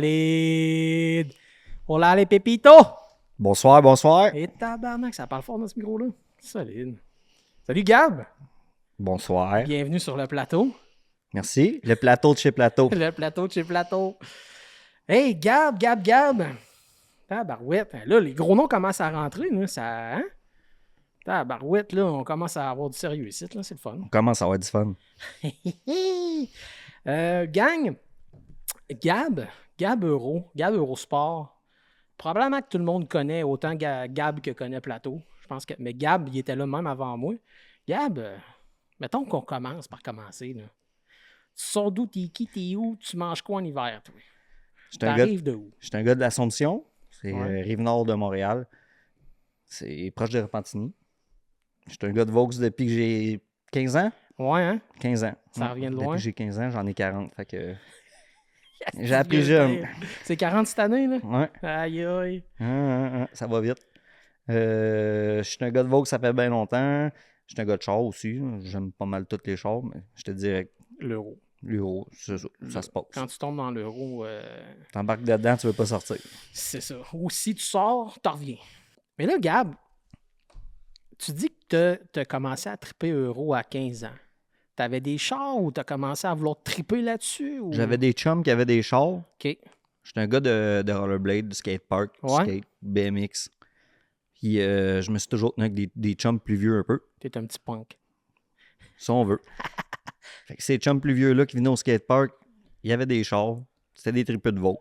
Solide! Hola les pépitos! Bonsoir, bonsoir. Et tabarnak, ça parle fort dans ce micro-là. Solide. Salut Gab! Bonsoir. Bienvenue sur le plateau. Merci. Le plateau de chez Plateau. Le plateau de chez Plateau. Hey Gab! Tabarouette. Là, les gros noms commencent à rentrer. Là, ça, hein? Tabarouette, là, on commence à avoir du sérieux ici. Là, c'est le fun. On commence à avoir du fun. Gang, Gab Eurosport. Probablement que tout le monde connaît autant Gab que connaît Plateau. Je pense que. Mais Gab, il était là même avant moi. Gab, mettons qu'on commence par commencer. Là. Tu sors d'où, t'es qui, t'es où, tu manges quoi en hiver, toi? T'arrives de où? Je suis un gars de l'Assomption. C'est Ouais. Rive-Nord de Montréal. C'est proche de Repentigny. Je suis un gars de Vaux depuis que j'ai 15 ans. Ouais, hein? 15 ans. Ça revient de loin. Depuis que j'ai 15 ans, j'en ai 40. Fait que j'ai appris jeune. C'est 40 cette année, là? Ouais. Aïe, aïe. Ça va vite. Je suis un gars de Vaux, ça fait bien longtemps. Je suis un gars de char aussi. J'aime pas mal tous les chars, mais je te dirais L'euro. l'euro, ça se passe. Quand tu tombes dans l'euro, T'embarques dedans, tu veux pas sortir. c'est ça. Ou si tu sors, t'en reviens. Mais là, Gab, tu dis que t'as commencé à triper euro à 15 ans. T'avais des chars ou t'as commencé à vouloir triper là-dessus? Ou... J'avais des chums qui avaient des chars. OK. J'étais un gars de rollerblade, de skatepark, Ouais. skate, BMX. Puis je me suis toujours tenu avec des chums plus vieux un peu, T'es un petit punk. si on veut. Fait que ces chums plus vieux-là qui venaient au skatepark, il y avait des chars. C'était des tripeux de Vaux.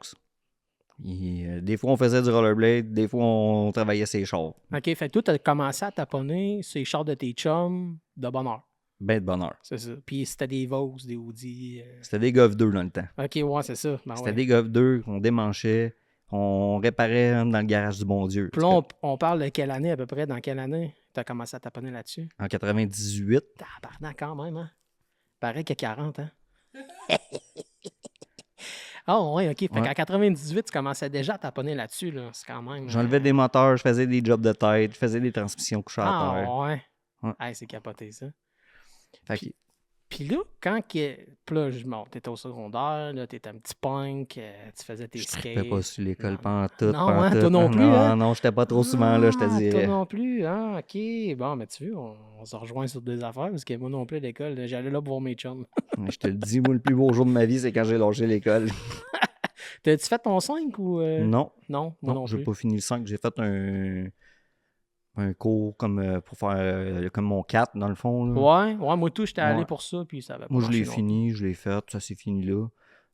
Des fois, on faisait du rollerblade, des fois, on travaillait ses chars. OK, fait que toi, t'as commencé à taponner ces chars de tes chums de bonne heure. Ben de bonheur. C'est ça. Puis c'était des Vaux, des Audi. C'était des Golf 2 dans le temps. OK, ouais, c'est ça. Ben C'était ouais. des Golf 2 qu'on démanchait, on réparait dans le garage du bon Dieu. Puis là, on parle de quelle année à peu près? Dans quelle année t'as commencé à taponner là-dessus? En 98. Tabarnak quand même, hein? Pareil que 40, hein? Ah ouais, OK. Fait qu'en 98, tu commençais déjà à taponner là-dessus, là. C'est quand même... J'enlevais des moteurs, je faisais des jobs de tête, je faisais des transmissions couchées à terre. Ah ouais. Ouais. Hey, c'est capoté, ça. Fait que, Puis là, quand que... Puis là, bon, t'étais au secondaire, là, t'étais un petit punk, tu faisais tes je skates. trippais pas sur l'école Non. pantoute. Non, hein, toi non plus, Non, hein? non, j'étais pas trop souvent là, je te Toi dirais. non plus, hein? OK. Bon, mais tu vois, on se rejoint sur des affaires, parce que moi non plus, à l'école, j'allais là pour voir mes chums. Je te le dis, moi, le plus beau jour de ma vie, c'est quand j'ai lâché l'école. T'as-tu fait ton 5 ou... Non, Non, moi non j'ai plus. pas fini le 5. J'ai fait un cours comme pour faire comme mon 4, dans le fond. Là. Ouais, moi tout, j'étais allé Ouais. pour ça, puis ça avait pas Moi, je l'ai marché non fini, je l'ai fait, ça s'est fini là.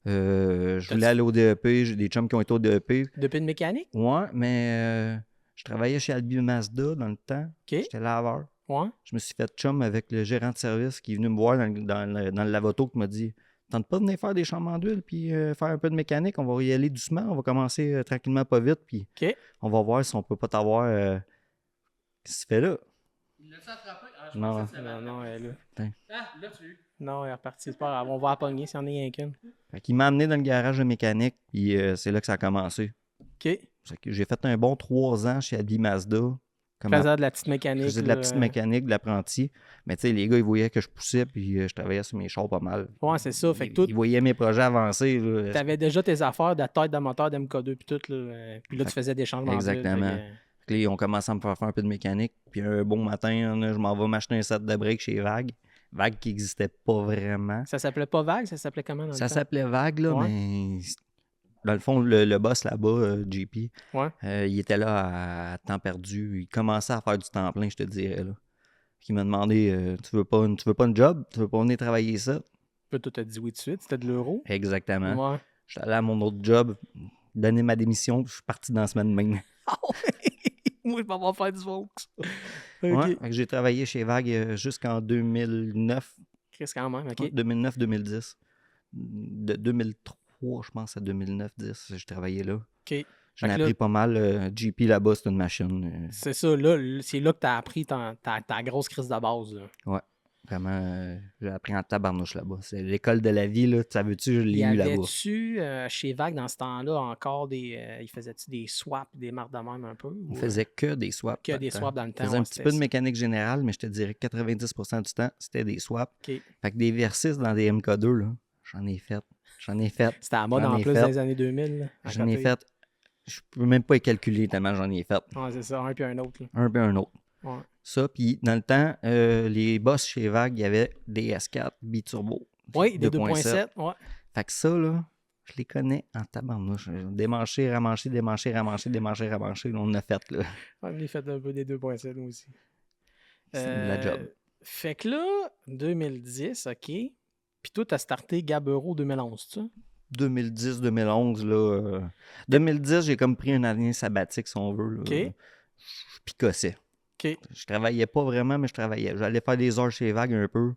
Je T'as-tu- voulais aller au DEP, j'ai des chums qui ont été au DEP. plus. Depuis de mécanique? Ouais, mais je travaillais chez Albi Mazda dans le temps. OK. J'étais laveur. Ouais. Je me suis fait chum avec le gérant de service qui est venu me voir dans le lavoto qui m'a dit tente pas de venir faire des changements d'huile puis faire un peu de mécanique, on va y aller doucement, on va commencer tranquillement pas vite puis OK. on va voir si on peut pas t'avoir qu'est-ce que tu fais là? Il l'a-tu attrapé? Ah, je Non. pensais que c'était Non, elle est là. Ah, là, tu Non, elle est repartie. C'est pas grave, on va la pogner s'il y en a rien qu'une. Fait qu'il m'a amené dans le garage de mécanique puis c'est là que ça a commencé. OK. Fait que j'ai fait un bon 3 ans chez Albi Mazda. Je faisais de la petite mécanique. Je faisais de la petite mécanique, de l'apprenti. Mais tu sais, les gars, ils voyaient que je poussais puis je travaillais sur mes chars pas mal. Ouais, c'est ça. Fait que Ils voyaient mes projets avancer. Là. t'avais déjà tes affaires de tête de moteur d'MK2 puis tout. Là, puis là, tu faisais des changements d'huile, Exactement. fait Fait que là, ils ont commencé à me faire un peu de mécanique. Puis un bon matin, là, je m'en vais m'acheter un set de break chez Vague. Vague qui n'existait pas vraiment. Ça s'appelait pas Vague, ça s'appelait comment dans le Ça temps? s'appelait Vague, là, Ouais. mais dans le fond, le boss là-bas, JP, Ouais. il était là à temps perdu. Il commençait à faire du temps plein, je te dirais. Là. Puis il m'a demandé tu veux pas une job? Tu veux pas venir travailler ça? Puis toi, t'as dit oui tout de suite. C'était de l'euro. Exactement. Ouais. Je suis allé à mon autre job, donner ma démission, puis je suis parti dans la semaine même. Ah ouais! Moi, je vais pas faire du Vaux. OK. Ouais, fait que j'ai travaillé chez Vague jusqu'en 2009. Chris, quand même, OK. Ouais, 2009-2010. De 2003, je pense, à 2009-10, j'ai travaillé là. OK. J'en ai Fait que là- appris pas mal. JP là-bas, c'est une machine. C'est ça, là, c'est là que t'as appris ta grosse crise de base. Là. Ouais. Vraiment, j'ai appris en tabarnouche là-bas. C'est l'école de la vie, là. Ça veut-tu, je l'ai Y eu là-bas. avait-tu chez Vague dans ce temps-là encore des. Ils faisaient-tu des swaps, des marques de même un peu? On Ou, faisait que des swaps. que dans des le temps. swaps dans le temps? On faisait un ouais, petit peu de c'était mécanique générale, mais je te dirais que 90% du temps, c'était des swaps. ça. OK. Fait que des Versys dans des MK2, là, j'en ai fait. J'en ai fait. C'était à la mode J'en en ai plus fait. dans les années 2000. Là, à J'en ai côté. fait. Je peux même pas y calculer tellement j'en ai fait. Ouais, c'est ça, un puis un autre. Là. Un puis un autre. Ouais. Ça, puis dans le temps, les boss chez Vague, il y avait des S4 biturbo. Oui, des 2.7. Ouais. Fait que ça, là, je les connais en tabarnouche. Démancher, ramancher, démancher, ramancher, démancher, ramancher. On en a fait, là. Ouais, j'ai fait un peu des 2.7 moi aussi. C'est de la job. Fait que là, 2010, OK. Puis toi, t'as starté Gabero 2011, tu sais? 2010, 2011, là. 2010, j'ai comme pris une année sabbatique, si on veut. Là. OK. Je picossais. OK. Je travaillais pas vraiment, mais je travaillais. J'allais faire des heures chez Vague un peu.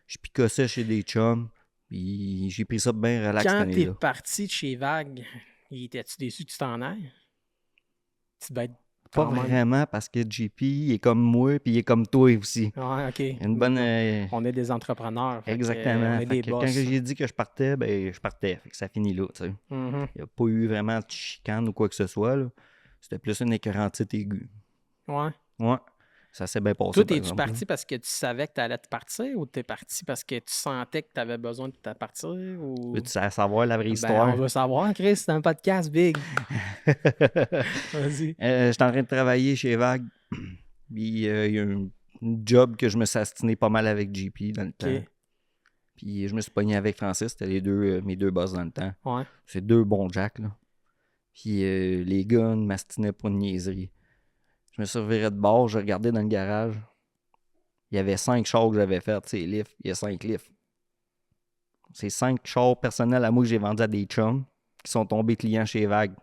Je picossais chez des chums. Puis j'ai pris ça bien relax cette Quand t'es année-là. parti de chez Vague, étais-tu déçu que tu t'en ailles? Tu devais être Pas quand même... vraiment, parce que JP, il est comme moi, puis il est comme toi aussi. Ouais, OK. Une bonne... On est des entrepreneurs. Fait que, Exactement. on est Fait des que boss. quand j'ai dit que je partais, ben je partais. Fait que ça finit là, tu sais. Mhm. Il n'y a pas eu vraiment de chicane ou quoi que ce soit, là. C'était plus une écœurantite aiguë. Ouais. Ouais. Ça s'est bien passé, Toi, par es-tu exemple, parti parce que tu savais que tu allais te partir ou t'es parti parce que tu sentais que tu avais besoin de te partir? Ou... Veux-tu savoir la vraie Ben, histoire? on veut savoir, Chris, c'est un podcast big. Vas-y. J'étais en train de travailler chez Vague. Puis il y a un job que je me suis astiné pas mal avec JP dans le temps. OK. Puis je me suis pogné avec Francis. C'était les deux, mes deux boss dans le temps. Ouais. C'est deux bons jacks, là. Puis les gars m'astinaient pour une niaiserie. Je me suis reviré de bord, je regardais dans le garage. Il y avait 5 chars que j'avais fait, c'est lifts. Il y a 5 lifts. C'est 5 chars personnels à moi que j'ai vendus à des chums qui sont tombés clients chez Vague.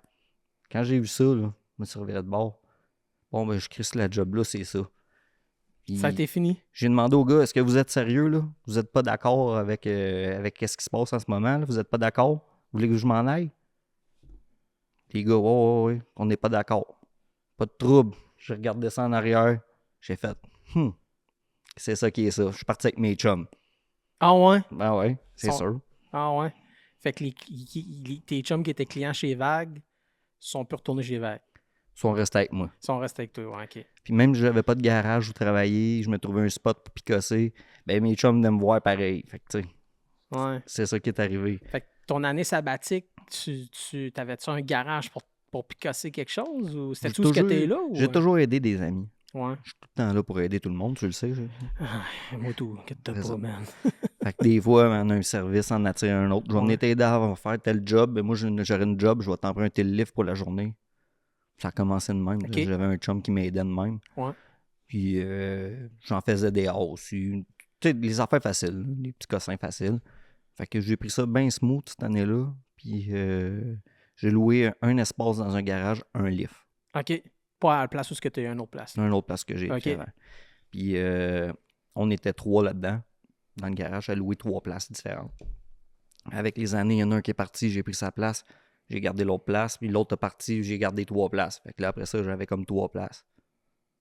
Quand j'ai vu ça, là, je me suis reviré de bord. Bon, ben, je crisse la job là, c'est ça. Puis, Ça a été fini. j'ai demandé au gars, est-ce que vous êtes sérieux, là? Vous n'êtes pas d'accord avec ce qui se passe en ce moment, là? Vous n'êtes pas d'accord? Vous voulez que je m'en aille? Puis les gars, ouais, on n'est pas d'accord. Pas de trouble. Je regardais ça en arrière. J'ai fait, c'est ça qui est ça. Je suis parti avec mes chums. Ah ouais? Ben ouais, c'est sûr. Ah ouais? Fait que tes chums qui étaient clients chez Vague sont plus retournés chez Vague. Ils sont restés avec moi. Ils sont restés avec toi, ouais, OK. Puis même si j'avais pas de garage où travailler, je me trouvais un spot pour picosser, ben mes chums venaient me voir pareil. Fait que tu sais, Ouais. c'est ça qui est arrivé. Fait que ton année sabbatique, t'avais-tu un garage pour picasser quelque chose? Ou c'était tout ce que t'es là? Ou... J'ai toujours aidé des amis. Ouais. Je suis tout le temps là pour aider tout le monde, tu le sais. Ah, moi tout, inquiète-toi C'est pas, ça. man. Fait que des fois, on a un service, on en attire un autre. Je vais venir t'aider à faire tel job. Ben moi, j'aurais une job, je vais t'emprunter le lift pour la journée. Ça a commencé de même. Ok. J'avais un chum qui m'aidait de même. Ouais. Puis j'en faisais des hauts aussi. Tu sais, les affaires faciles, là, les petits cossins faciles. Fait que j'ai pris ça bien smooth cette année-là. Puis j'ai loué un espace dans un garage, un lift. OK. Pas à la place où tu es, une autre place. Un autre place que j'ai Ok. fait avant. Puis on était 3 là-dedans, dans le garage, à louer 3 places différentes. Avec les années, il y en a un qui est parti, j'ai pris sa place, j'ai gardé l'autre place, puis l'autre est parti, j'ai gardé 3 places. Fait que là, après ça, j'avais comme 3 places.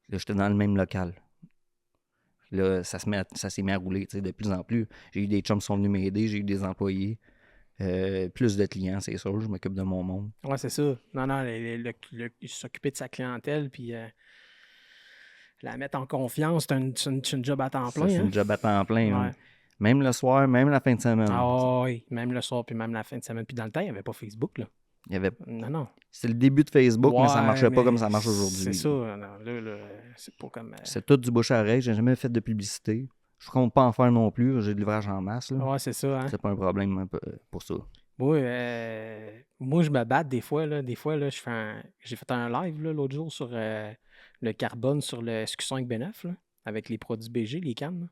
Là, j'étais dans le même local. Là, ça s'est mis à rouler, tu sais, de plus en plus. J'ai eu des chums qui sont venus m'aider, j'ai eu des employés, plus de clients, c'est sûr, je m'occupe de mon monde. Ouais, c'est ça. Non, s'occuper de sa clientèle, puis la mettre en confiance, c'est une job à temps Ça, plein. c'est Hein? une job à temps plein. Ouais. Hein. Même le soir, même la fin de semaine. Ah oui, même le soir, puis même la fin de semaine. Puis dans le temps, il n'y avait pas Facebook, là. Il y avait... Non. C'était le début de Facebook, mais ça Ouais, marchait pas mais comme ça marche aujourd'hui. C'est ça. Non, là, c'est pas comme... C'est tout du bouche à oreille. J'ai jamais fait de publicité. Je compte pas en faire non plus. J'ai de l'ouvrage en masse. Là. Ouais, c'est ça, hein. C'est pas un problème pour ça. Moi, je me batte des fois, là. Des fois, là, j'ai fait un live, là, l'autre jour sur le carbone sur le SQ5 B9, là, avec les produits BG, les cannes. Là.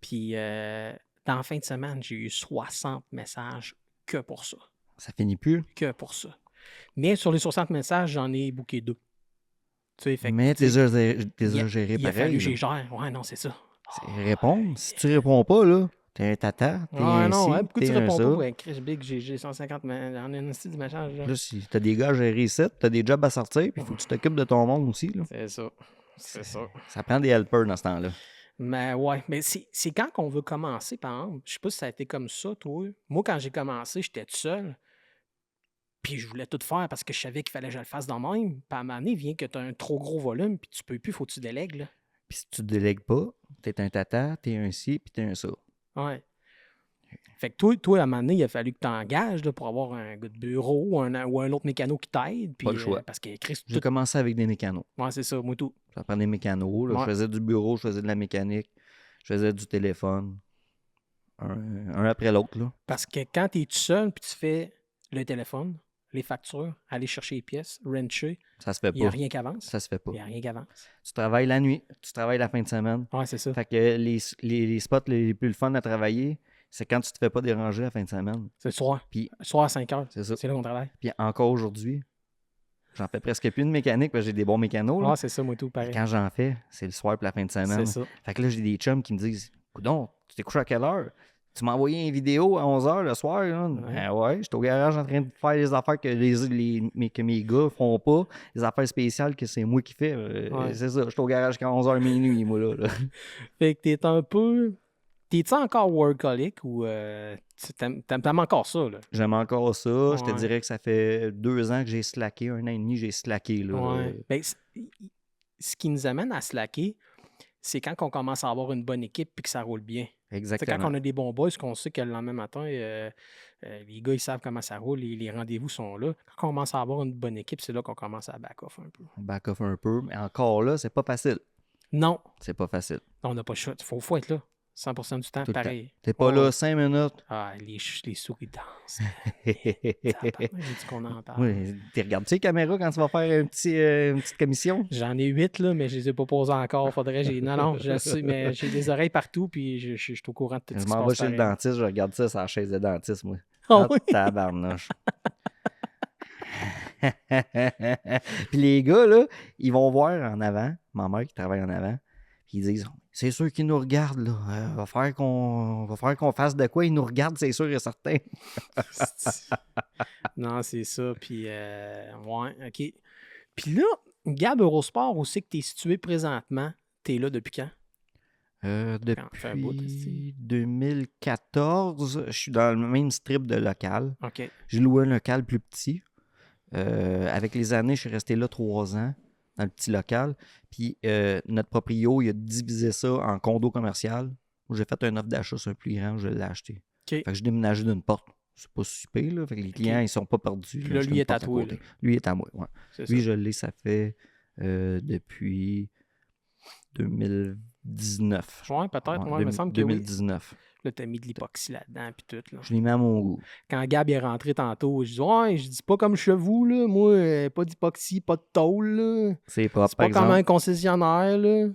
Puis, dans la fin de semaine, j'ai eu 60 messages que pour ça. Ça finit plus. Que pour ça. Mais sur les 60 messages, j'en ai booké 2. Tu sais, fait que, Mais tu sais, t'es géré il a fallu pareil. que j'y là. gère. Ouais, non, c'est ça. Réponds. Si tu réponds pas, là, t'es un tata. T'es Ouais, un non, ci, ouais, pourquoi t'es tu un réponds ça. pas? Ouais, Chris Big, j'ai 150, mais j'en ai un style de message. Là. Là, si t'as des gars à gérer ici, t'as des jobs à sortir, puis il faut que tu t'occupes de ton monde aussi. Là. C'est ça. C'est ça. Ça prend des helpers dans ce temps-là. Mais ouais, mais c'est quand qu'on veut commencer, par exemple. Je sais pas si ça a été comme ça, toi. Moi, quand j'ai commencé, j'étais tout seul. Puis je voulais tout faire parce que je savais qu'il fallait que je le fasse de même. Puis à un moment donné, vient que tu as un trop gros volume, puis tu peux plus, faut que tu délègues, là. Puis si tu délègues pas, t'es un tata, t'es un ci, puis t'es un ça. Ouais. Fait que toi, à un moment donné, il a fallu que tu engages pour avoir un gars de bureau ou un autre mécano qui t'aide. Puis, Pas le choix. parce que Chris, J'ai commencé avec des mécanos. Ouais, c'est ça, moi tout. Ça prend des mécanos. Là. Ouais. Je faisais du bureau, je faisais de la mécanique, je faisais du téléphone. Un après l'autre. Là. Parce que quand tu es tout seul, puis tu fais le téléphone, les factures, aller chercher les pièces, wrencher, Ça se fait il n'y a pas. rien qui avance. Ça se fait pas. Il n'y a rien qui avance. Tu travailles la nuit, tu travailles la fin de semaine. Ouais, c'est ça. Fait que les spots les plus le fun à travailler, c'est quand tu te fais pas déranger la fin de semaine. C'est le soir. Puis, Le soir à 5 heures. c'est ça. C'est là qu'on travaille. Puis encore aujourd'hui, j'en fais presque plus de mécanique parce que j'ai des bons mécanos. Là. Ouais, c'est ça, moi tout, pareil. Quand j'en fais, c'est le soir pour la fin de C'est semaine. ça. Fait que là, j'ai des chums qui me disent Coudon, tu t'es couché à quelle heure? Tu m'as envoyé une vidéo à 11h le soir. Là. Ben ouais, j'étais au garage en train de faire les affaires que que mes gars font pas, les affaires spéciales que c'est moi qui fais. Ouais. C'est ça, j'étais au garage qu'à 11h minuit, moi là. Fait que t'es un peu. T'es-tu encore workaholic ou t'aimes encore ça, là? J'aime encore ça. Je te Ouais. dirais que ça fait 2 ans que j'ai slacké, 1 an et demi, j'ai slacké. Là. Ouais. Ben, ce qui nous amène à slacker, c'est quand on commence à avoir une bonne équipe et que ça roule bien. C'est Exactement. quand on a des bons boys, qu'on sait que le lendemain matin, les gars, ils savent comment ça roule, les rendez-vous sont là. Quand on commence à avoir une bonne équipe, c'est là qu'on commence à back off un peu. On back off un peu, mais encore là, c'est pas facile. Non, C'est pas facile. on n'a pas le choix. Faut être là. 100% du temps, Tout le pareil. T'es pas Ouais. là 5 minutes. Ah, les souris dansent. Tabarnak, j'ai dit qu'on en parle. Oui, tu regardes les caméras quand tu vas faire une petite commission? J'en ai 8, là, mais je les ai pas posées encore. Faudrait non, je sais, mais j'ai des oreilles partout, puis je suis au courant de tout ce Je qui se m'en vais passe. chez le pareil. dentiste, je regarde ça sur la chaise de dentiste, moi. Ah oui? Tabarnouche. Puis les gars, là, ils vont voir en avant, ma mère qui travaille en avant, puis ils disent c'est sûr qu'ils nous regardent, là. Va faire qu'on fasse de quoi, ils nous regardent, c'est sûr et certain. Non, c'est ça. Puis, ouais, OK. Puis là, Gab Eurosport, où c'est que tu es situé présentement? Tu es là depuis quand? Depuis un bout, aussi. 2014, je suis dans le même strip de local. OK. J'ai loué un local plus petit. Avec les années, je suis resté là 3 ans dans le petit local. Puis notre proprio, il a divisé ça en condo commercial. J'ai fait un offre d'achat sur un plus grand, je l'ai acheté. OK. Fait que je déménageais d'une porte. C'est pas super, là. Fait que les clients, ils sont pas perdus. Puis là, j'ai lui une est à porte toi, côté. là. Lui est à moi, ouais. C'est Lui, ça. je l'ai, ça fait depuis 2019. Ouais, peut-être. Ouais, il me semble que 2019. oui. Là, t'as mis de l'époxy là-dedans, puis tout. Là. Je l'ai mis à mon goût. Quand Gab est rentré tantôt, je dis ouais, je dis pas comme chez vous, là. Moi, pas d'époxy, pas de tôle, là. C'est propre, C'est par pas comme exemple. un concessionnaire, là.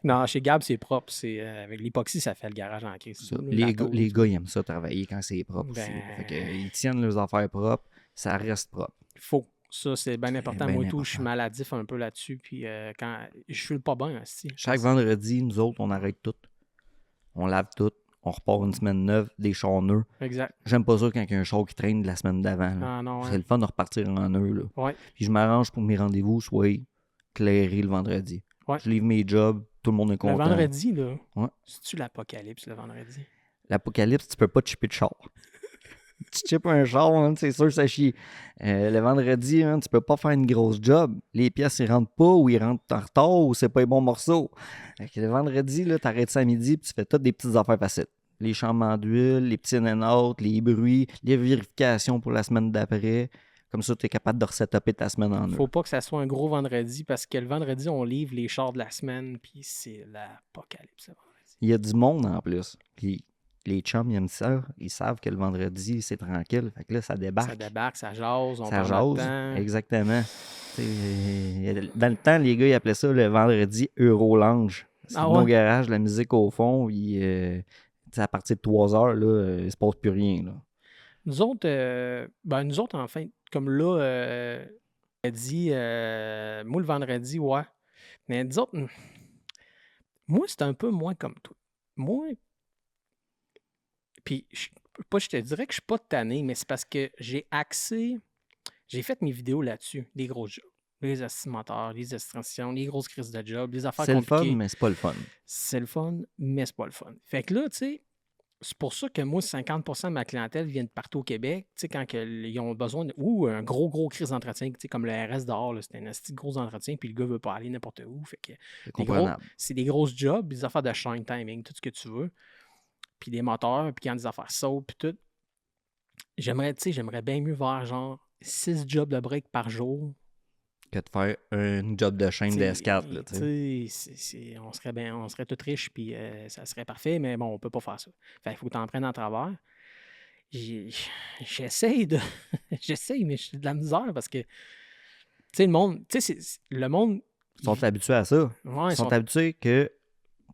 Non, chez Gab, c'est propre. C'est, avec l'époxy, ça fait le garage en crise. Ça. Les gars, ils aiment ça travailler quand c'est propre aussi. Fait que, ils tiennent leurs affaires propres, ça reste propre. Faut. Ça, c'est bien important. bien Moi, tout, je suis important. maladif un peu là-dessus. Puis quand je suis pas bien, aussi. Chaque vendredi, nous autres, on arrête tout. On lave tout. On repart une semaine neuve, des chars neufs. Exact. J'aime pas ça quand il y a un char qui traîne de la semaine d'avant. là. Ah non, C'est ouais. le fun de repartir en neuf. Là. Ouais. Puis je m'arrange pour que mes rendez-vous soient clairés le vendredi. Ouais. Je livre mes jobs, tout le monde est Le content. vendredi, là, Ouais. c'est-tu l'apocalypse, le vendredi? L'apocalypse, tu peux pas chipper de char. Tu chippes un char, hein, c'est sûr ça chie. Le vendredi, hein, tu peux pas faire une grosse job. Les pièces, ils rentrent pas ou ils rentrent en retard ou c'est pas les bons morceaux. Fait que le vendredi, là, t'arrêtes ça à midi puis tu fais toutes des petites affaires faciles. Les changements d'huile, les petits in-out, les bruits, les vérifications pour la semaine d'après. Comme ça, tu es capable de resetuper ta semaine en Faut pas que ça soit un gros vendredi parce que le vendredi, on livre les chars de la semaine puis c'est l'apocalypse, le vendredi. Il y a du monde en plus. Puis les chums, ils aiment ça. Ils savent que le vendredi, c'est tranquille. Fait que là, ça débarque. Ça débarque, ça jase, on Ça prend notre jase. temps. Exactement. Dans le temps, les gars, ils appelaient ça le vendredi Eurolange. C'est Ah mon ouais? garage, la musique au fond. Puis, à partir de 3 heures, là, il se passe plus rien. Là. Nous autres, enfin, comme là, dit, moi, le vendredi, ouais. Mais nous autres, moi, c'est un peu moins comme toi. Moi, puis, je te dirais que je suis pas tanné, mais c'est parce que j'ai fait mes vidéos là-dessus, des gros jobs. Les estimateurs, les transitions, les grosses crises de job, les affaires C'est le fun, compliquées. mais c'est pas le fun. C'est le fun, mais c'est pas le fun. Fait que là, tu sais, c'est pour ça que moi, 50% de ma clientèle vient de partout au Québec. Tu sais, quand ils ont besoin de. Ou un gros crise d'entretien, tu sais, comme le RS dehors, là, c'est un asti de gros entretien, puis le gars veut pas aller n'importe où. Fait que C'est des gros, comprenable. c'est des grosses jobs, des affaires de shine timing, tout ce que tu veux. Puis des moteurs, puis quand des affaires sautent, puis tout. J'aimerais bien mieux voir genre 6 jobs de break par jour. Que de faire un job de chaîne DS4, là, tu sais. On serait tous riches, puis ça serait parfait, mais bon, on peut pas faire ça. Fait qu'il faut que tu en prennes en travers. J'essaye de. J'essaye, mais j'ai de la misère parce que, tu sais, le monde. Tu sais, le monde. Ils sont habitués à ça. Ouais, Ils sont habitués que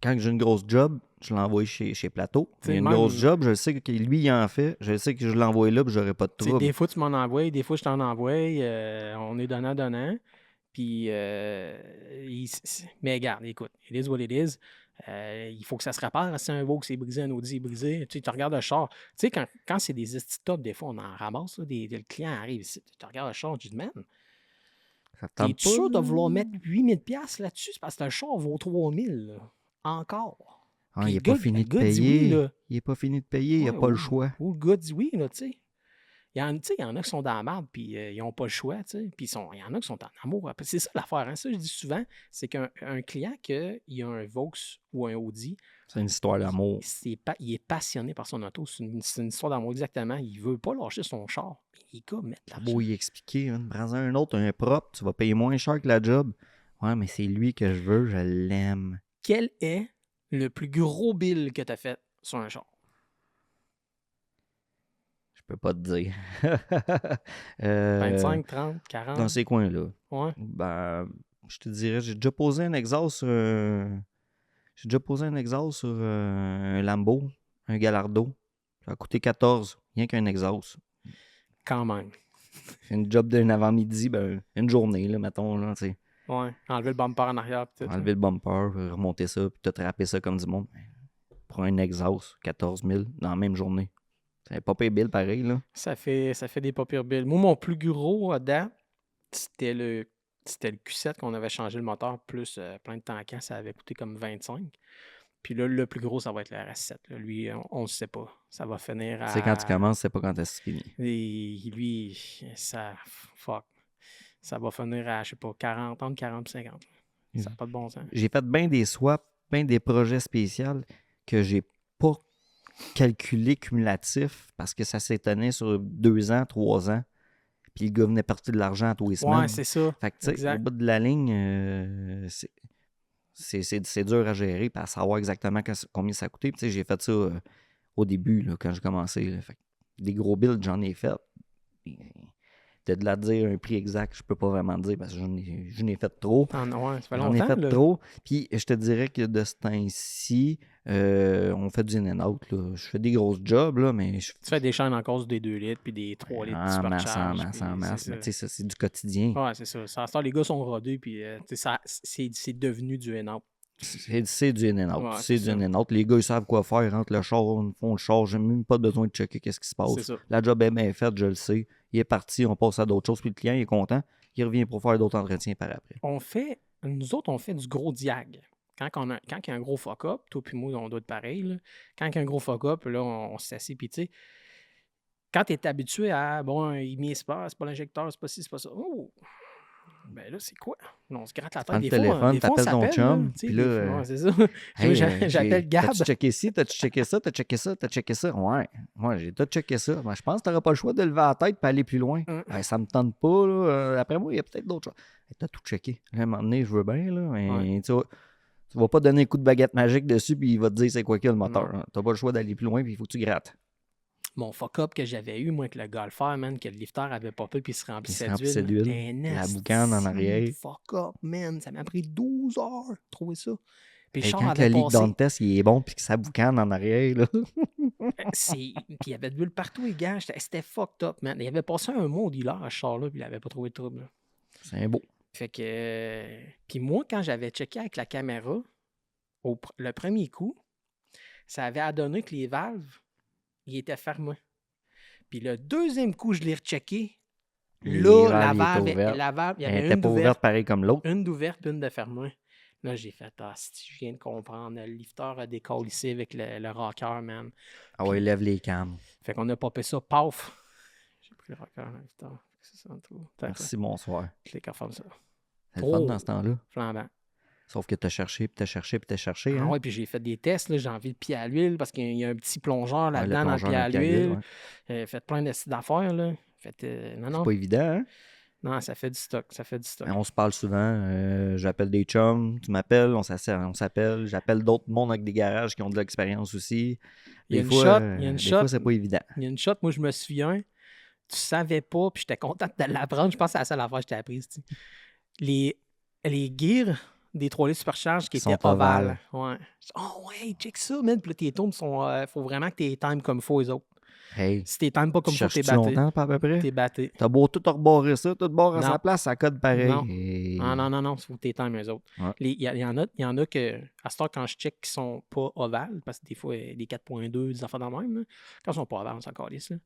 quand j'ai une grosse job, je l'envoie chez Plateau. Il y a une grosse job, je sais que lui, il en fait. Je sais que je l'envoie là, puis j'aurai pas de trouble. Des fois, tu m'en envoies, des fois, je t'en envoie. On est donnant-donnant. Puis, mais regarde, écoute, it is what it is. Il faut que ça se répare. Si un Vogue c'est brisé, un Audi est brisé, tu regardes le char. Tu sais, quand c'est des esti-top, des fois, on en ramasse. Là, le client arrive ici, tu regardes le char, tu dis, man, t'es sûr de vouloir mettre 8000$ là-dessus? C'est parce que le char vaut 3000$. Là. Encore. Ah, il n'est pas fini de payer. Il n'est pas fini de payer, il n'a pas le choix. Ou le gars dit oui, là, tu sais. Il y en a qui sont dans la merde, puis ils n'ont pas le choix, tu sais. Puis il y en a qui sont en amour. C'est ça l'affaire, hein? Ça, je dis souvent, c'est qu'un client qui a un Vaux ou un Audi... C'est une histoire d'amour. Il est passionné par son auto. C'est une histoire d'amour, exactement. Il ne veut pas lâcher son char. Mais les gars mettent l'argent. Beau y expliquer, hein. Prends un autre, un propre, tu vas payer moins cher que la job. Ouais, mais c'est lui que je veux, je l'aime. Quel est le plus gros bill que tu as fait sur un char? Je peux pas te dire. 25, 30, 40? Dans ces coins-là. Ouais. Ben, je te dirais, j'ai déjà posé un exhaust sur un Lambo, un Gallardo. Ça a coûté 14, rien qu'un exhaust. Quand même. Une job d'un avant-midi, ben, une journée, là, mettons, là, tu sais. Ouais, enlever le bumper en arrière. Enlever le bumper, remonter ça, puis te râper ça comme du monde. Pour un exhaust, 14 000 dans la même journée. C'est pas payé bill pareil, là. Ça fait des pas pires bills. Moi, mon plus gros à date, c'était le Q7 qu'on avait changé le moteur, plus plein de tankants, ça avait coûté comme 25. Puis là, le plus gros, ça va être le RS7. Là. Lui, on ne sait pas. Ça va finir à... C'est quand tu commences, c'est pas quand c'est fini. Et lui, ça va finir à, je sais pas, 40, entre 40 et 50. Ça n'a pas de bon sens. J'ai fait bien des swaps, bien des projets spéciaux que j'ai pas calculé cumulatif parce que ça s'étonnait sur 2 ans, 3 ans. Puis le gars venait partir de l'argent à tous les semaines. Ouais, c'est ça. Fait que, tu sais, au bout de la ligne, c'est dur à gérer et à savoir exactement combien ça a coûté. Puis, tu sais, j'ai fait ça au début, là, quand j'ai commencé. Là. Fait que des gros builds, j'en ai fait. De la dire un prix exact, je peux pas vraiment dire parce que j'en ai fait trop. Ouais, ça fait J'en longtemps. ai fait là. trop. Puis je te dirais que de ce temps-ci, on fait du in-and-out. Je fais des grosses jobs, là, mais... Tu fais des chaînes en cause des 2 litres puis des 3 litres de supercharge. En masse. Mais tu sais, ça, c'est du quotidien. Ouais, c'est ça. Les gars sont rodés puis c'est devenu du in-out. C'est du in-and-out. Ouais, c'est du in-and-out. Les gars, ils savent quoi faire. Ils rentrent le char, ils font le char. J'ai même pas besoin de checker qu'est-ce qui se passe. C'est ça. La job est bien faite, je le sais. Il est parti, on passe à d'autres choses. Puis le client, il est content. Il revient pour faire d'autres entretiens par après. Nous autres, on fait du gros diag. Quand il y a un gros fuck-up, toi puis moi, on doit être pareil. Là. Quand il y a un gros fuck-up, là, on s'assied. Puis tu sais, quand tu es habitué à, bon, il m'y c'est pas l'injecteur, c'est pas ci, c'est pas ça. Oh! Ben là, c'est quoi? On se gratte la tête. Prends le téléphone, t'appelles ton chum, puis là... Ouais, c'est ça. Hey, J'appelle Gab. T'as-tu checké ci, t'as-tu checké ça, t'as checké ça, t'as checké ça? Ouais, j'ai tout checké ça. Ben, je pense que t'auras pas le choix de lever la tête et aller plus loin. Ben, ça me tente pas, là. Après moi, il y a peut-être d'autres choses. Hey, t'as tout checké. À un moment donné, je veux bien, là, mais tu vas pas donner un coup de baguette magique dessus puis il va te dire c'est quoi qu'il y a le moteur. Hein. T'as pas le choix d'aller plus loin puis il faut que tu grattes. Mon fuck-up que j'avais eu, moi, avec le golfer, man, que le lifter avait popé puis il se remplissait d'huile. La boucane en arrière. Fuck-up, man. Ça m'a pris 12 heures de trouver ça. Puis le char avait passé... Quand le leak down test, il est bon puis que ça boucane en arrière, là. Puis il y avait de l'huile partout, les gars. C'était fucked up, man. Il avait passé un mois au dealer à ce char-là puis il avait pas trouvé de trouble. Là. C'est un beau. Fait que... Puis moi, quand j'avais checké avec la caméra, le premier coup, ça avait adonné que les valves, il était fermé. Puis le deuxième coup, je l'ai rechecké. Et Là, la la valve, il était valve, ouverte. la valve, il y Elle avait n'était une pas ouverte d'ouverte, pareil comme l'autre. une d'ouverte puis une de fermée. Là, j'ai fait, ah, si je viens de comprendre, le lifter a décollé ici avec le rocker, man. Ah ouais, Puis- lève les cams. Fait qu'on a popé ça, paf! J'ai pris le rocker, le lifter. C'est ça, tout. Tac, Merci, bonsoir. clic à faire ça. C'est le fun Oh! dans ce temps-là. Flambant. Sauf que t'as cherché, puis t'as cherché, puis t'as cherché. Ah Hein? ouais, puis j'ai fait des tests, là, j'ai envie de pied à l'huile parce qu'il y a un petit plongeur Ouais, le là-dedans dans le plongeur pied dans à le pied à l'huile, l'huile. ouais. Fait plein d'affaires, là. Fait, non, C'est non. pas évident, hein? Non, ça fait du stock, ça fait du stock. On se parle souvent. J'appelle des chums, tu m'appelles, on s'appelle. J'appelle d'autres mondes avec des garages qui ont de l'expérience aussi. Il y a Des une fois, shot, il y a une des shot. fois, c'est pas évident. Il y a une shot, moi je me souviens, tu savais pas, puis j'étais content de l'apprendre. Je pense que c'est la seule affaire que je t'ai apprise. Tu sais. Les gears des 3 litres supercharge qui Qui sont étaient ovales. ovales. Ouais. Oh ouais, check ça, man. Puis là, tes tombes sont. Faut vraiment que t'es times comme faut, les autres. Hey, Si t'es times pas tu comme faut, t'es cherches-tu batté. longtemps, pas à peu près? T'es batté. T'as beau tout rebarrer ça, tout barre à Non. sa place, ça code pareil. Non. Et- Non, faut que t'es times, eux autres. Ouais. Il y en a que, à ce temps, quand je check, qui sont pas ovales, parce que des fois, des 4.2, des affaires dans le même, là, quand ils sont pas ovales, on s'en calisse, là.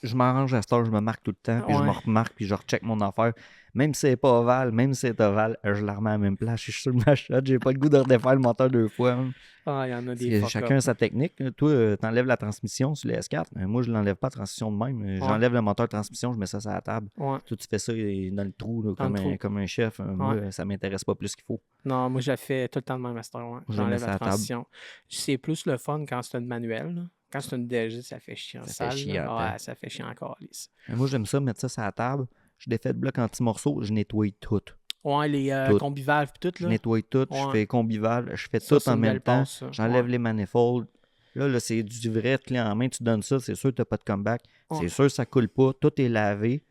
Je m'arrange à cette heure, je me marque tout le temps, puis je me Ouais. remarque, puis je recheck mon affaire. Même si c'est pas ovale, même si c'est ovale, je la remets à la même place. Je suis sur ma shot, j'ai pas le goût de redéfaire le moteur 2 fois. Hein. Ah, il y en a Parce des que fuck chacun a up. sa technique. Toi, t'enlèves la transmission sur les S4. Moi, je l'enlève pas la transmission de même. J'enlève le moteur de transmission, je mets ça sur la table. Ouais. Toi, tu fais ça dans le trou, là, Dans le trou. comme un chef. Moi, ça m'intéresse pas plus qu'il faut. Non, moi, je le fais tout le temps de même, master. Ouais. Je J'enlève mets ça la à table. transition. C'est plus le fun quand c'est une manuelle. Là. Quand c'est une DG, ça fait chiant. Ça fait sale, là. chiant, Ouais, hein. ça fait chiant encore, lisse. Moi, j'aime ça, mettre ça sur la table. Je défais le bloc anti-morceau, je nettoie tout. Ouais, les Tout. combivalves et tout, Je là. nettoie tout, je Ouais. fais combivalve, je fais Ça, tout c'est en une même belle temps. passe, ça. J'enlève Ouais. les manifolds. Là, c'est du vrai clé en main. Tu donnes ça, c'est sûr que tu n'as pas de comeback. Ouais. C'est sûr que ça coule pas. Tout est lavé.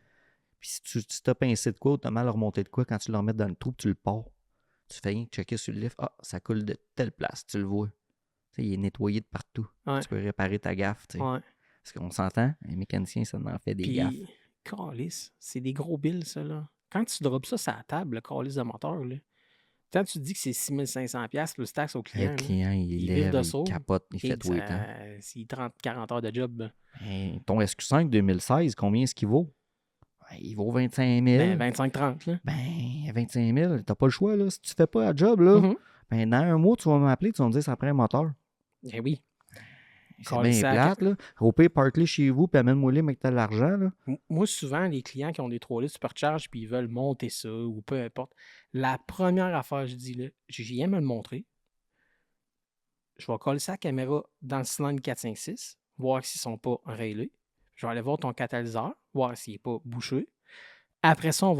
Puis si tu as pincé de quoi ou tu as mal remonté de quoi, quand tu le remets dans le trou, tu le pars. Tu fais rien que checker sur le lift. Ah, ça coule de telle place. Tu le vois. Tu sais, il est nettoyé de partout. Ouais. Tu peux réparer ta gaffe. Tu sais. Ouais. Parce qu'on s'entend, les mécaniciens, ça en fait des gaffes. Puis, calice, c'est des gros bills, ça, là. Quand tu drops ça sur la table, le calice de moteur, là, quand tu te dis que c'est 6500$ plus taxe au client, Le client, il il lève, vire de il saut. capote, il fait là, tout le temps. c'est 30-40 heures de job. Là. Hey, ton SQ5 2016, combien est-ce qu'il vaut? Il vaut 25 000. Ben, 25-30, là. Ben, 25 000, t'as pas le choix, là. Si tu fais pas la job, là, Mhm. ben, dans un mois, tu vas m'appeler, tu vas me dire, ça prend un moteur. Ben oui. C'est Calisse bien à plate, là. Au pire, parque-les chez vous, puis amène-moi-les, mais que t'as de l'argent, là. Moi, souvent, les clients qui ont des 3 litres supercharge puis ils veulent monter ça ou peu importe, la première affaire, je dis là, je viens me le montrer. Je vais coller sa caméra dans le cylindre 456, voir s'ils ne sont pas rayés. Je vais aller voir ton catalyseur, voir s'il n'est pas bouché. Après ça, on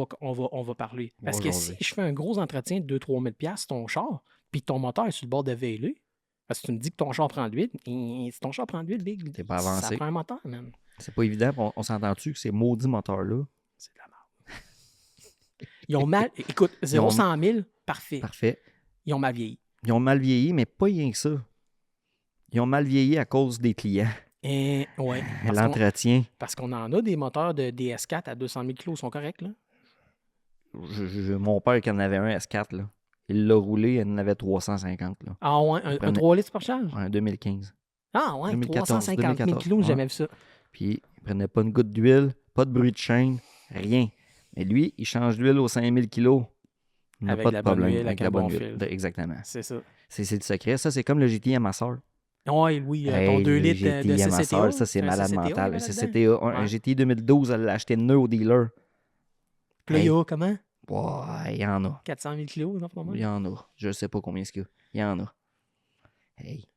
va parler. Parce que si je fais un gros entretien de 2-3 000$ sur ton char, puis ton moteur est sur le bord de VLE, parce que tu me dis que ton char prend de l'huile, et si ton char prend de l'huile, big, T'es pas ça avancé. prend un moteur, man. C'est pas évident, on s'entend-tu que ces maudits moteurs-là, C'est de la merde. Ils ont mal... Écoute, 0-100 000, parfait. parfait, Ils ont mal vieilli. ils ont mal vieilli, mais pas rien que ça. Ils ont mal vieilli à cause des clients. Et, ouais, L'entretien. parce qu'on en a des moteurs de DS4 à 200 000 kg, sont corrects, là. Mon père qui en avait un S4, là. Il l'a roulé, il en avait 350, là. Ah ouais, un 3 litres par charge? En 2015. Ah ouais, 2014, 350 000 kg, ouais. j'ai jamais vu ça. Puis, il prenait pas une goutte d'huile, pas de bruit de chaîne, rien. Mais lui, il change d'huile aux 5000 kilos. Il n'a Avec pas la de bonne problème huile, avec avec la un bonne bon huile. fil. Exactement. C'est ça. C'est le secret. Ça, c'est comme le GTI à ma soeur. Ouais, oui, ton 2 litres de GTI à ma CCTA. soeur, ça, c'est malade CCTA, mental. là, CCTA, un Ouais. GTI 2012, elle l'a acheté neuf au dealer. Puis là, il y Hey. a comment? Ouais, il y en a. 400 000 kg, dans ce moment? Il y en a. Je sais pas combien il y a. Il y en a. Hey.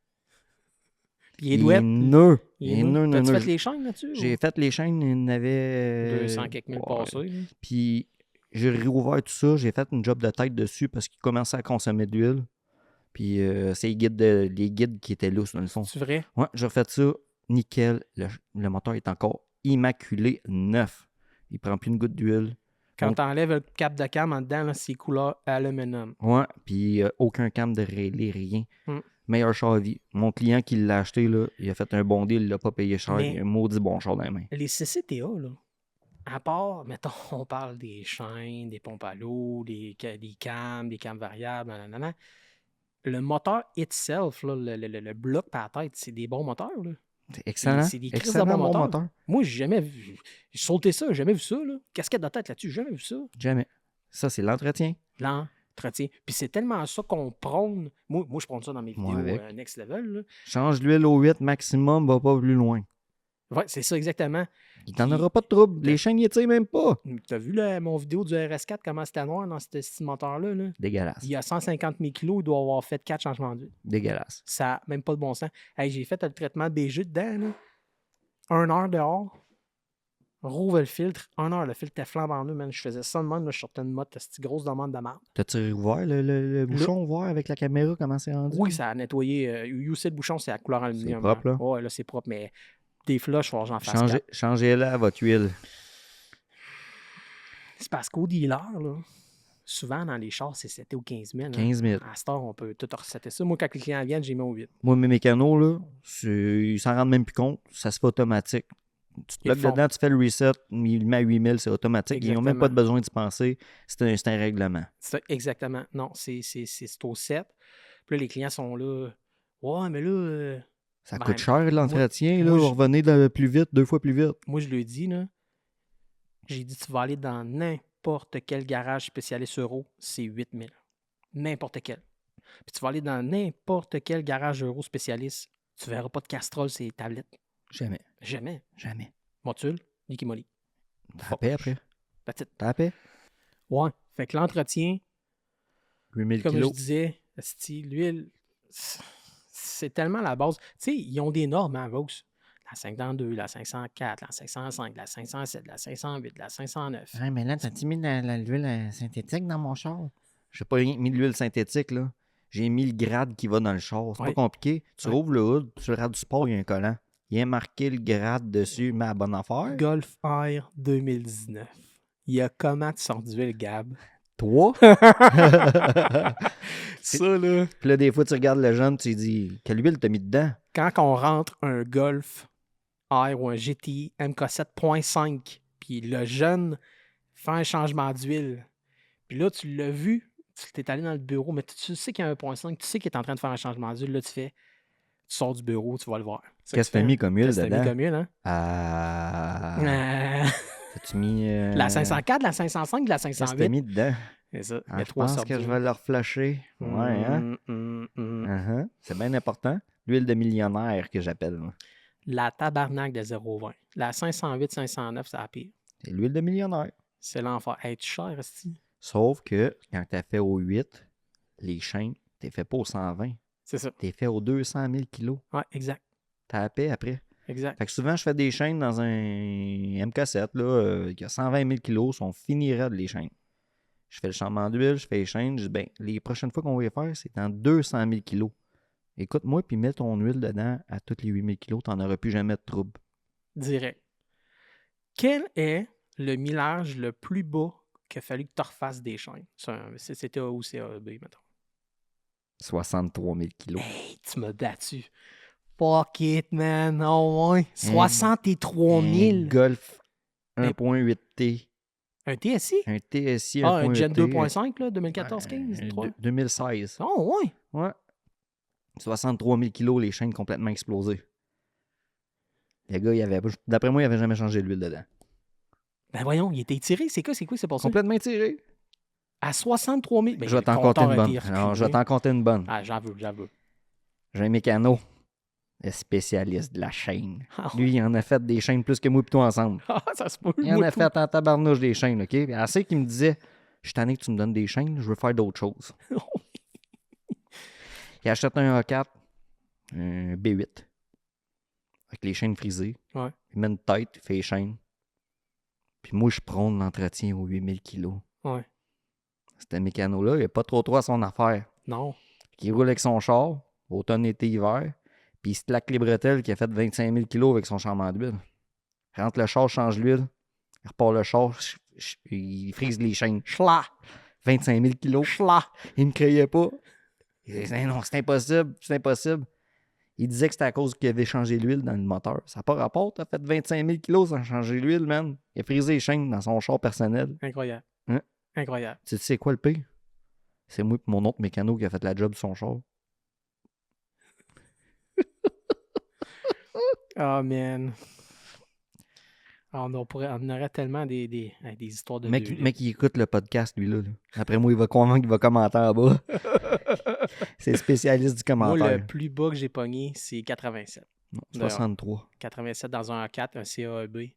Puis il est douette. neuf. Il Il est est neuf. neuf, T'as-tu neuf. fait les chaînes là-dessus? J'ai fait les chaînes, il y en avait... 200 quelques mille ouais. passés. là. Puis j'ai réouvert tout ça, j'ai fait une job de tête dessus parce qu'il commençait à consommer de l'huile. Puis c'est les guides qui étaient là, dans le fond. C'est vrai? Ouais, j'ai refait ça, nickel. Le moteur est encore immaculé, neuf. Il prend plus une goutte d'huile. Quand Donc- tu enlèves le cap de cam en dedans, là, c'est couleur aluminium. Ouais, puis aucun cam de rélé, rien. Mm. Meilleur char à vie. Mon client qui l'a acheté, là, il a fait un bon deal, il l'a pas payé cher. Mais- Il a un maudit bon char dans les mains. Les CCTA, là, à part, mettons, on parle des chaînes, des pompes à l'eau, des cams variables, le moteur itself, là, le bloc par la tête, c'est des bons moteurs, là. C'est excellent. C'est des crises de Excellent bon bon moteur. moteur. Moi, j'ai jamais vu. J'ai sauté ça, j'ai jamais vu ça. Là. Casquette de tête là-dessus, j'ai jamais vu ça. Jamais. Ça, c'est l'entretien. L'entretien. Puis c'est tellement ça qu'on prône. Moi, je prône ça dans mes Moi vidéos avec. next level. Là. Change l'huile au 8 maximum, va pas plus loin. Ouais, c'est ça exactement. Il t'en Puis- aura pas de trouble. Les chaînes, ils tirent même pas. T'as vu là, mon vidéo du RS4, comment c'était noir dans ce petit moteur-là? Là? Dégueulasse. Il y a 150 000 kilos, il doit avoir fait 4 changements d'huile. Dégueulasse. Ça n'a même pas de bon sens. Hey, j'ai fait le traitement BG dedans. Là. 1 heure dehors. Rouvre le filtre. 1 heure, le filtre était flambant en nous, man. Je faisais ça de même, là, je sortais une motte, cette grosse demande de merde. T'as-tu ouvert le bouchon, voir avec la caméra comment c'est rendu? Oui, ça a nettoyé. UC le bouchon, c'est à couleur aluminium. propre, là? Ouais, là, c'est propre, mais des flushs, il faut que j'en fasse Changez, 4. changez-la à votre huile. C'est parce qu'au dealer, là, souvent dans les chars, c'est 7 ou 15 000. 15 000. À cette heure, on peut tout resetter ça. Moi, quand les clients viennent, j'ai mis au 8. Moi, mes mécanos, là, ils s'en rendent même plus compte. Ça se fait automatique. Tu te Ils le bloques font. dedans, tu fais le reset, il met à 8000, c'est automatique. Ils n'ont même Exactement. pas de besoin d'y penser. C'est un règlement. Exactement. Non, c'est au 7. Puis là, les clients sont là. Ouais, mais là, Ça Ben, coûte cher l'entretien, moi, là. je- Revenez plus vite, 2 fois plus vite. moi, je le dis, là. J'ai dit, tu vas aller dans n'importe quel garage spécialiste euro, c'est 8 000. N'importe quel. Puis tu vas aller dans n'importe quel garage euro spécialiste, tu verras pas de Castrol, c'est tablettes. Jamais. Jamais. Jamais. Motul, Nicky Molly. T'as la paix après. Petite. T'as la paix. Ouais. Fait que l'entretien, 8000 comme je kilos. disais, esti, l'huile, c'est tellement la base. Tu sais, ils ont des normes, hein, Vaux. La 52, la 504, la 505, la 507, la 508, la 509. Ouais, mais là, t'as-tu mis l'huile synthétique dans mon char? J'ai pas rien mis de l'huile synthétique, là. J'ai mis le grade qui va dans le char. C'est Ouais. pas compliqué. Tu Ouais. rouvres le hood, sur le rad du sport, il y a un collant. Il y a marqué le grade dessus, mais à bonne affaire. Golf Air 2019. Il y a comment tu sors d'huile, Gab? 3. Ça, là. Puis là, des fois, tu regardes le jeune, tu te dis, quelle huile t'as mis dedans? Quand on rentre un Golf Air ou un GTI MK7.5, puis le jeune fait un changement d'huile, puis là, tu l'as vu, tu t'es allé dans le bureau, mais tu sais qu'il y a un 1.5, tu sais qu'il est en train de faire un changement d'huile, là, tu sors du bureau, tu vas le voir. C'est ça Qu'est-ce que tu t'as fais, mis hein? comme huile Qu'est-ce que t'as mis dedans? comme huile, hein? Ah. T'as-tu mis. La 504, la 505, la Qu'est-ce que 508. t'as mis dedans? C'est ça. Ah, Il y a je 3 pense sortes que je d'huile. vais le reflasher. Ouais, hein? Uh-huh. C'est bien important. L'huile de millionnaire que j'appelle. moi. La tabarnak de 0,20. La 508, 509, c'est la pire. C'est l'huile de millionnaire. C'est l'enfer. Hey, tu cher, esti? Sauf que quand t'as fait au 8, les chaînes, t'es fait pas au 120. C'est ça. T'es fait aux 200 000 kilos. Ouais, exact. T'as la paix après. Exact. Fait que souvent, je fais des chaînes dans un MK7 là, qui a 120 000 kilos, sont finis raides les chaînes. Je fais le changement d'huile, je fais les chaînes, je dis, ben, les prochaines fois qu'on va les faire, c'est dans 200 000 kilos. Écoute-moi, puis mets ton huile dedans à toutes les 8 000 kilos, t'en auras plus jamais de trouble. Direct. Quel est le millage le plus bas qu'il a fallu que tu refasses des chaînes? C'était A ou CAB, mettons. 63 000 kilos. Hey, tu m'as battu. Fuck it, man. Oh, ouais. 63 000. Un Golf Mais- 1.8T. Un TSI? Un TSI 1.8T. Ah, un Gen 2.5, là, 2014-15? 3? 2016. Oh, ouais. Ouais. 63 000 kilos, les chaînes complètement explosées. Le gars, d'après moi, il avait jamais changé l'huile dedans. Ben voyons, il était tiré. C'est quoi qui s'est passé? Complètement tiré. À 63 000. Ben, Je vais le t'en compter compteur une a bonne. été Non, je vais reculé. t'en compter une bonne. Ah, j'en veux. J'ai un mécano, le spécialiste de la chaîne. Ah, Lui, il en a fait des chaînes plus que moi et toi ensemble. ça se peut. Il en moi, a tout. fait en tabarnouche des chaînes, OK? Et assez qu'il me disait, je suis tanné que tu me donnes des chaînes, je veux faire d'autres choses. Il achète un A4, un B8, avec les chaînes frisées. Ouais. Il met une tête, il fait les chaînes. Puis moi, je prône l'entretien aux 8000 kilos. Ouais. Ce mécano-là, il n'a pas trop à son affaire. Non. Il roule avec son char, automne, été, hiver, puis il se claque les bretelles qui a fait 25 000 kilos avec son changement d'huile. Rentre le char, change l'huile, il repart le char, il frise les chaînes. Schla. 25 000 kilos. Schla. Il ne croyait pas. Il disait, non, c'est impossible, c'est impossible. Il disait que c'était à cause qu'il avait changé l'huile dans le moteur. Ça n'a pas rapport, t'as fait 25 000 kilos sans changer l'huile, man. Il a frisé les chaînes dans son char personnel. Incroyable. Hein? Incroyable. Tu sais quoi le pire? C'est moi et mon autre mécano qui a fait la job de son char. Oh, man. Ah, on aurait tellement des histoires de Mec, deux litres. mec, il écoute le podcast, lui, là. Après moi, il va convaincre, il va commenter en bas. C'est spécialiste du Moi, le commentaire. plus bas que j'ai pogné, c'est 87. Non, D'ailleurs. 63. 87 dans un A4, un CAEB.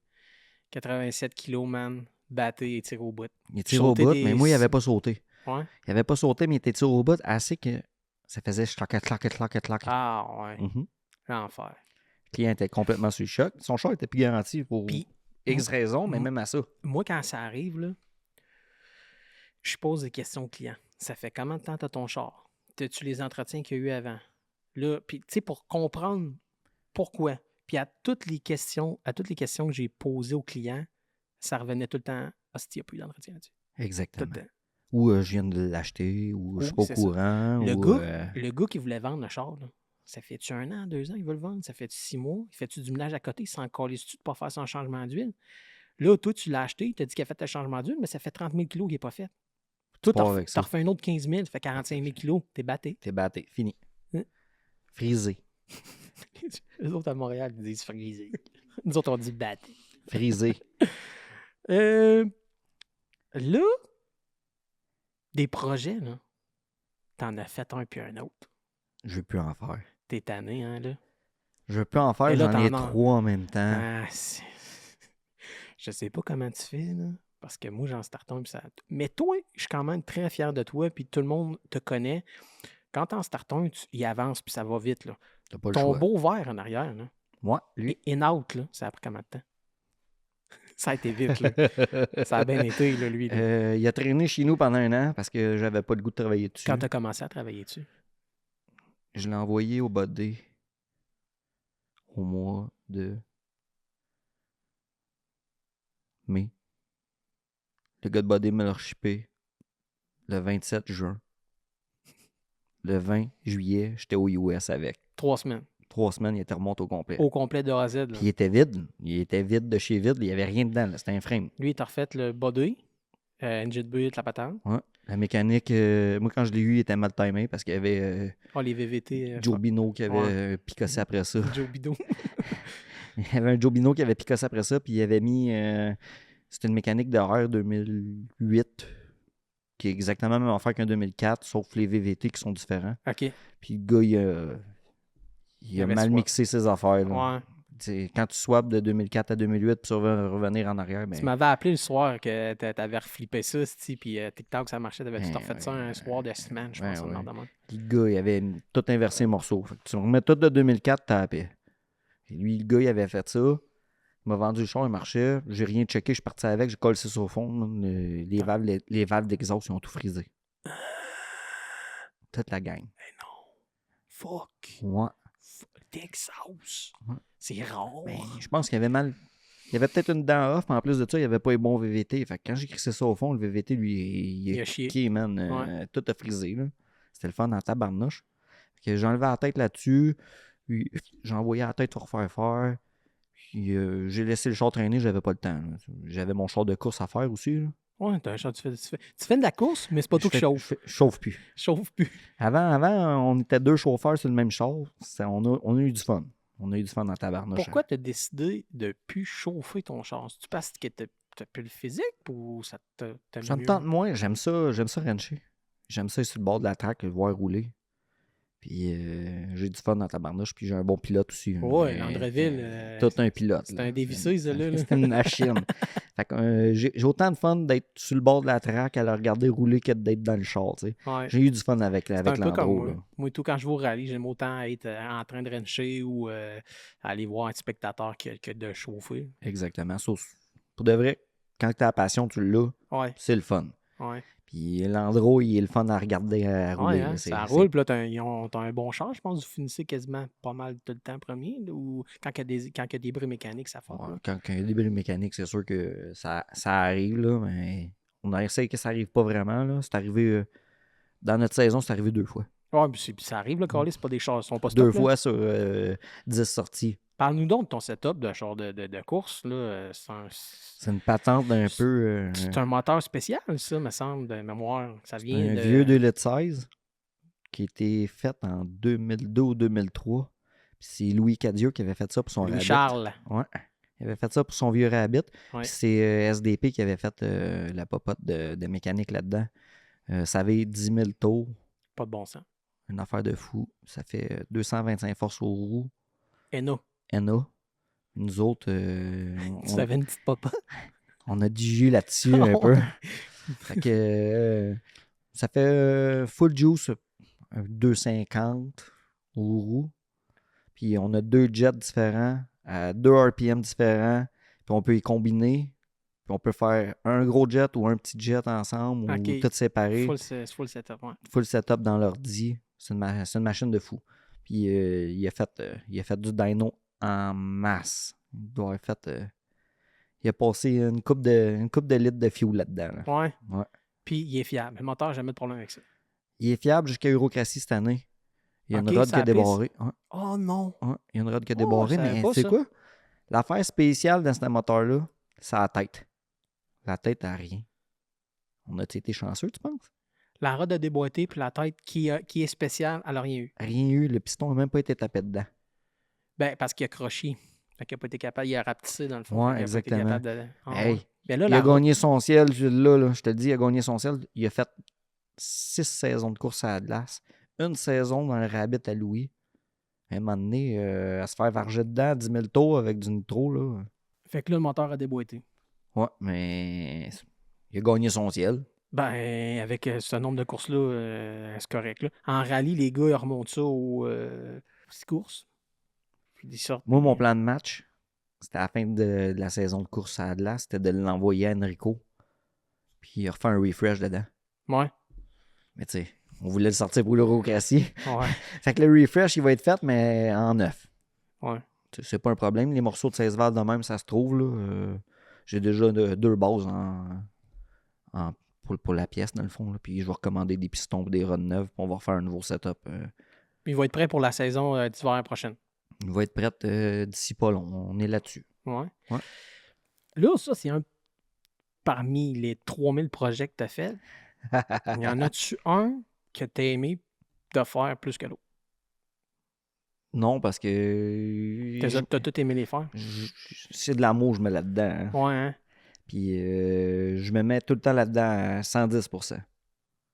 87 kilos, man. Batté et tiré au bout. Il tire au bout, mais moi, il avait pas sauté. Ouais? Il avait pas sauté, mais il était tiré au bout assez que ça faisait clac. Ah, ouais. Mhm. L'enfer. Le client était complètement sur le choc. Son char était plus garanti pour Puis, X raisons, mais même à ça. moi, quand ça arrive, là, je pose des questions aux clients. Ça fait combien de temps t'as ton char? T'as-tu les entretiens qu'il y a eu avant? Là, puis, tu sais, pour comprendre pourquoi. Puis à toutes les questions que j'ai posées aux clients, ça revenait tout le temps. Ah, il n'y a plus d'entretien là-dessus. Tout Exactement. le temps. Ou je viens de l'acheter, ou je suis pas au c'est ça. courant. Le gars qui voulait vendre le char, là, ça fait-tu 1 an, 2 ans, il veut le vendre? Ça fait-tu 6 mois? Il fait-tu du ménage à côté sans coller-tu de pas faire son changement d'huile? Là, toi, tu l'as acheté, il t'a dit qu'il a fait le changement d'huile, mais ça fait 30 000 kilos qu'il n'est pas fait. Toi, pars avec t'as ça. refait un autre 15 000, ça fait 45 000 kilos, t'es batté. T'es batté, fini. Hein? Frisé. Les autres à Montréal, ils disent frisé. Nous autres, on dit batté. Frisé. Là, des projets, là, t'en as fait un puis un autre. Je veux plus en faire. T'es tanné, hein, là? Je veux plus en faire, Et là, j'en ai t'en as. 3 en même temps. Ah, je sais pas comment tu fais, là. Parce que moi, j'en starte un, puis ça. Mais toi, je suis quand même très fier de toi, puis tout le monde te connaît. Quand t'en startes un, il avance, puis ça va vite, là. T'as pas le Ton choix. beau verre en arrière, là. Moi, lui. Et in-out, là, ça a pris combien de temps? Ça a été vite, là. Ça a bien été, là, lui. Là. Il a traîné chez nous pendant 1 an parce que j'avais pas le goût de travailler dessus. Quand t'as commencé à travailler dessus? Je l'ai envoyé au body au mois de mai. Le gars de body me l'a shippé le 27 juin. Le 20 juillet, j'étais au US avec. 3 semaines. 3 semaines, il était remonté au complet. Au complet de A à Z, là. Puis il était vide. Il était vide de chez vide. Il n'y avait rien dedans. là. C'était un frame. Lui, il t'a refait le body, engine build, la patente. Ouais. La mécanique, moi quand je l'ai eu, il était mal timé parce qu'il y avait Les VVT. Joe Bino qui avait picossé après ça. Joe Bidon. Il y avait un Joe Bino qui avait picossé après ça, puis il avait mis. C'était une mécanique de R 2008, qui est exactement la même affaire qu'un 2004, sauf les VVT qui sont différents. OK. Puis le gars, il a avait mal swap. mixé ses affaires. Là. Ouais. T'sais, quand tu swaps de 2004 à 2008, puis revenir en arrière, ben, Tu m'avais appelé le soir que t'avais reflippé ça, puis TikTok, ça marchait. T'avais-tu Ben, refait ça un soir de semaine, je pense, ouais. normalement. le gars, il avait tout inversé les morceaux. Fait que tu remets tout de 2004, t'as la paix. Et lui, le gars, il avait fait ça. Il m'a vendu le char, il marchait. J'ai rien checké, je suis parti avec, j'ai collé ça sur le fond. Les valves d'exhaust, ils ont tout frisé. Toute la gang. Mais non. Fuck. Ouais. Texas. Ouais. C'est rare. Ben, je pense qu'il y avait mal. Il y avait peut-être une dent off, mais en plus de ça, il n'y avait pas les bons VVT. Fait que quand j'ai crissé ça au fond, le VVT, lui, Il a chié. piqué, man. Ouais. Tout a frisé. Là. C'était le fun dans tabarnouche. Fait que j'ai enlevé la tête là-dessus. Puis j'ai envoyé la tête pour refaire faire. Puis j'ai laissé le char traîner, j'avais pas le temps. Là. J'avais mon char de course à faire aussi. Là. Ouais, t'as un chat, tu fais de la course, mais c'est pas tout qui chauffe. Je chauffe plus. Chauffe plus. Avant, on était 2 chauffeurs sur le même char. On a eu du fun. On a eu du fun dans tabarnouche. Pourquoi t'as décidé de plus chauffer ton char? C'est-tu parce que t'as plus le physique ou ça t'aime Ça me mieux? tente moins. J'aime ça rancher. J'aime ça sur le bord de la track, le voir rouler. Puis j'ai du fun dans tabarnouche. Puis j'ai un bon pilote aussi. Ouais, Andreville. Tout un pilote. C'est là. un dévisseuse, là. C'est une machine. Fait que, j'ai autant de fun d'être sur le bord de la track à le regarder rouler que d'être dans le char. Tu sais. Ouais. J'ai eu du fun avec C'est un peu comme l'Andro. moi. là. Moi, tout quand je vais au rallye, j'aime autant être en train de rancher ou aller voir un spectateur que de chauffer. Exactement. Pour de vrai, quand tu as la passion, tu l'as, Ouais, c'est le fun. ouais. Puis l'Andro, il est le fun à regarder à rouler. Ouais, hein, là. ça roule, puis là, t'as un bon char, je pense. Vous finissez quasiment pas mal tout le temps premier, là, ou quand il y a des bruits mécaniques, ça fait. Ouais, quand il y a des bris mécaniques, c'est sûr que ça arrive, là, mais on a essayé que ça arrive pas vraiment. Là. C'est arrivé, dans notre saison, c'est arrivé 2 fois. Ouais, puis ça arrive, là, Carly, c'est pas des chars, ils sont pas 2 stop, là. fois sur 10 sorties. Parle-nous donc de ton setup de char de course, là. C'est une patente d'un peu... C'est un moteur spécial, ça, me semble, de mémoire. Ça vient un de... vieux 2 litres 16 qui a été fait en 2002 ou 2003. Puis Puis c'est Louis Cadieux qui avait fait ça pour son Louis Rabbit. Charles. Ouais. Il avait fait ça pour son vieux Rabbit. Ouais. Puis c'est SDP qui avait fait la popote de mécanique là-dedans. Ça avait 10 000 tours. Pas de bon sens. Une affaire de fou. Ça fait 225 forces aux roues. Enno. NA. Nous autres, Tu avais une petite papa. on a du jus là-dessus un peu. Fait que ça fait full juice, 250 aux roues. Puis on a 2 jets différents, à 2 RPM différents. Puis on peut y combiner. Puis on peut faire un gros jet ou un petit jet ensemble Ok. ou tout séparé. Full setup, ouais. Full setup dans l'ordi. C'est une machine de fou. Puis il a fait du dyno en masse. Il doit avoir fait... il a passé une coupe de litres de fuel là-dedans. Là. Ouais. Ouais. Puis il est fiable. Le moteur, jamais de problème avec ça. Il est fiable jusqu'à Eurocratie cette année. Il y a Ok, une rod ça qui a pisse. débarré. Ouais, Oh non! ouais, il y a une rod qui a Oh, débarré, je savais mais pas c'est ça. quoi? L'affaire spéciale dans ce moteur-là, c'est la tête. La tête a rien. On a été chanceux, tu penses? La rod a déboîté, puis la tête qui est spéciale, elle n'a rien eu. Rien eu. Le piston n'a même pas été tapé dedans. Ben, parce qu'il a croché. Fait qu'il n'a pas été capable, il a rapetissé dans le fond. Ouais, Fait qu'il a pas été exactement. capable de... Ah, Hey, ouais. Ben là, il la a rod- gagné son ciel, celui-là. Là. Je te le dis, il a gagné son ciel. Il a fait 6 saisons de course à la glace. Une saison dans le Rabbit à Louis. À un moment donné, à se faire varger dedans 10 000 tours avec du nitro. Là. Fait que là, le moteur a déboîté. Ouais, mais il a gagné son ciel. Ben, avec ce nombre de courses-là, c'est correct. Là. En rallye, les gars, ils remontent ça aux 6 courses. Puis ils sortent. Moi, mon plan de match, c'était à la fin de la saison de course à la glace, c'était de l'envoyer à Enrico. Puis il refait un refresh dedans. Ouais. Mais tu sais, on voulait le sortir pour l'Eurocratie. Ouais. Fait que le refresh, il va être fait, mais en neuf. Ouais. C'est pas un problème. Les morceaux de 16 valves de même, ça se trouve. Là. J'ai déjà 2 bases pour la pièce, dans le fond. Là. Puis je vais recommander des pistons et des rods neuves. Puis on va refaire un nouveau setup. Il va être prêt pour la saison d'hiver prochaine. Il va être prêt d'ici pas long. On est là-dessus. Ouais. Ouais. Là, ça, c'est un parmi les 3000 projets que tu as fait. Y en a-tu un que tu as aimé de faire plus que l'autre? Non, parce que T'as tout aimé les faire? c'est de l'amour que je mets là-dedans. Hein. Ouais, hein? Puis je me mets tout le temps là-dedans à 110%.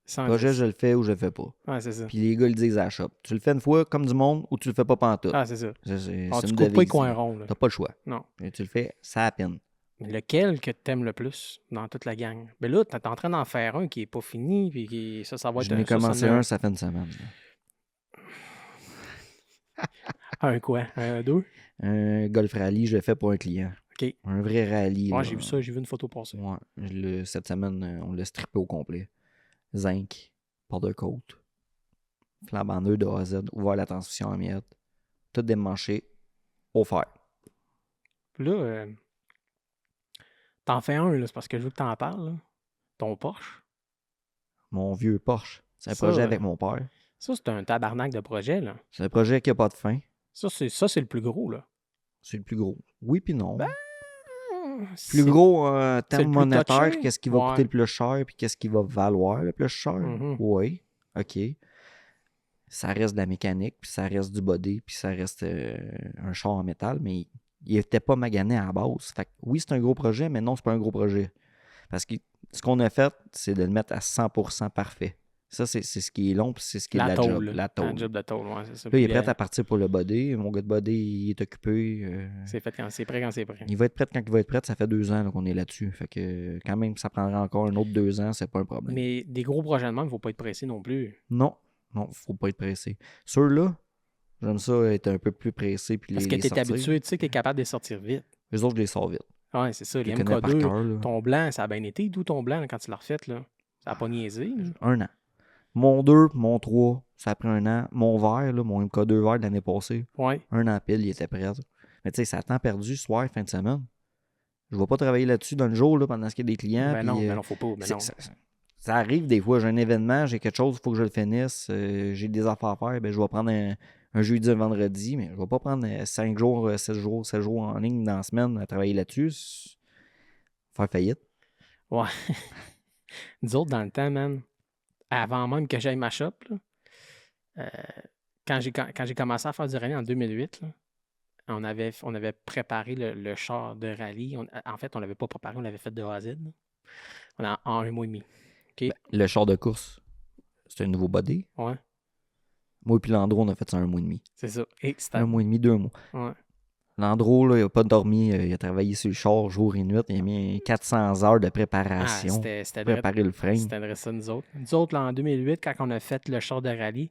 Sans Projet, dire. je le fais ou je le fais pas. Ouais, c'est ça. Puis les gars le disent à la shop. Tu le fais une fois comme du monde ou tu le fais pas pantoute. Ah, c'est ça. C'est Ah, tu une coupes pas les devise. coins ronds, là. T'as pas le choix. Non. Et tu le fais, ça à peine. Lequel que t'aimes le plus dans toute la gang? Ben là, t'es en train d'en faire un qui est pas fini, puis ça va être... Je n'ai commencé un, ça fait une semaine. Un quoi? Un, deux? Un Golf Rally, je le fais pour un client. OK. Un vrai rallye. Ouais, là. j'ai vu ça, j'ai vu une photo passer. Ouais. Cette semaine, on l'a strippé au complet. Zinc, porte de côte, flambant de A à Z, ouvert la transmission en miettes, tout démanché, au fer. Puis là, t'en fais un, là, c'est parce que je veux que t'en parles, là. Ton Porsche. Mon vieux Porsche. C'est un Ça, projet avec mon père. Ça, c'est un tabarnak de projet, là. C'est un projet qui n'a pas de fin. Ça, c'est le plus gros, là. C'est le plus gros. Oui puis non. Ben, Plus gros en le termes plus monétaires, touché. qu'est-ce qui va Ouais. coûter le plus cher puis qu'est-ce qui va valoir le plus cher. Mhm. Oui, OK. Ça reste de la mécanique, puis ça reste du body, puis ça reste un char en métal, mais il n'était pas magané à la base. Fait que oui, c'est un gros projet, mais non, c'est pas un gros projet. Parce que ce qu'on a fait, c'est de le mettre à 100% parfait. Ça, c'est ce qui est long, puis c'est ce qui est La la tôle, job. là. La tôle. La job de tôle, ouais, c'est ça. Là, il est Puis, prêt à partir pour le body. Mon gars de body, il est occupé. c'est fait quand c'est prêt, quand c'est prêt. Il va être prêt quand il va être prêt. Ça fait 2 ans là, qu'on est là-dessus. Fait que quand même, ça prendra encore un autre 2 ans, c'est pas un problème. Mais des gros projets de même, il ne faut pas être pressé non plus. Non, faut pas être pressé. Ceux-là, j'aime ça être un peu plus pressé. Puis Parce que les tu es sortir. habitué, tu sais que tu es capable de les sortir vite. Les autres, je les sors vite. Ouais, c'est ça. Je Les les connais par MK2, cœur. là. ton blanc, ça a bien été. D'où ton blanc là, quand tu l'as refait, là? Ça n'a pas niaisé. Là. 1 an. Mon 2, mon 3, ça a pris 1 an. Mon vert, là, mon MK2 vert de l'année passée, Ouais. 1 an pile, il était prêt. Mais tu sais, ça a temps perdu, soir, fin de semaine. Je ne vais pas travailler là-dessus dans le jour là, pendant qu'il y a des clients. Ben puis, non, ben non, faut pas. Ben c'est- non. ça arrive des fois, j'ai un événement, j'ai quelque chose, il faut que je le finisse, j'ai des affaires à faire, ben, je vais prendre un jeudi, un vendredi, mais je ne vais pas prendre 5 jours, 7 jours en ligne dans la semaine à travailler là-dessus. Faire faillite. Ouais. Nous autres, dans le temps, man, avant même que j'aille ma shop, là, quand j'ai commencé à faire du rallye en 2008, là, on avait préparé le char de rallye. En fait, on l'avait pas préparé, on l'avait fait de A à Z. Là. En un mois et demi. OK? Le char de course, c'est un nouveau body. Ouais, Moi et puis Landreau, on a fait ça un mois et demi. c'est ça. Et c'était... Un mois et demi, 2 mois. Ouais. Landreau, là, il n'a pas dormi. Il a travaillé sur le char jour et nuit. Il a mis 400 heures de Ah, préparation pour c'était préparer le frame. C'était ça, nous autres. Nous autres, là, en 2008, quand on a fait le char de rallye,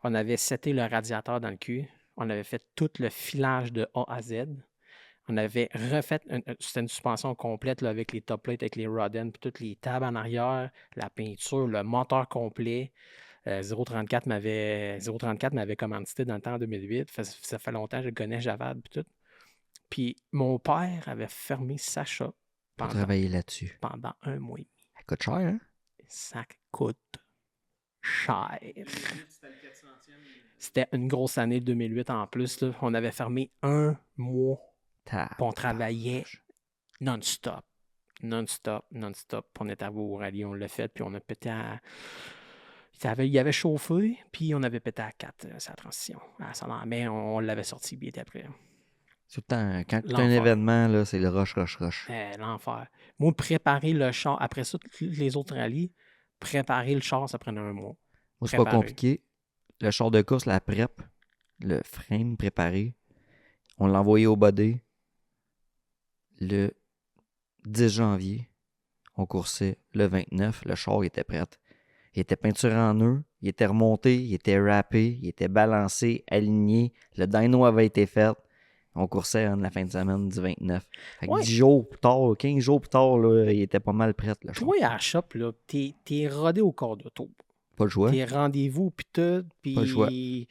on avait seté le radiateur dans le cul. On avait fait tout le filage de A à Z. On avait refait, c'était une suspension complète là, avec les top plates, avec les rod-ends, puis toutes les tables en arrière, la peinture, le moteur complet. 034 m'avait commandité dans le temps en 2008. Ça fait longtemps que je le connais, Javad, puis tout. Puis mon père avait fermé sa shop Pour travailler là-dessus. pendant un mois et demi. Ça coûte cher, hein? Ça coûte cher. 2008, c'était le 400e. C'était une grosse année 2008 en plus. Là. On avait fermé un mois. Puis on travaillait non-stop. Non-stop. Puis on était arrivé au rallye, on l'a fait, puis on a pété à... Il avait chauffé, puis on avait pété à 4 sa transition. Mais on l'avait sorti bien après. Tout le temps, quand tu as un L'enfer. événement, là, c'est le rush. L'enfer. Moi, préparer le char, après ça, tous les autres rallyes, préparer le char, ça prenait un mois. Moi, c'est pas Préparer. compliqué. Le char de course, la prep, le frame préparé, on l'a envoyé au body le 10 janvier. On coursait le 29. Le char était prêt. Il était peinturé en nœud, il était remonté, il était wrappé, il était balancé, aligné. Le dyno avait été fait. On coursait en la fin de semaine du 29. Fait que Ouais. 10 jours plus tard, 15 jours plus tard, là, il était pas mal prêt, le char. Toi, à la shop, là, t'es rodé au corps d'auto. Pas le choix. Tes rendez-vous, puis tout, Pas le choix. puis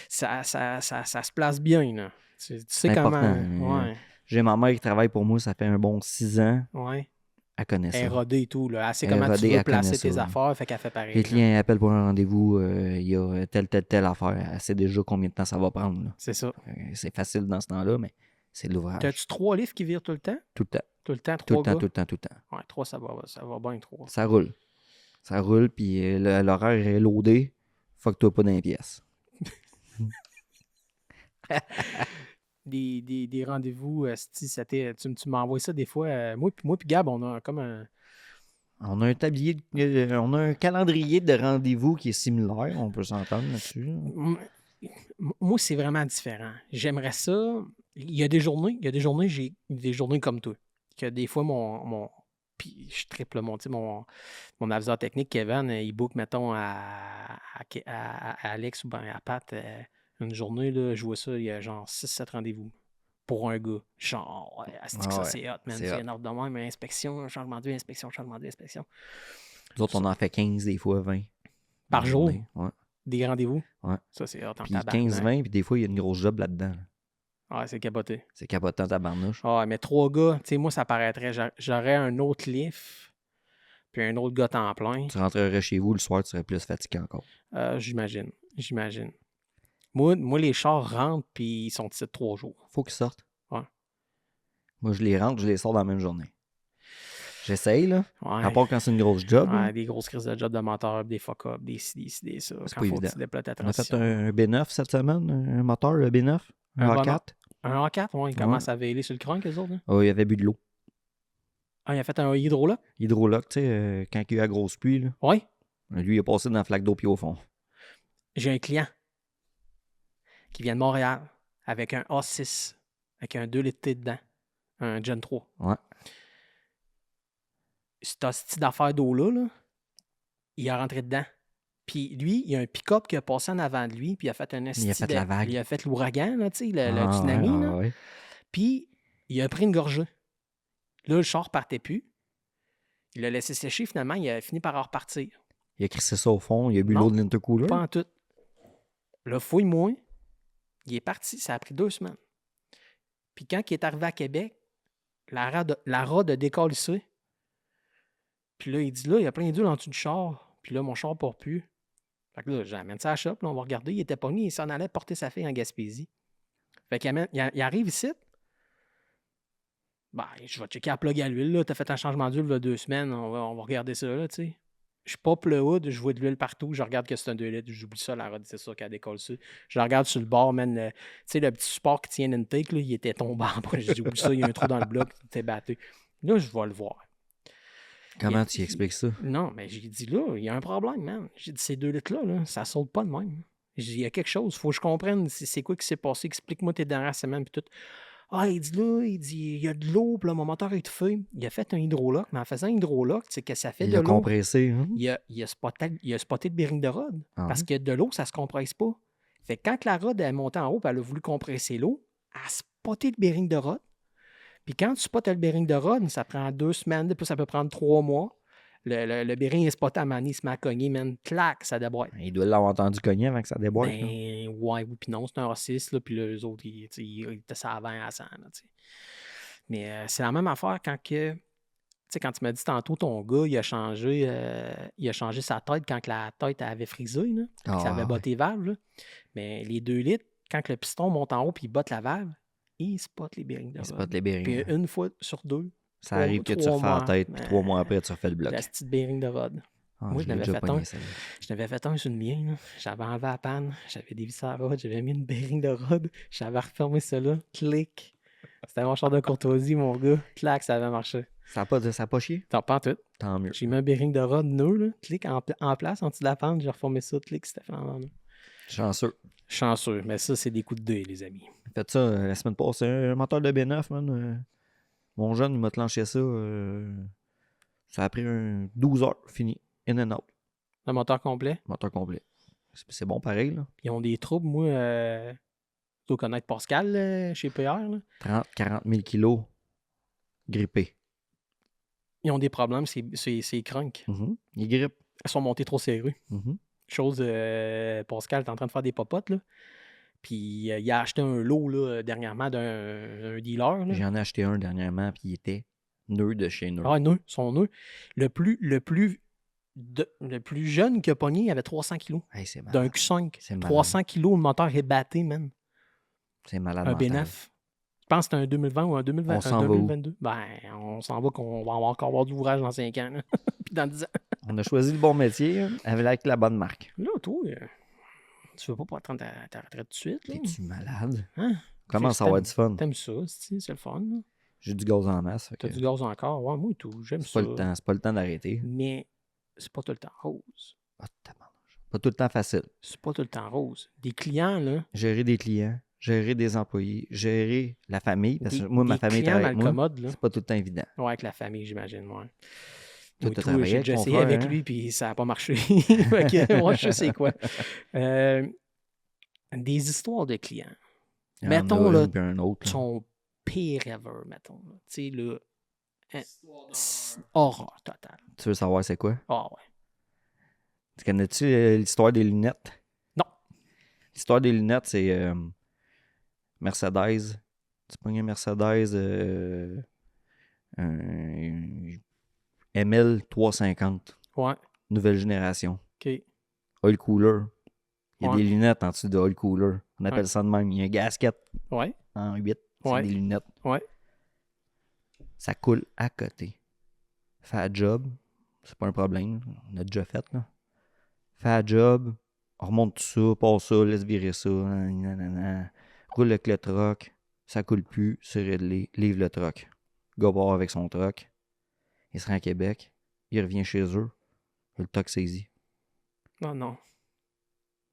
ça se place bien, là. Tu sais C'est comment... important. Ouais, J'ai ma mère qui travaille pour moi, ça fait un bon 6 ans. ouais. Elle connaît Elle est ça. rodée et tout, là. Elle sait Elle est comment tu rodée, veux elle placer connaît tes ça, affaires, fait qu'elle fait pareil. Les là. clients appellent pour un rendez-vous, il y a telle affaire. Elle sait déjà combien de temps ça va prendre. Là. C'est ça. C'est facile dans ce temps-là, mais c'est de l'ouvrage. T'as-tu 3 livres qui virent tout le temps? Tout le temps. Tout le temps, Tout 3 le temps, gars? tout le temps. Ouais, 3, ça va bien, 3. Ça roule. Ça roule, puis l'horaire est loadé. Fuck-toi pas dans les pièces. Des rendez-vous, tu m'envoies ça des fois. Moi puis Gab, on a comme un... On a on a un calendrier de rendez-vous qui est similaire. On peut s'entendre là-dessus. Moi, c'est vraiment différent. J'aimerais ça. Il y a des journées, j'ai des journées comme toi. Que des fois, puis je triple mon aviseur technique, Kevin, il book, mettons, à Alex ou bien à Pat, une journée, là, je vois ça, il y a genre 6-7 rendez-vous pour un gars. Genre, asti que ça, c'est hot, man. c'est C'est hot. un ordre de même, inspection, changement d'huile, inspection. Nous autres, on en fait 15, des fois 20. Par Une jour? journée. Ouais. Des rendez-vous? Ouais. Ça, c'est hot en Puis tabarnak. 15-20, puis des fois, il y a une grosse job là-dedans. là. Ouais, c'est capoté. C'est capotant tabarnouche. Ah, mais 3 gars, tu sais, moi, ça paraîtrait. J'aurais un autre lift, puis un autre gars temps plein. Tu rentrerais chez vous, le soir, tu serais plus fatigué encore. J'imagine. Moi, les chars rentrent, puis ils sont ici 3 jours. Faut qu'ils sortent. Ouais. Moi, je les rentre, je les sors dans la même journée. J'essaye, là. Ouais. À part quand c'est une grosse job. là. Ouais, des grosses crises de job de moteur, des fuck-up, des ci, des ça. C'est Quand pas faut évident. que tu déploies ta On a fait transition. un B9 cette semaine, un moteur, le B9, un Un bon A4. Un A4, ouais, il commence à veiller sur le crâne, eux autres. Hein? Oh, il avait bu de l'eau. Ah, il a fait un hydro-là? Hydroloc, tu sais, quand il y a eu la grosse pluie, là, Oui. lui, il a passé dans la flaque d'eau puis au fond. J'ai un client qui vient de Montréal avec un A6, avec un 2 litres dedans, un Gen 3. Ouais. Cet hostie d'affaires d'eau-là, là, il a rentré dedans. Puis lui, il y a un pick-up qui a passé en avant de lui, puis il a fait un Il a fait la vague. Il a fait l'ouragan, là, tu sais, le Ah, tsunami. ouais, là. ouais. Puis il a pris une gorgée. Là, le char partait plus. Il l'a laissé sécher, finalement, il a fini par en repartir. Il a crissé ça au fond, il a bu Non, l'eau de l'intercooler. Pas en tout. Là, fouille-moi. Il est parti, ça a pris 2 semaines. Puis quand il est arrivé à Québec, la rade a décalissé. Puis là, il dit, là, il y a plein d'huile en dessous du char. Puis là, mon char ne part plus. Fait que là, j'amène ça à la shop, là, on va regarder. Il était pogné, il s'en allait porter sa fille en Gaspésie. Fait qu'il arrive ici. Ben, je vais checker la plug à l'huile, là. T'as fait un changement d'huile il y a 2 semaines. On va regarder ça, là, tu sais. Je pop le hood, je vois de l'huile partout, je regarde que c'est un 2 litres, j'oublie ça, la rod, c'est sûr qu'elle décolle ça. Je la regarde sur le bord, man, tu sais, le petit support qui tient l'intake, là, il était tombé en bas. J'ai dit, oublie ça, il y a un trou dans le bloc, il était battu. Là, je vais le voir. Comment tu expliques ça? Non, mais j'ai dit, là, il y a un problème, man. J'ai dit, ces 2 litres-là, là, ça saute pas de même. J'ai dit, il y a quelque chose, il faut que je comprenne c'est quoi qui s'est passé, explique-moi tes dernières semaines, puis tout. Ah, il dit là, il y a de l'eau, puis là, mon moteur est étouffé. Il a fait un hydrolock, mais en faisant un hydrolock, c'est que ça fait Il de l'a l'eau. compressé, hein? Il a spoté le bearing de rod. Ah Parce ouais? que de l'eau, ça ne se compresse pas. Fait que quand la rod est montée en haut, puis elle a voulu compresser l'eau, elle a spoté le bearing de rod. Puis quand tu spottes le bearing de rod, ça prend 2 semaines, puis ça peut prendre 3 mois. Le bearing est spoté à Manny, il se met à cogner, man, clac, ça déboîte. Il doit l'avoir entendu cogner avant que ça déboîte. là. Ben, ouais, oui, puis non, c'est un A6, là, puis là, eux autres, ils étaient ça à 20 à 100, là, tu sais. Mais c'est la même affaire quand que, tu sais, quand tu m'as dit tantôt, ton gars, il a changé sa tête quand que la tête avait frisé, là, puis que ça avait botté les valves, là. Mais les 2 litres, quand que le piston monte en haut puis il botte la valve, il spot les bearings de Il rod. spot les bearings. Puis une fois sur 2, Ça arrive que tu 3 refais la mois, tête, puis 3 mois après, tu refais le bloc. la petite bearing de rod. Ah, Moi, je je l'ai n'avais déjà fait pogné, un. celle-là. Je n'avais fait un sur le mien. Là. J'avais enlevé la panne, j'avais dévissé la rod, j'avais mis une bearing de rod, j'avais refermé ça là, clic. C'était mon char de courtoisie, mon gars. Clac, ça avait marché. Ça a pas chié? T'en pas en tout. Tant mieux. J'ai mis un bearing de rod nœud, là, clic en place, en dessous de la pente, j'ai reformé ça, clic, c'était fait en nœud. Chanceux. Chanceux, mais ça, c'est des coups de deuil, les amis. Faites ça la semaine passée. Un moteur de B9, man. Mon jeune, il m'a clenché ça. Ça a pris 12 heures. Fini. In and out. Le moteur complet. Moteur complet. C'est bon pareil, là. Ils ont des troubles, moi. Tu dois connaître Pascal chez PR. Là. 30-40 000 kilos grippés. Ils ont des problèmes, c'est crunk. Ils grippent. Elles sont montées trop serrées. Chose, Pascal est en train de faire des popotes, là. Puis il a acheté un lot, là, dernièrement, d'un dealer, là. J'en ai acheté un dernièrement, puis il était nœud de chez nœud. Ah, nœud, son nœud. Le plus jeune qu'il a pogné, il avait 300 kilos. Hey, c'est malade. D'un Q5. C'est malade. 300 kilos, le moteur est batté, man. C'est malade Un mental. B9. Je pense que c'était un 2020 ou un 2020, On un s'en va où? 2022. Ben, on s'en va qu'on va encore avoir de l'ouvrage dans 5 ans. Là. Puis dans 10 ans. On a choisi le bon métier hein, avec la bonne marque. Là, toi, tu veux pas prendre ta retraite tout de suite? Là? Es-tu malade? Hein? Comment ça va être fun? T'aimes ça, c'est le fun. Là. J'ai du gaz en masse. T'as du gaz encore? Ouais, moi et tout. J'aime ça. C'est pas le temps d'arrêter. Mais c'est pas tout le temps rose. Ah, pas tout le temps facile. C'est pas tout le temps rose. Des clients, là. Gérer des clients, gérer des employés, gérer la famille. Parce que moi, ma famille clients travaille avec moi. malcommodes, là. C'est pas tout le temps évident. Ouais, avec la famille, j'imagine, ouais. Toi, Moi, t'as tout, travaillé j'ai avec déjà ton essayé frère, avec hein? lui, puis ça n'a pas marché. Fait que, moi, je sais quoi. Des histoires de clients. Il y en Mettons, a là, une puis un autre. là. son pire ever, mettons. Tu sais, là, horreur totale. Tu veux savoir c'est quoi? Ah ouais. Tu connais-tu l'histoire des lunettes? Non. L'histoire des lunettes, c'est Mercedes. Tu prends une Mercedes un ML 350. Ouais. Nouvelle génération. OK. Oil cooler. Il y a Ouais. des lunettes en dessous de oil cooler. On appelle Ouais. ça de même. Il y a un gasket Ouais. en 8. C'est Ouais. des lunettes. Ouais. Ça coule à côté. Fais la job. C'est pas un problème. On a déjà fait, là. Fais la job. On remonte tout ça. Passe ça. Laisse virer ça. Nanana. Roule avec le truck. Ça coule plus. C'est réglé. Livre le truck. Gars part avec son truck. Il se rend à Québec. Il revient chez eux. Le truck saisit. Non, non.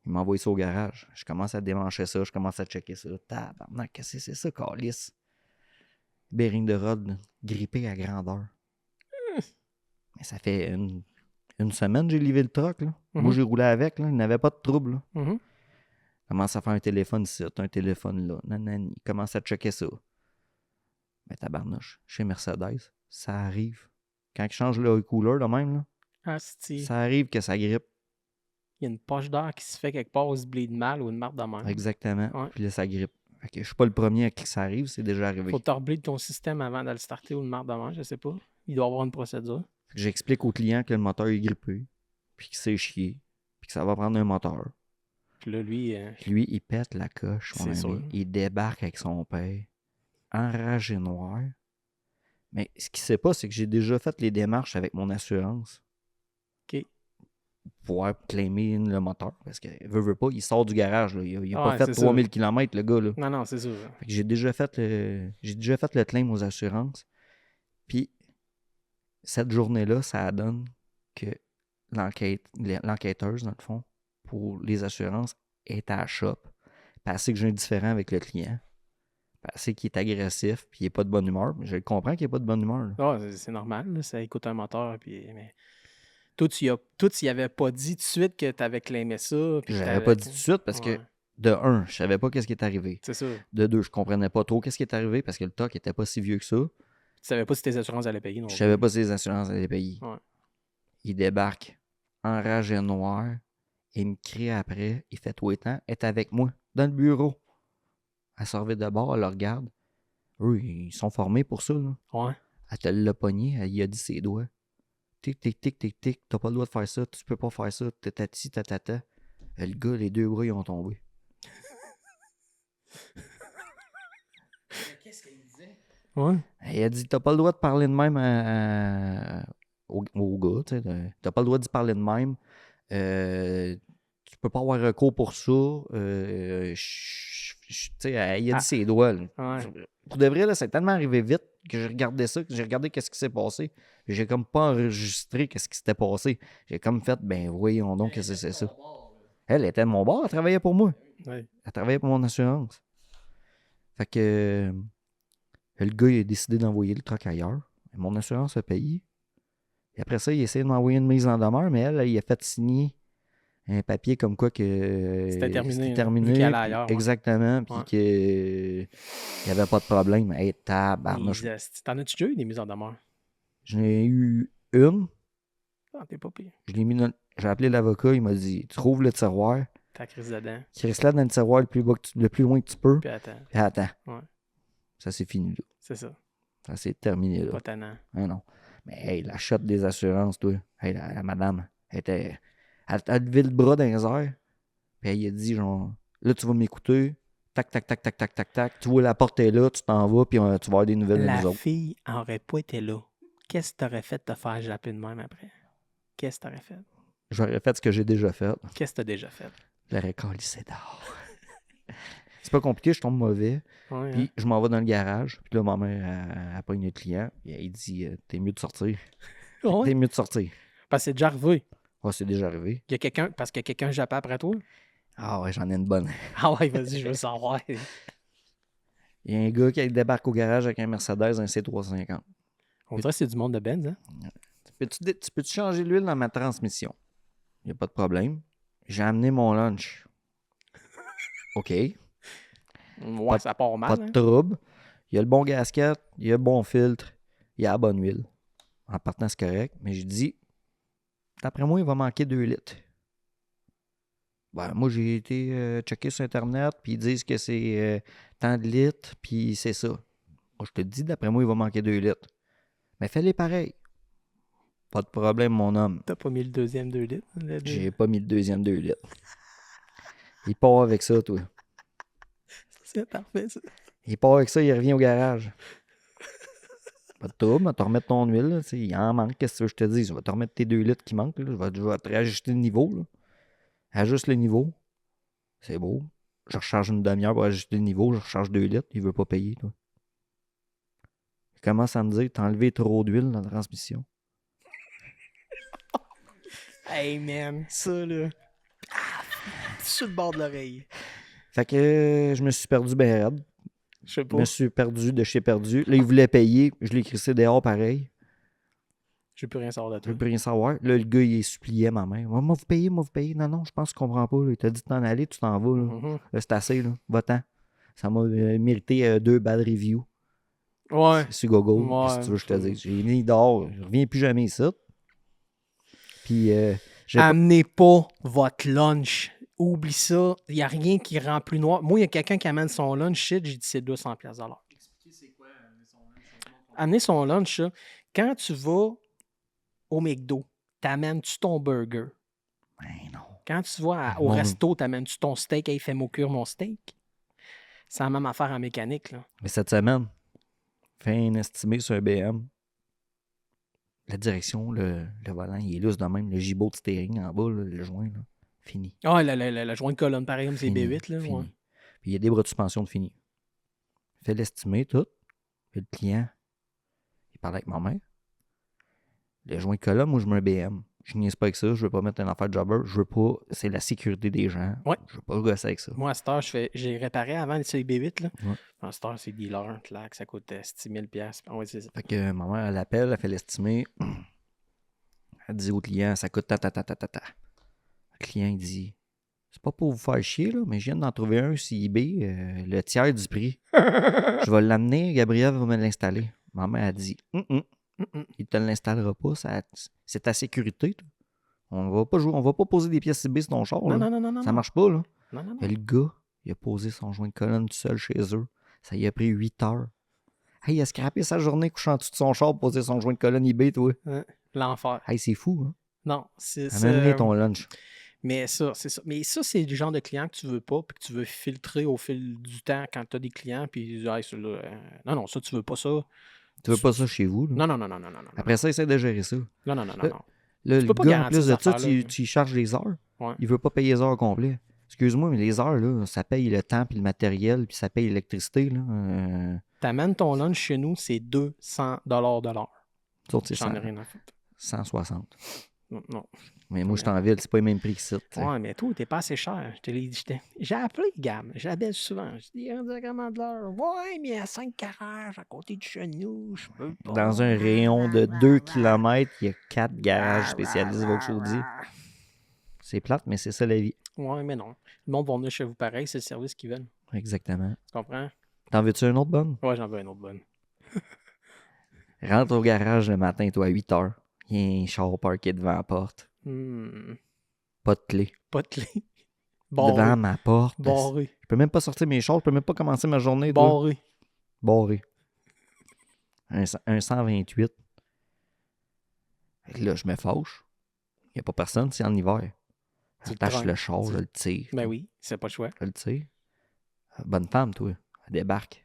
Il m'envoie ça au garage. Je commence à démancher ça. Je commence à checker ça. Tabarnak, qu'est-ce que c'est ça, câlisse? Bearing de rod grippé à grandeur. Mais ça fait une semaine que j'ai livré le truck. Là. Moi, j'ai roulé avec. Là. Il n'avait pas de trouble. Là. Mhm. Il commence à faire un téléphone ici, un téléphone là. Nanani. Il commence à checker ça. Mais tabarnouche, chez Mercedes, ça arrive. Quand il change le cooler, là même, là, Ah, c'est... ça arrive que ça grippe. Il y a une poche d'air qui se fait quelque part, ou se bleed mal ou une marque de même. Exactement. Ouais. Puis là, ça grippe. Fait que je suis pas le premier à qui ça arrive, c'est déjà arrivé. Faut t'orbler de ton système avant de le starter ou une marque de même, je sais pas. Il doit avoir une procédure. Fait que j'explique au client que le moteur est grippé, puis qu'il s'est chié, puis que ça va prendre un moteur. Puis là, lui... Puis lui, il pète la coche, mon C'est ami. sûr. Il débarque avec son père, enragé noir. Mais ce qu'il sait pas, c'est que j'ai déjà fait les démarches avec mon assurance. OK. pouvoir claimer le moteur. Parce que, veut pas, il sort du garage. Là. Il a Ouais, pas c'est fait ça. 3000 km, le gars. Là. Non, c'est sûr. Fait que j'ai déjà fait le claim aux assurances. Puis, cette journée-là, ça donne que l'enquêteuse, dans le fond, pour les assurances, est à la shop. Puis elle sait que j'ai un différend avec le client. Puis elle sait qu'il est agressif, puis il n'est pas de bonne humeur. Mais je comprends qu'il n'est pas de bonne humeur. Là. Ouais, c'est normal, là, ça écoute un moteur. Puis, mais toi, tu y avais pas dit tout de suite que tu avais claimé ça. Puis Je que l'avais pas dit tout de suite parce que, Ouais, de un, je savais pas qu'est-ce qui est arrivé. c'est ça. De deux, je comprenais pas trop qu'est-ce qui est arrivé parce que le TOC était pas si vieux que ça. Tu savais pas si tes assurances allaient payer non Je plus. savais pas si les assurances allaient payer. Ouais. Il débarque enragé noir. Il me crie après. Il fait tout le temps. Elle est avec moi dans le bureau. Elle se revient de bord, elle le regarde. Eux, ils sont formés pour ça. Là. Ouais. Elle te l'a pogné, elle y a dit ses doigts. Tic, tic, tic, tic, tic. T'as pas le droit de faire ça. Tu peux pas faire ça. Tatati, tatata. Le gars, les deux bras, ils ont tombé. Qu'est-ce qu'il disait? Ouais. Elle a dit, t'as pas le droit de parler de même au gars, tu sais. T'as pas le droit d'y parler de même. Tu peux pas avoir recours pour ça. Tu sais, elle a dit ses doigts. Là. Ouais. Pour de vrai, là, c'est tellement arrivé vite que j'ai regardé ça, que j'ai regardé qu'est-ce qui s'est passé. J'ai comme pas enregistré qu'est-ce qui s'était passé. J'ai comme fait, ben voyons donc qu'est-ce que c'est ça. Elle était de mon bord, elle travaillait pour moi. Ouais. Elle travaillait pour mon assurance. Fait que le gars, il a décidé d'envoyer le truck ailleurs. Et mon assurance a payé. Et après ça, il a essayé de m'envoyer une mise en demeure, mais elle, il a fait signer un papier comme quoi que C'était terminé, c'était là, vu qu'elle allait puis- ailleurs, ouais. exactement, puis Ouais. qu'il n'y avait pas de problème. Hey, tabarnouche. T'en as-tu déjà eu des mises en demeure? J'en ai eu une. Ah, t'es pas pire. Je l'ai mis j'ai appelé l'avocat, il m'a dit trouve le tiroir, Ta crise dedans. qui reste là dans le tiroir le plus bas le plus loin que tu peux, Puis attends. et attends. Ouais. Ça c'est fini là. C'est ça. Ça c'est terminé là. Pas tannant. Ah non. Mais hey, la shot des assurances, toi. Hey, la madame, elle a levé le bras dans les airs. Puis elle a dit genre là tu vas m'écouter. Tac, tac, tac, tac, tac, tac, tac. Tu vois la porte est là, tu t'en vas, puis tu vas avoir des nouvelles de La nous autres. fille aurait pas été là. Qu'est-ce que t'aurais fait de te faire japper de même après? Qu'est-ce que t'aurais fait? J'aurais fait ce que j'ai déjà fait. Qu'est-ce que t'as déjà fait? Je l'aurais calissé dehors. C'est pas compliqué, je tombe mauvais. Ouais, Puis je m'en vais dans le garage. Puis là, ma mère, elle pogne le client. Puis elle dit t'es mieux de sortir. hein? Ouais. T'es mieux de sortir. Parce que c'est déjà arrivé. Ouais, c'est déjà arrivé. Il y a quelqu'un, parce qu'il y a quelqu'un jappé après toi. Ah ouais, j'en ai une bonne. Ah ouais, vas-y, je veux savoir. Il y a un gars qui débarque au garage avec un Mercedes, un C350. On dirait que c'est du monde de Benz, hein? Tu peux-tu changer l'huile dans ma transmission? Il n'y a pas de problème. J'ai amené mon lunch. OK. Ouais, Pas- ça part mal. Pas de Hein? trouble. Il y a le bon gasket, il y a le bon filtre, il y a la bonne huile. En partant, c'est correct. Mais je dis, d'après moi, il va manquer 2 litres. Ben, moi, j'ai été checker sur Internet, puis ils disent que c'est tant de litres, puis c'est ça. Moi, je te dis, d'après moi, il va manquer 2 litres. Mais fais-les pareil. Pas de problème, mon homme. T'as pas mis le deuxième 2 litres? J'ai pas mis le deuxième 2 litres. Il part avec ça, toi. C'est parfait, ça. Il part avec ça, il revient au garage. Pas de trouble, tu vas te remettre ton huile. Là, il en manque, qu'est-ce que tu veux que je te dise? Je vais te remettre tes 2 litres qui manquent. Là. Je vais te réajuster le niveau. Là. Ajuste le niveau. C'est beau. Je recharge une demi-heure pour ajuster le niveau. Je recharge 2 litres. Il veut pas payer, toi. Il commence à me dire, t'as enlevé trop d'huile dans la transmission. Hey man, ça là. Ah, sur le bord de l'oreille. Fait que je me suis perdu ben raide. Je sais Je pas. me suis perdu de chez perdu. Là, il voulait payer. Je l'ai crissé dehors pareil. Je veux plus rien savoir de Je toi. veux plus rien savoir. Là, le gars, il suppliait ma mère. Moi, vous payez, moi, vous payez. Non, non, je pense qu'il comprend pas. Là. Il t'a dit de t'en aller, tu t'en vas. Là. Mhm. Là, c'est assez, là. Va-t'en. Ça m'a mérité 2 bad reviews Ouais. sur Google. Ouais, Qu'est-ce que tu veux que je te c'est- dise? J'ai mis dehors. Je reviens plus jamais ici. Puis, j'ai pas... Amenez pas votre lunch. Oublie ça. Il n'y a rien qui rend plus noir. Moi, il y a quelqu'un qui amène son lunch. Shit, j'ai dit c'est 200$ de l'heure. Expliquer c'est quoi son lunch. Amener son lunch, là, quand tu vas au McDo, t'amènes-tu ton burger? Ben non. Quand tu vas au Mon- resto, t'amènes-tu ton steak? Hey, fais-moi cuire mon steak. C'est la même affaire en mécanique. Là. Mais cette semaine, fin estimé sur un BM, la direction, le volant, il est lousse de même. Le gibot de steering en bas, là, le joint, là, fini. Ah, la joint de colonne, pareil comme c'est Fini, B8, là. fini. Ouais. Puis il y a des bras de suspension de fini. Fait l'estimer, tout. Puis le client, il parlait avec ma mère. Le joint de colonne, moi, je mets un BM. Je niaise pas avec ça. Je veux pas mettre un affaire de jobber. Je veux pas. C'est la sécurité des gens. Ouais. Je veux pas gosser avec ça. Moi, à cette heure, j'ai réparé avant les B8, là. Ouais. À cette heure, c'est dealer, clac, ça coûte 6 000 $. Ah ouais, c'est ça. Fait que ma mère, elle appelle, elle fait l'estimer. Elle dit au client, ça coûte ta. Le client, il dit, c'est pas pour vous faire chier, là, mais je viens d'en trouver un sur eBay, le tiers du prix. Je vais l'amener, Gabriel va me l'installer. Ma mère a dit, il te l'installera pas, c'est ta sécurité. Toi. On va pas jouer, on va pas poser des pièces eBay sur ton char. Là. Non. Ça marche pas, là. Non. Et le gars, il a posé son joint de colonne tout seul chez eux. Ça y a pris 8 heures. Hey, il a scrappé sa journée couchant en dessous de son char pour poser son joint de colonne eBay, toi. L'enfer. Hey, c'est fou, hein? Non, c'est ça. Amène-les ton lunch. Mais ça, c'est ça. Mais ça, c'est du genre de client que tu veux pas, puis que tu veux filtrer au fil du temps quand tu as des clients, puis hey, celui-là, non, ça, tu veux pas ça. Tu veux pas ça chez vous, là? Non. Après ça, essaie de gérer ça. Non. Là, Tu le peux pas gars, en garantir plus de cette ça, affaire-là. tu y charges les heures. Ouais. Il veut pas payer les heures au complet. Excuse-moi, mais les heures, là, ça paye le temps puis le matériel, puis ça paye l'électricité. Là. T'amènes ton lunch chez nous, c'est 200 de l'heure. Sauf c'est J'en ai rien à foutre. 160. Non. Mais moi, je suis en ville, c'est pas les mêmes prix que ça. Ouais, mais toi, t'es pas assez cher. J'ai appelé Gab. Je l'appelle souvent. Je dis, on dirait comment de l'heure. Ouais, mais à 5 garages à côté de chez nous, je peux pas. Dans un rayon de 2 km, il y a 4 garages spécialisés Vauxhall. C'est plate, mais c'est ça la vie. Ouais, mais non. Le monde va venir chez vous pareil, c'est le service qu'ils veulent. Exactement. Tu comprends? T'en veux-tu une autre bonne? Ouais, j'en veux une autre bonne. Rentre au garage le matin, toi, à 8 heures. Il y a un char parké devant la porte. Pas de clé. Pas de clé. Devant ma porte. Barré. Je peux même pas sortir mes chars, je peux même pas commencer ma journée. Barré. Barré. Un 128. Et là, je me fâche. Il n'y a pas personne, c'est en hiver. J'attache le char, je le tire. Ben oui, c'est pas le choix. Je le tire. Bonne femme, toi. Elle débarque.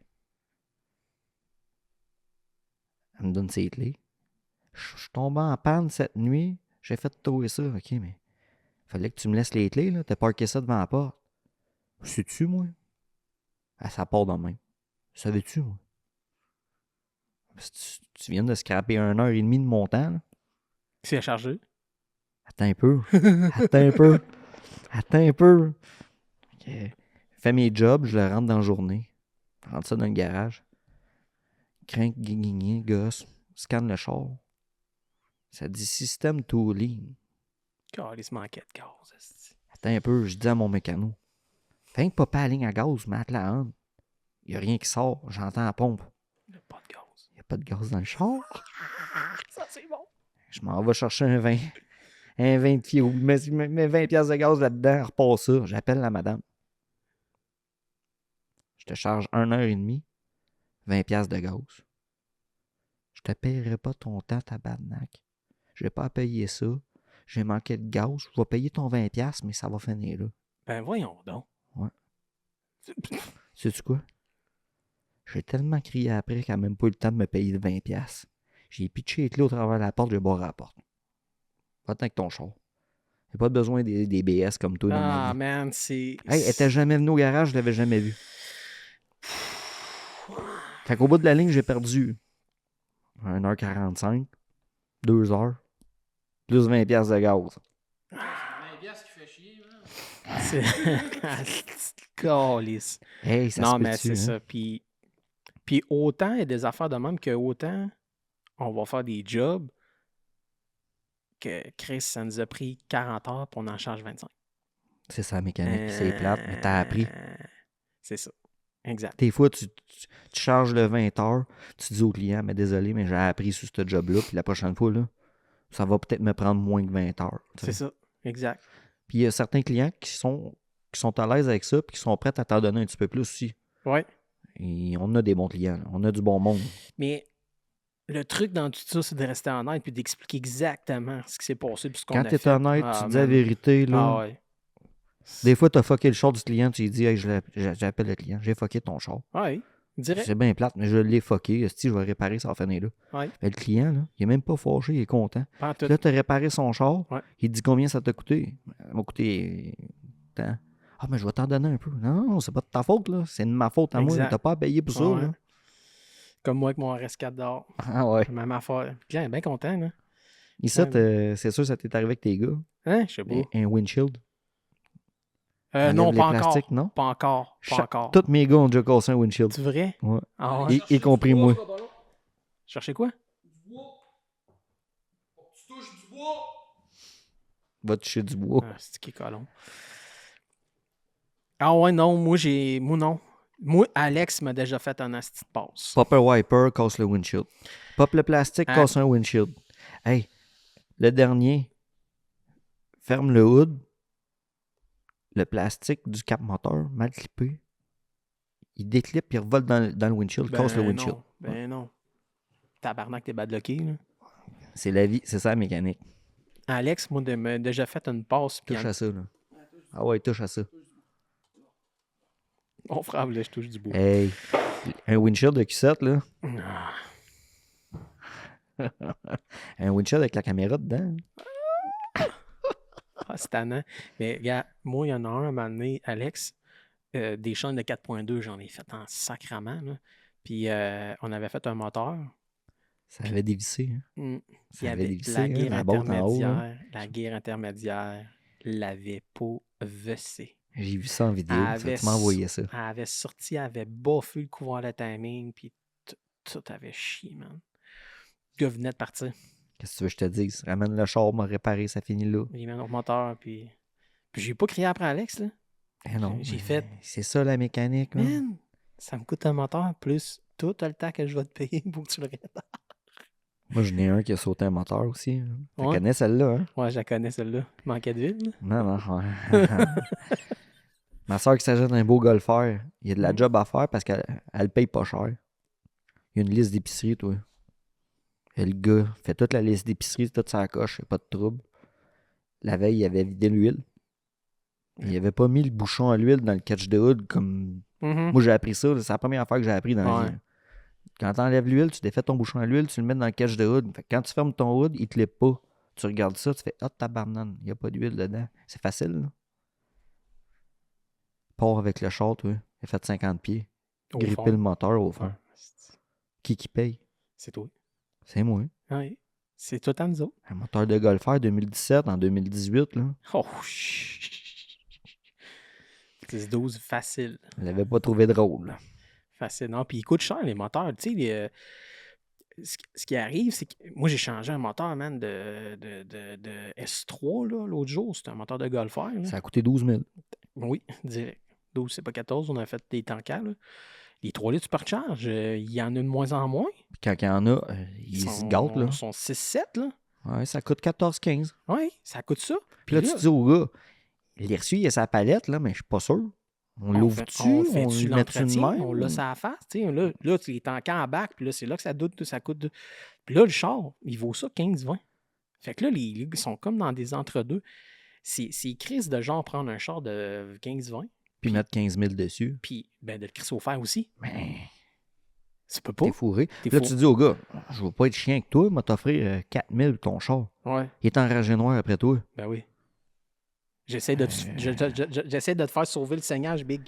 Elle me donne ses clés. Je suis tombé en panne cette nuit. J'ai fait trouver ça. OK, mais fallait que tu me laisses les clés, là. T'as parké ça devant la porte. Sais-tu, moi? Ah, ça part de même. Savais-tu, moi? Tu viens de scraper 1h30 de mon temps, là. C'est chargé. Attends un peu. Attends un peu. Okay. Fais mes jobs, je le rentre dans la journée. Je rentre ça dans le garage. Crank, guigigné, gosse. Scanne le char. Ça dit système tooling. Il se manquait de gaz. Attends un peu, je dis à mon mécano. Fais que papa la ligne à gaz, mate la honte. Il n'y a rien qui sort, j'entends la pompe. Il n'y a pas de gaz. Il n'y a pas de gaz dans le char. Ça, c'est bon. Je m'en vais chercher un 20. Un 20 de fioul. Mets 20$ de gaz là-dedans, repars ça. J'appelle la madame. Je te charge 1h30, 20$ de gaz. Je te paierai pas ton temps, tabarnak. Je vais pas à payer ça. J'ai manqué de gaz. Je vais payer ton 20$, mais ça va finir là. Ben voyons donc. Ouais. Sais-tu quoi? J'ai tellement crié après qu'elle n'a même pas eu le temps de me payer le 20$. J'ai pitché les clés au travers de la porte, j'ai barré la porte. Va-t'en avec ton char. J'ai pas besoin des BS comme toi dans ma vie. Man, c'est... Hey, elle était jamais venue au garage, je l'avais jamais vue. Fait qu'au bout de la ligne, j'ai perdu 1h45, 2h, plus 20$ de gaz. 20$ qui fait chier, man. C'est... Calice. Hey, ça non, se mais peut-tu, c'est hein? ça. Puis autant il y a des affaires de même que autant on va faire des jobs que Chris, ça nous a pris 40 heures pour on en charge 25. C'est ça, mécanique, c'est plate, mais t'as appris. C'est ça. Exact. Des fois, tu charges le 20h, tu dis au client, mais désolé, mais j'ai appris sur ce job-là, puis la prochaine fois, là, ça va peut-être me prendre moins que 20 heures. C'est ça, exact. Puis il y a certains clients qui sont à l'aise avec ça, puis qui sont prêts à t'en donner un petit peu plus aussi. Ouais. Et on a des bons clients, là. On a du bon monde. Mais le truc dans tout ça, c'est de rester honnête puis d'expliquer exactement ce qui s'est passé puis ce qu'on a Quand fait. t'es honnête, tu dis la vérité, là. Ah ouais. Des fois, t'as fucké le char du client, tu lui dis, hey, j'appelle le client, j'ai fucké ton char. Ouais. Direct. C'est bien plate, mais je l'ai fucké. Si je vais réparer, ça va finir là. Ouais. Mais le client, là, il est même pas fâché, il est content. Pas en tout. Là, tu as réparé son char. Ouais. Il te dit combien ça t'a coûté. Ça m'a coûté tant. Ah, mais je vais t'en donner un peu. Non, c'est pas de ta faute, là. C'est de ma faute à moi. Exact. T'as pas à payer pour ça, Ouais. là. Comme moi avec mon RS4 d'or. Ah ouais. Même affaire. Le client est bien content, là. Ici, Ouais. c'est sûr que ça t'est arrivé avec tes gars. Hein? Je sais pas. Un windshield. Enlève Non, les pas plastiques, encore. non? Pas encore. Pas encore. Tous mes gars ont déjà cassé un windshield. C'est vrai? Ouais. Ah ouais? Y compris moi. Chercher quoi? Du bois. Faut que tu touches du bois. Va toucher du bois. Ah, c'est qui est colon. Ah ouais, non, moi non. Moi, Alex m'a déjà fait un asti de passe. Pop un wiper, casse le windshield. Pop le plastique, Ah. casse un windshield. Hey, le dernier, ferme le hood. Le plastique du cap moteur, mal clippé. Il déclippe, il revole dans le windshield, casse le windshield. Non, ben non. Tabarnak, t'es badlocké, là. C'est la vie, c'est ça la mécanique. Alex, moi, m'a déjà fait une passe. Puis Touche à ça, là. Ah ouais, touche à ça. mon frère, là, je touche du bois. Hey, un windshield de Q7, là. Ah, Un windshield avec la caméra dedans. c'est tannant. Mais, regarde, moi, il y en a un moment donné, Alex, des chaînes de 4.2, j'en ai fait en sacrament, là. Puis, on avait fait un moteur. Ça avait dévissé. Hein. Il Ça y avait avait dévissé, la hein, guerre la boîte en haut. Là. intermédiaire. La guerre intermédiaire l'avait pas vessé. J'ai vu ça en vidéo. Elle Tu m'as envoyé ça. Elle avait sorti, elle avait baffé le couvert de timing, puis tout avait chié, man. Le gars venait de partir. Qu'est-ce que tu veux que je te dise? Ramène le char, m'a réparé, ça finit là. Il met notre moteur, puis j'ai pas crié après Alex, là. Eh non. J'ai mais fait. C'est ça la mécanique. Là. Man, ça me coûte un moteur plus tout le temps que je vais te payer pour que tu le répares. Moi, j'en ai un qui a sauté un moteur aussi. Hein. Tu Ouais. connais celle-là, hein? Ouais, je la connais celle-là. Il manquait de vide, là. Non. Ouais. Ma soeur qui s'achète un beau golfeur, il y a de la job à faire parce qu'elle paye pas cher. Il y a une liste d'épicerie, toi. Et le gars fait toute la liste d'épicerie, toute sa coche, pas de trouble. La veille, il avait vidé l'huile. Il avait pas mis le bouchon à l'huile dans le catch de hood comme. Mhm. Moi, j'ai appris ça. C'est la première affaire que j'ai appris dans la Ouais. vie. Quand tu enlèves l'huile, tu défais ton bouchon à l'huile, tu le mets dans le catch de hood. Fait que quand tu fermes ton hood, il te l'est pas. Tu regardes ça, tu fais « Ah, tabarnane, il n'y a pas d'huile dedans. » C'est facile, là. Pars avec le char, toi. Il a fait 50 pieds. Au Gripper fond. le moteur au fond. Ouais. Qui paye? C'est toi. C'est moi. Ouais. C'est tout à nous autres. Un moteur de golfeur 2017 en 2018, là. Oh, 10-12, facile. Je l'avais pas trouvé drôle. Facile. Non, puis ils coûtent cher, les moteurs. Tu sais, ce qui arrive, c'est que moi, j'ai changé un moteur, man, de S3, là, l'autre jour. C'était un moteur de golfeur. Là. Ça a coûté 12 000. Oui, direct. 12, c'est pas 14. On a fait des tankers, là. Les 3 litres supercharge, il y en a de moins en moins. Puis quand il y en a, ils se gâtent, là. Ils sont 6-7, là. Ouais, ça coûte 14-15. Oui, ça coûte ça. Puis là, tu dis au gars, il est reçu, il a sa palette, là, mais je suis pas sûr. On l'ouvre-tu? On On fait-tu le met-tu de l'entretien? même? On l'a ça à la face. Tu sais, là, tu les tankers en bac, puis là, c'est là que ça doute, ça coûte. Puis là, le char, il vaut ça 15-20. Fait que là, ils sont comme dans des entre-deux. C'est crise de genre prendre un char de 15-20, Puis mettre 15 000 dessus. puis ben, de le crisser au fer aussi. Mais Ça peut pas. t'es fourré. T'es Là, fou. tu dis au gars, je veux pas être chien avec toi, m'a t'offrir 4 000 ton char. Ouais, Il est enragé noir après toi. ben oui. J'essaie de, j'essaie de te faire sauver le seignage, Big.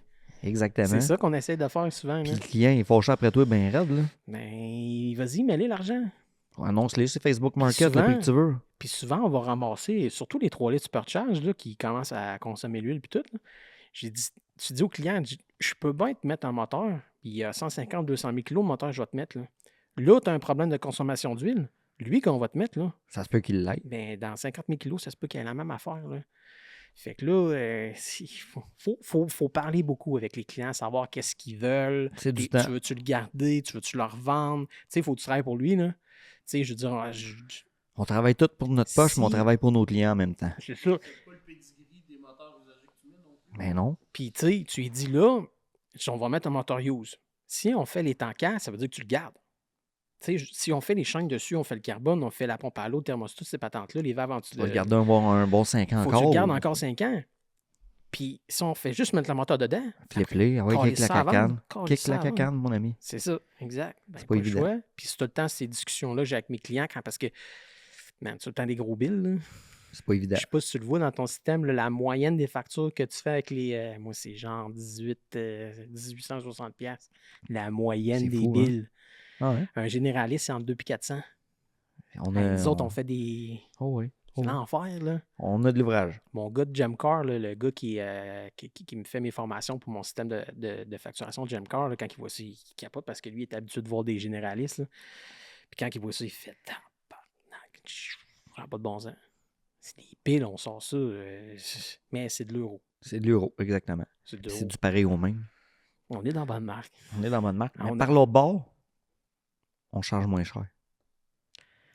Exactement. C'est ça qu'on essaie de faire souvent. Puis Là. le client, il est fâché après toi, ben raide, là. Mais vas-y, mets-les l'argent. Annonce-les sur Facebook Market, souvent- le prix que tu veux. Puis souvent, on va ramasser, surtout les 3 litres supercharge là, qui commencent à consommer l'huile puis tout. Là. Tu dis au client, je peux bien te mettre un moteur, puis il y a 150-200 000 kg de moteur que je vais te mettre. Là, tu as un problème de consommation d'huile. Lui, qu'on va te mettre, là, Ça se peut qu'il l'aille. ben, dans 50 000 kg, ça se peut qu'il y ait la même affaire. Là. Fait que là, il faut parler beaucoup avec les clients, savoir qu'est-ce qu'ils veulent. C'est du Tu temps. veux-tu le garder? Tu veux-tu le revendre? Tu sais, il faut que tu travailles pour lui. Là. Tu sais, je veux dire, On travaille tous pour notre poche, mais on Si- travaille pour nos clients en même temps. c'est ça. C'est pas le pedigree des moteurs usagés que tu mets non plus. Mais non. Puis, tu sais, tu lui dis là, on va mettre un moteur use. Si on fait les tankers, ça veut dire que tu le gardes. Tu sais, si on fait les chaînes dessus, on fait le carbone, on fait la pompe à l'eau, le thermostat, ces patentes-là, les valves Tu vas le garder un bon 5 ans faut que tu encore. le gardes encore 5 ans. Puis si on fait juste mettre le moteur dedans, Flip-les, ah ouais, Calisse kick la ça avant, cacane. calisse Kick ça la avant. cacane, mon ami. c'est ça, exact. Ben, C'est pas le évident. choix. Puis c'est tout le temps ces discussions-là que j'ai avec mes clients parce que, man, c'est tout le temps des gros bills. Là. C'est pas évident. Je sais pas si tu le vois dans ton système, là, la moyenne des factures que tu fais avec les. Moi, c'est genre 1860 $. La moyenne C'est des fou, hein? bills. Ah ouais? Un généraliste, c'est entre 2 et 400. On Hey, a, nous autres, on fait des. Oh oui. C'est l'enfer, là. On a de l'ouvrage. Mon gars de Gemcar, là, le gars qui me fait mes formations pour mon système de facturation de Gemcar, là, quand il voit ça, il capote parce que lui, il est habitué de voir des généralistes. Là. Puis quand il voit ça, il fait tabarnak, ça n'a pas de bon sens. C'est des piles, on sort ça, mais c'est de l'euro. C'est de l'euro, exactement. C'est de C'est l'euro. du pareil au même. On est dans bonne marque. On est dans bonne marque. Ah, Mais on par a- l'autre bord, on charge moins cher.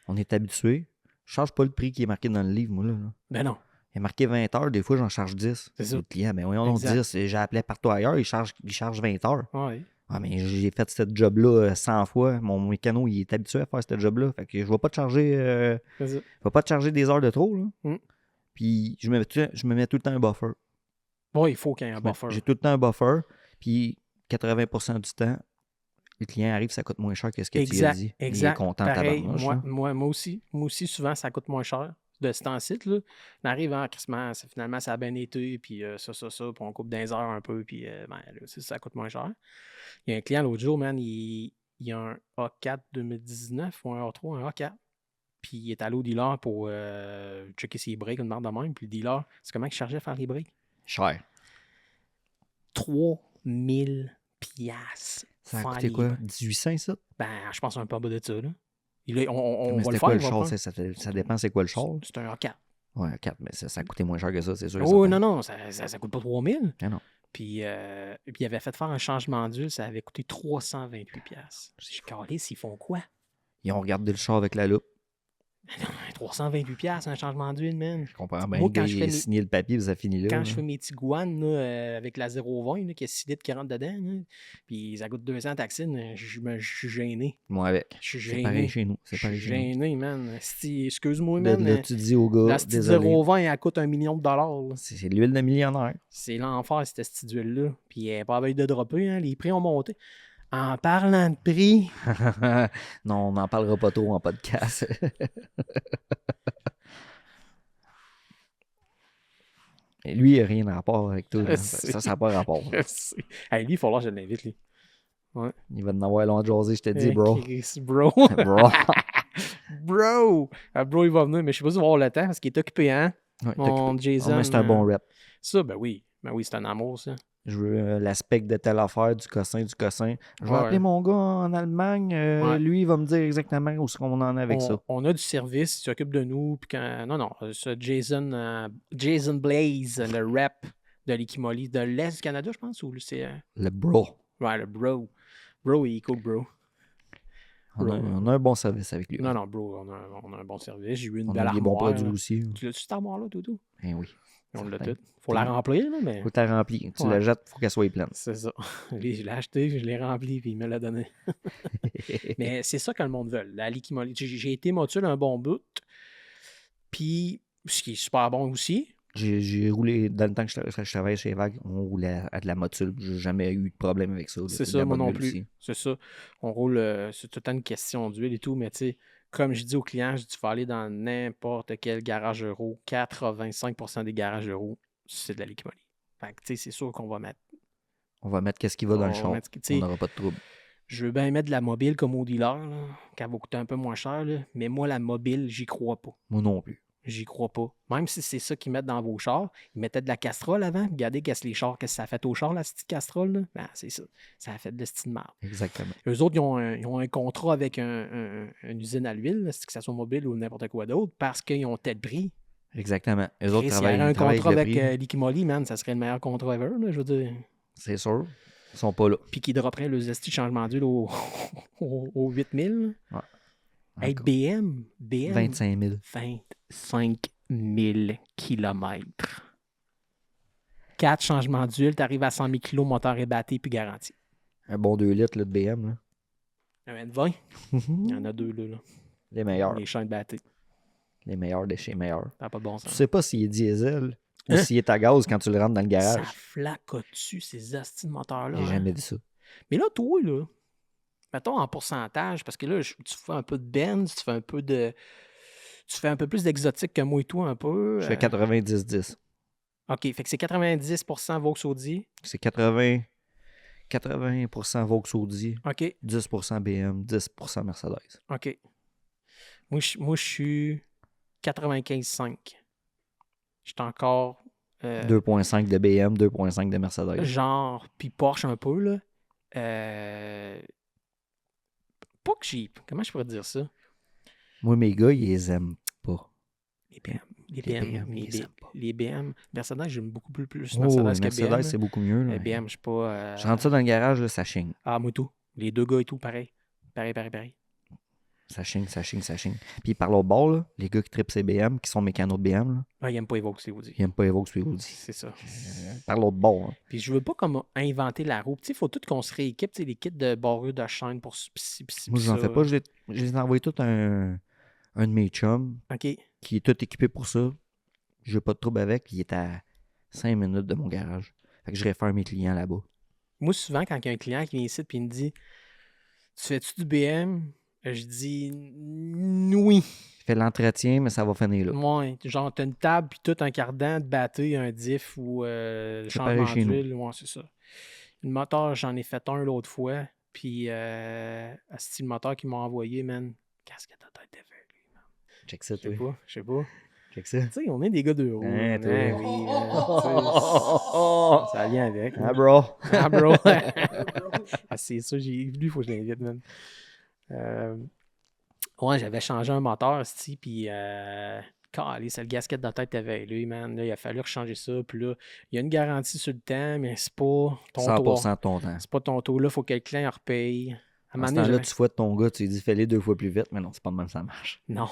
On est habitué. Je charge pas le prix qui est marqué dans le livre, moi, là. Ben non. Il est marqué 20 heures, des fois, j'en charge 10. C'est ça. Le client, mais voyons donc Exact. 10. J'ai appelé partout ailleurs, il charge 20 heures. Ouais. Ah, mais j'ai fait ce job-là 100 fois. Mon mécano, il est habitué à faire ce job-là. Fait que je vais pas te charger, C'est ça. je vais pas te charger des heures de trop, là. Mm. Puis je me mets tout le temps un buffer. Bon, il faut qu'il y ait un buffer. J'ai tout le temps un buffer. Puis 80% du temps, le client arrive, ça coûte moins cher que ce que tu lui as dit. Exact. Il est content, Pareil, tabarnouche, moi, là. moi aussi. Moi aussi, souvent, ça coûte moins cher de ce temps-ci. Là. On arrive en crissement, finalement, ça a bien été, puis ça, puis on coupe des heures un peu, puis ben, là, ça coûte moins cher. Il y a un client l'autre jour, man, il a un A4 2019 ou un A3, un A4. Puis il est allé au dealer pour checker ses breaks, une marque de même. Puis le dealer, c'est comment il chargeait à faire les breaks? Cher. 3000 piastres. Ça a faire coûté les quoi? breaks. 1800, ça? Ben, je pense un peu en bas de ça, là. On Mais va le c'était faire. quoi on le va char? faire. Ça dépend c'est quoi le char. C'est un A4. Ouais, un 4, mais ça a coûté moins cher que ça, c'est sûr. Oh, certain. non, ça coûte pas 3000. Ah non. Puis il avait fait faire un changement d'huile, ça avait coûté 328 piastres. J'ai calé s'ils font quoi? Ils ont regardé le char avec la loupe. 328 piastres, un changement d'huile, man. Je comprends bien. Moi, Le quand gars, je il fais a mes- signé le papier, puis ça finit là. Quand là. je fais mes tiguanes là, avec la 020, là, qui a 6 litres qui rentrent dedans, là, puis ça coûte 200 taxines, je suis gêné. Moi avec. Je suis C'est gêné. pareil chez nous. Je C'est suis pareil chez nous. gêné, man. Excuse-moi, Là, man. là, tu dis au gars, La petite désolé. 020, elle coûte $1 million. Là. C'est l'huile de millionnaire. C'est l'enfer, cette petite huile-là. Puis elle n'est pas à veille de dropper, hein. Les prix ont monté. En parlant de prix, Non, on n'en parlera pas trop en podcast. Et lui, il n'a rien à rapport avec toi. là. Ça n'a pas rapport. hey, lui, il faut falloir que je l'invite, lui. Il va en avoir long à jaser, je te dis, bro. Chris, bro. Bro. Bro. Bro, il va venir, mais je sais pas si il va avoir le temps parce qu'il est occupé, hein. Ouais, Mon Jason. mais c'est un bon rep. Ça, ben oui. Ben oui, c'est un amour, ça. Je veux l'aspect de telle affaire, du cossin, du cossin. Je vais Ouais. appeler mon gars en Allemagne. Ouais. Lui, il va me dire exactement où est-ce qu'on en est avec ça. On a du service, il s'occupe de nous. Puis quand... Non, ce Jason Blaze, le rep de l'Equimoli, de l'Est du Canada, je pense, ou c'est... Le bro. Ouais, le bro. Bro, il est cool, bro. On a un bon service avec lui. Non, bro, on a un bon service. J'ai eu une On belle a des bons armoire. produits aussi. Tu l'as-tu, cette armoire-là, Toutou? Eh oui. On l'a certain. tout. Faut la remplir, là, mais... Faut que tu la remplis. Tu Ouais. la jettes, faut qu'elle soit pleine. C'est ça. Lui, je l'ai acheté, je l'ai rempli, puis il me l'a donné. Mais c'est ça que le monde veut. La Liquimoli. J'ai été motule un bon bout. Puis, ce qui est super bon aussi. J'ai roulé, dans le temps que je travaillais chez Vague, on roulait à de la motule. J'ai jamais eu de problème avec ça. C'est de ça, la moi bonne non huile plus. aussi. C'est ça. On roule, c'est tout le temps une question d'huile et tout, mais tu sais, comme je dis aux clients, je dis, tu vas aller dans n'importe quel garage euro, 85% des garages euro, c'est de la Liquimoli. Fait que, tu sais, c'est sûr qu'on va mettre. On va mettre qu'est-ce qui va dans On le va champ. mettre- tu On sais, n'aura pas de trouble. Je veux bien mettre de la mobile comme au dealer, là, qu'elle va coûter un peu moins cher, là, mais moi, la mobile, j'y crois pas. Moi non plus. J'y crois pas. Même si c'est ça qu'ils mettent dans vos chars, ils mettaient de la castrole avant. Regardez qu'est-ce que ça a fait au char, la petite castrole. Là. Ben, c'est ça. Ça a fait de l'estime marde. Exactement. Eux autres, ils ont un contrat avec une usine à l'huile, là, que ça soit mobile ou n'importe quoi d'autre, parce qu'ils ont tel prix. Exactement. Eux autres Chris, s'il y travaillent, avait un travaillent contrat avec le avec prix. Liquimoli, man, ça serait le meilleur contrat ever, là, je veux dire. C'est sûr. Ils sont pas là. Puis qu'ils dropperaient le zesti changement d'huile au 8000. Ouais. Hey, Encore. BM. 25 000. 25 000 kilomètres. 4 changements d'huile, tu arrives à 100 000 kg, moteur ébatté puis garanti. Un bon 2 litres là, de BM. Là. Un N20, il y en a deux là. Les meilleurs. Les chaînes battées. Les meilleurs de chez meilleurs. Ça n'a pas de bon Tu sens. sais pas s'il est diesel Ou s'il est à gaz quand tu le rentres dans le Ça garage. flaque dessus, ces astis de moteurs-là. J'ai hein. jamais dit ça. Mais là, toi, là, mettons en pourcentage, parce que là, tu fais un peu de Benz, tu fais un peu de. Tu fais un peu plus d'exotique que moi et toi, un peu. Je fais 90-10. OK, fait que c'est 90% Vaux Audi. C'est 80% Vaux-Audi, OK, 10% BM, 10% Mercedes. OK. Moi, je suis 95,5. Je suis encore 2.5 de BM, 2.5 de Mercedes. genre, puis Porsche un peu, là. Pas que j'ai. Comment je pourrais dire ça? Moi, mes gars, ils les aiment pas. Les BM. Les Les BM. BM, ils les aiment pas. Les BM. Mercedes, j'aime beaucoup plus Oh, Mercedes que Mercedes, BM. c'est beaucoup mieux. Là. BM, je sais pas. Je rentre ça dans le garage, là, ça chigne. Ah, moi tout. Les deux gars et tout, pareil. Pareil. Ça chigne. Puis par l'autre bord, là, les gars qui trippent ces BM, qui sont mécanos de BM, là, Ah, ils aiment pas les Vaux Audi. ils aiment pas les Vaux-Audi. C'est ça. Par l'autre bord. Hein. Puis je veux pas comme inventer la roue. Tu sais, il faut tout qu'on se rééquipe, tu sais, les kits de barrure de chaîne pour Moi, je n'en fais pas. Je les ai envoyés tout à un de mes chums OK. qui est tout équipé pour ça. J'ai pas de trouble avec. Il est à 5 minutes de mon garage. Fait que je réfère mes clients là-bas. Moi, souvent, quand il y a un client qui vient ici et il me dit Tu fais-tu du BM? Je dis oui. Je fais l'entretien, mais ça va finir là. Ouais, genre, t'as une table, puis tout un cardan, de batterie, un diff ou C'est changement pareil chez nous. d'huile. Ouais, c'est ça. Le moteur, j'en ai fait un l'autre fois. Puis, c'est le moteur qu'ils m'ont envoyé, man. Casquette à tête d'aveugle, man. Check ça, Je sais toi. pas, je sais pas. Check ça. Tu sais, on est des gars de roues. Hein, man. toi. Hein, oui, ça vient avec. Ah, man. bro. Ah, bro. Ah, c'est ça, lui, il faut que je l'invite, man. Ouais, j'avais changé un moteur, c'ti, puis calé, c'est le gasket de la tête avait lui, man. Là, il a fallu changer ça. Puis là, il y a une garantie sur le temps, mais c'est pas ton 100% tour. de ton temps. C'est pas ton tour. Là, il faut que le client repaye. À un À moment ce donné, temps-là, tu fouettes ton gars, tu lui dis fais-les 2 fois plus vite, mais non, c'est pas de même ça marche. Non.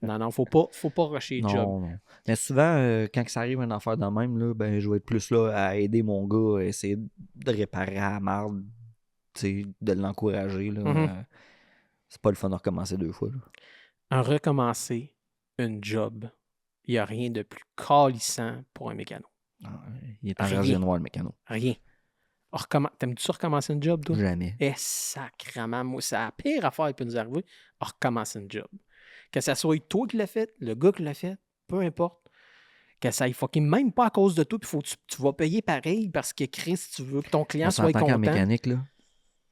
non, faut pas rusher le job. Non. Mais souvent, quand ça arrive une affaire de même, là, ben, je vais être plus là à aider mon gars à essayer de réparer la marde, tu sais, de l'encourager. Là. Mhm. C'est pas le fun de recommencer 2 fois. Là. Un recommencer une job, il n'y a rien de plus calissant pour un mécano. Il est enragé Rien. noir, le mécano. Rien. T'aimes-tu ça recommencer une job, toi? Jamais. Eh, sacrément, moi, c'est la pire affaire qui peut nous arriver, recommencer une job. Que ça soit toi qui l'as fait, le gars qui l'a fait, peu importe. Que ça ne fucking même pas à cause de toi, puis faut que tu vas payer pareil parce que Chris, tu veux que ton client On soit s'entend qu'en content. mécanique, là,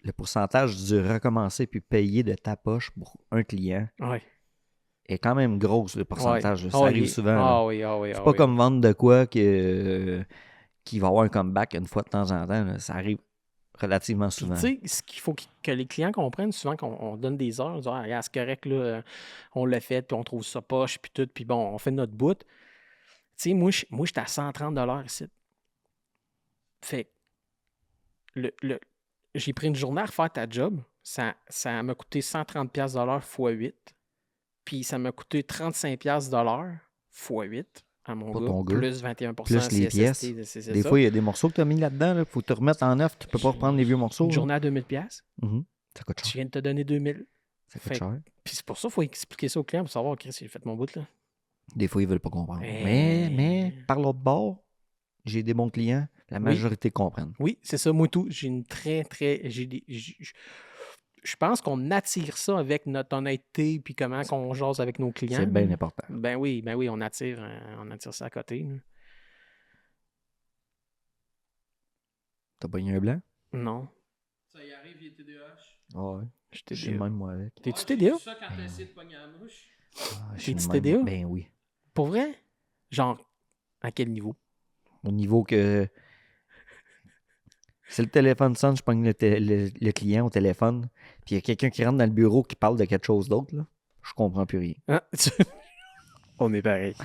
le pourcentage du recommencer puis payer de ta poche pour un client Ouais. est quand même gros, le pourcentage. Ouais. Ça arrive souvent. Là. Ah oui. C'est pas comme vendre de quoi qui va avoir un comeback une fois de temps en temps. Là. Ça arrive relativement Puis, souvent. tu sais, ce qu'il faut que les clients comprennent, souvent qu'on donne des heures, on dit, regarde, c'est correct, là, on l'a fait, puis on trouve ça poche, puis tout, puis bon, on fait notre bout. Tu sais, moi, j'étais à 130 $ ici. Fait j'ai pris une journée à refaire ta job. Ça m'a coûté 130$ x 8. Puis ça m'a coûté 35$ x 8 à mon Pour gars, ton gars. plus 21% Plus les pièces. c'est Des ça. fois, il y a des morceaux que tu as mis là-dedans. Il faut te remettre en neuf. Tu peux pas reprendre les vieux morceaux. Une là. journée à 2000$. Ça coûte Je cher. viens de te donner 2000. Ça coûte Fait- cher. Puis c'est pour ça qu'il faut expliquer ça au client pour savoir, Chris, j'ai fait mon bout, là. Des fois, ils veulent pas comprendre. Eh. Mais par l'autre bord, j'ai des bons clients. La majorité comprennent. Oui, c'est ça, moi tout. J'ai une très. Je pense qu'on attire ça avec notre honnêteté puis comment qu'on jase avec nos clients. C'est bien là. important. Ben oui, on attire ça à côté. Là. T'as pas eu un blanc? Non. Ça y arrive, il est TDAH. Ah ouais. Je Je suis TDA. le même, moi, avec. T'es-tu j'ai TDA? vu ça quand t'as essayé de pogner la mouche. Ah, je suis T'es-tu le même. TDA? Ben oui. Pour vrai? Genre, à quel niveau? Au niveau que... Si le téléphone sonne, je pogne le client au téléphone, puis il y a quelqu'un qui rentre dans le bureau qui parle de quelque chose d'autre, là, je comprends plus rien. Hein? On est pareil.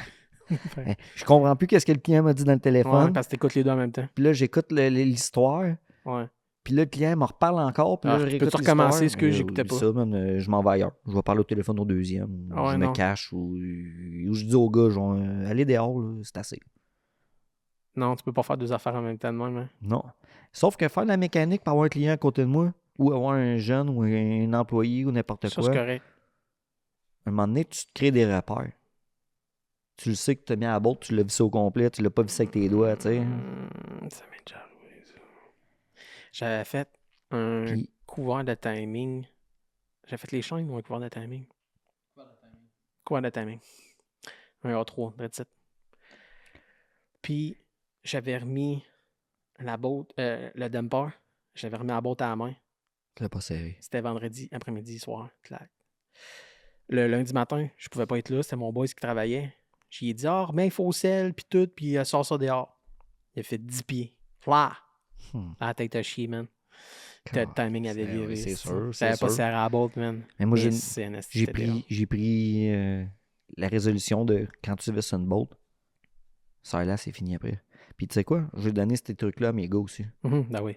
Je comprends plus qu'est-ce que le client m'a dit dans le Ouais, téléphone. parce que t'écoutes les deux en même temps. Puis là, j'écoute l'histoire. Ouais. Puis là, le client me reparle encore. Puis là, Ah, je peux-tu réécoute recommencer l'histoire. ce que j'écoutais pas? Ça, man, je m'en vais ailleurs. Je vais parler au téléphone au deuxième. Ah ouais, je non. me cache ou je dis au gars, genre, allez dehors, là, c'est assez. Non, tu peux pas faire deux affaires en même temps de même. Hein? Non. Sauf que faire de la mécanique pour avoir un client à côté de moi, ou avoir un jeune ou un employé ou n'importe Ça, quoi, c'est à correct. un moment donné, tu te crées des repères. tu le sais que tu as mis à la botte, tu l'as vissé au complet, tu l'as pas vissé avec tes doigts, tu sais. Ça m'est déjà arrivé, ça. J'avais fait un Puis, couvert de timing. J'avais fait les chaînes ou un couvert de timing? Couvert de timing. Un A3, that's it. Puis, j'avais remis la botte, le dumper, j'avais remis la botte à la main. tu l'as pas serré. C'était vendredi, après-midi, soir. Clac. Le lundi matin, je pouvais pas être là, c'était mon boys qui travaillait. J'ai dit, ah, remets il faut sel, puis tout, puis sort ça dehors. Il a fait 10 pieds. Là! Hmm. La tête à chier, man. Le timing avait C'est- viré. ouais, c'est sûr, Ça avait c'est pas sûr. serré à la botte, man. Mais moi, Mais j'ai c'est un esti, j'ai c'était dehors. pris la résolution de quand tu visses une bolt, ça là, c'est fini après. Puis tu sais quoi? J'ai donné ces trucs-là à mes gars aussi. Ben oui.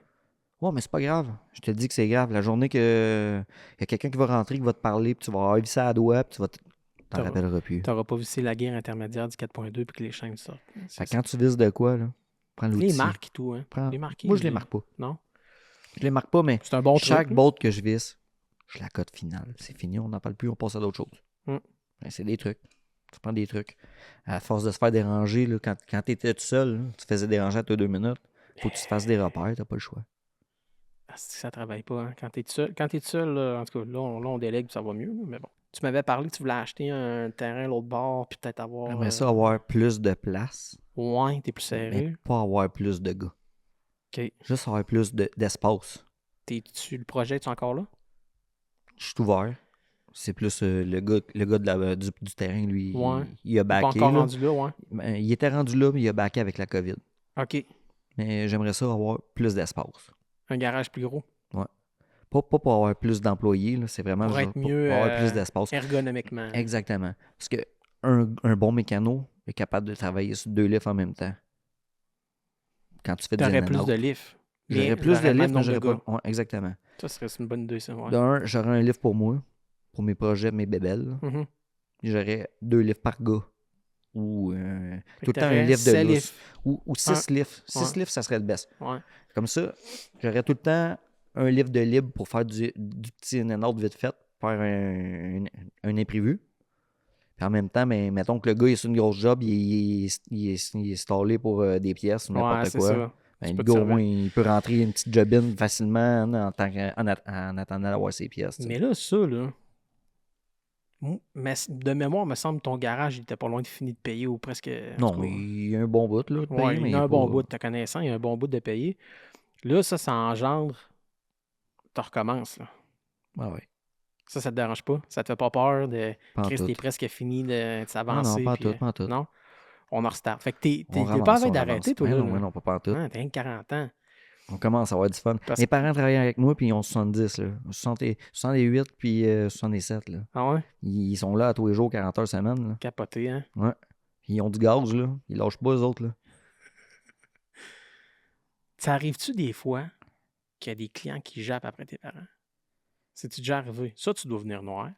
Ouais, mais c'est pas grave. Je te dis que c'est grave. La journée que y a quelqu'un qui va rentrer, qui va te parler, puis tu vas avoir visser à la doigt, puis tu vas t'en T'auras- rappelleras plus. T'auras pas vissé la guerre intermédiaire du 4.2 puis que les chaînes sortent. Fait que quand tu vises de quoi, là, prends l'outil. Les marques et tout, hein. Prends- Les marques, Moi, je les marque pas. Non? Je les marque pas, mais C'est un bon chaque truc. là. bolt que je visse, je la cote finale. C'est fini, on n'en parle plus, on passe à d'autres choses. Mm. Ben, c'est des trucs. Tu prends des trucs. À force de se faire déranger, là, quand tu étais tout seul, là, tu te faisais déranger à toi 2 minutes. Faut que tu te fasses des repères, t'as pas le choix. Ah, ça travaille pas, hein. Quand t'es tout seul, là, en tout cas, là, on délègue, ça va mieux, là, mais bon. Tu m'avais parlé que tu voulais acheter un terrain à l'autre bord, puis peut-être avoir... J'aimerais ça avoir plus de place, Ouais, t'es plus mais serré. pas avoir plus de gars. OK. Juste avoir plus d'espace. T'es-tu le projet, tu encore là? Je suis ouvert. C'est plus le gars du terrain, lui, Ouais. il a Pas backé. encore là. rendu là, ouais. Ben, il était rendu là, mais il a backé avec la COVID. OK. Mais j'aimerais ça avoir plus d'espace. Un garage plus gros. Pas pour avoir plus d'employés, là, c'est vraiment Pour genre être mieux pour avoir plus d'espace. ergonomiquement. Exactement. Parce que un bon mécano est capable de travailler sur 2 lifts en même temps. Quand tu fais du T'aurais in and plus out. de lifts. J'aurais plus de lifts, mais j'aurais pas. Ouais, exactement. Ça serait une bonne idée, ça, ouais. D'un, j'aurais un lift pour moi, pour mes projets, mes bébelles. là. Mhm. J'aurais 2 lifts par gars. Ou Fait tout le que temps un t'aurais lift de 7 lousse. lifts. Ou 6 lifts. 6 Ouais. lifts, ça serait le best. Ouais. Comme ça, j'aurais tout le temps un lift de libre pour faire du petit in and out vite fait, faire un imprévu. Puis en même temps, mais mettons que le gars il est sur une grosse job, il est stallé pour des pièces ou Ouais, n'importe c'est quoi. ça. Ben, Tu le peux te gars, au servir. moins, il peut rentrer une petite jobine facilement en attendant d'avoir ses pièces. tu sais. Mais là, ça, là... Mais de mémoire, me semble que ton garage, il était pas loin de fini de payer ou presque... en Non, tout cas, il y a un bon bout, là, de payer, ouais, mais il y a il un est bon pas- bout de te connaissant, il y a un bon bout de payer. Là, ça engendre... Tu recommences, là. Ah ouais, Ça te dérange pas? Ça te fait pas peur de... pas en Chris, tout. t'es presque fini de Non, s'avancer. non, pas en puis, tout, pas en tout. Non? On en restart. Fait que t'es On pas ramasse, envie on d'arrêter, ramasse. toi, Ouais, là. non, ouais, non, pas en tout. Hein, t'as rien que 40 ans. On commence à avoir du fun. Parce- Mes parents travaillaient avec moi, puis ils ont 70, là. 68, puis 77, là. Ah ouais? Ils sont là à tous les jours, 40 heures semaine, là. Capoté, hein? Ouais. Ils ont du gaz, là. Ils lâchent pas, eux autres, là. Ça arrive-tu des fois qu'il y a des clients qui jappent après tes parents? C'est-tu déjà arrivé? Ça, tu dois venir noir.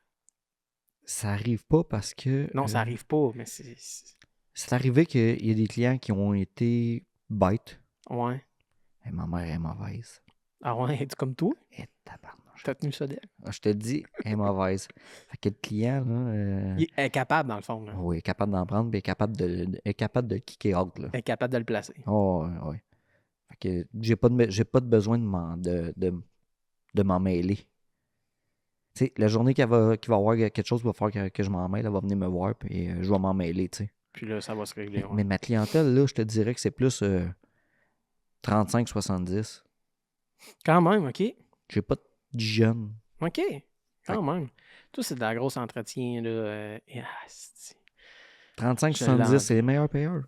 Ça arrive pas parce que... Non, ça arrive pas, mais c'est... C'est arrivé qu'il y a des clients qui ont été bêtes. Ouais. Et ma mère est mauvaise. Ah ouais, es-tu comme toi? Et tabarnouche. T'as tenu ça d'elle? Ah, je te dis, elle est mauvaise. Fait que le client, là... Il est capable, dans le fond. Là. Oui, est capable d'en prendre, puis est capable de kicker out, là. Il est capable de le placer. Oh, ouais, ouais. Fait que j'ai pas de besoin de m'en mêler. Tu sais, la journée qu'il va avoir quelque chose qui va faire que je m'en mêle, elle va venir me voir, puis je vais m'en mêler, tu sais. Puis là, ça va se régler. Ouais. Mais ma clientèle, là, je te dirais que c'est plus 35-70. Quand même, OK. J'ai pas de jeunes. OK. Quand même. Toi, c'est de la grosse entretien, là. C'est... 35-70, l'envie. c'est les meilleurs payeurs.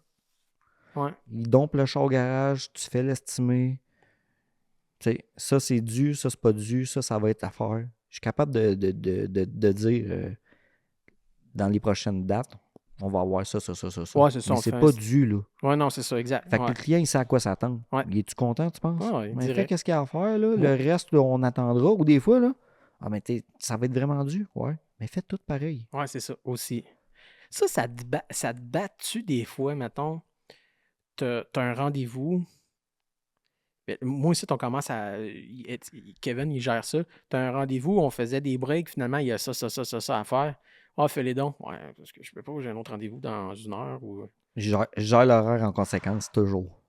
Ouais. Ils dompent le char au garage, tu fais l'estimer. Tu sais, ça, c'est dû, ça, c'est pas dû, ça va être à faire. Je suis capable de dire dans les prochaines dates, on va avoir ça. Ouais, c'est ça. Mais on c'est fait pas un- dû, là. Ouais, non, c'est ça, exact. Fait que Ouais. le client, il sait à quoi s'attendre. Ouais. Il est-tu content, tu penses? Ouais, Mais direct. fait qu'est-ce qu'il y a à faire, là? Ouais. Le reste, là, on attendra. Ou des fois, là, ah, mais ça va être vraiment dû. Ouais. Mais faites tout pareil. Ouais, c'est ça aussi. Ça te bat-tu des fois, mettons, t'as un rendez-vous. Mais moi aussi, on commence à. Kevin, il gère ça. T'as un rendez-vous, on faisait des breaks, finalement, il y a ça à faire. Ah, fais les dons. Ouais, parce que je peux pas, j'ai un autre rendez-vous dans 1 heure ou. Je gère l'horaire en conséquence, toujours.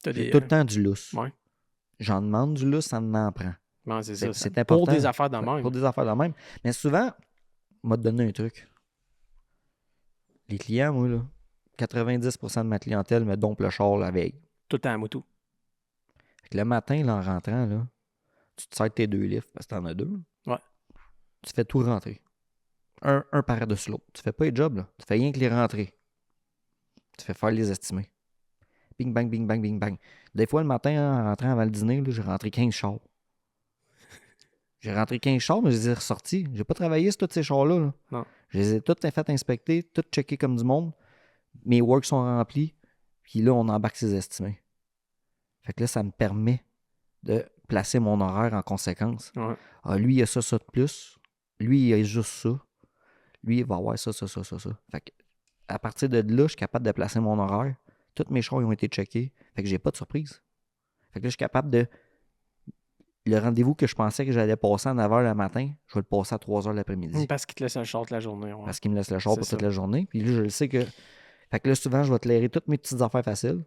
T'as J'ai des. tout le temps du lousse. Ouais. J'en demande du lousse, ça m'en prend. Non, c'est ça. C'est Pour important. des affaires de Ouais, même. pour des affaires de même. Mais souvent, m'a donné un truc. Les clients, moi, là, 90% de ma clientèle me dompe le char la veille. Tout le temps à moto. Fait que le matin, là, en rentrant, là, tu te sers tes 2 livres, parce que t'en as 2. Ouais. Tu fais tout rentrer. Un par-dessus l'autre. Tu fais pas les jobs, là. Tu fais rien que les rentrées. Tu fais faire les estimés. Bing, bang, bing, bang, bing, bang. Des fois, le matin, en rentrant avant le dîner, là, j'ai rentré 15 chars. J'ai rentré 15 chars, mais je les ai ressortis. J'ai pas travaillé sur tous ces chars-là. Là. Non. Je les ai tous fait inspecter, tous checkés comme du monde. Mes works sont remplis. Puis là, on embarque ses estimés. Fait que là, ça me permet de placer mon horaire en conséquence. Ouais. Ah, lui, il a ça de plus. Lui, il a juste ça. Lui, il va avoir ça. Fait que à partir de là, je suis capable de placer mon horaire. Tous mes chars ont été checkés. Fait que j'ai pas de surprise. Fait que là, je suis capable de... Le rendez-vous que je pensais que j'allais passer à 9h le matin, je vais le passer à 3h l'après-midi. Parce qu'il te laisse un short la journée. Ouais. Parce qu'il me laisse le char pour C'est toute ça. la journée. Puis là, je le sais que... Fait que là, souvent, je vais te lairer toutes mes petites affaires faciles.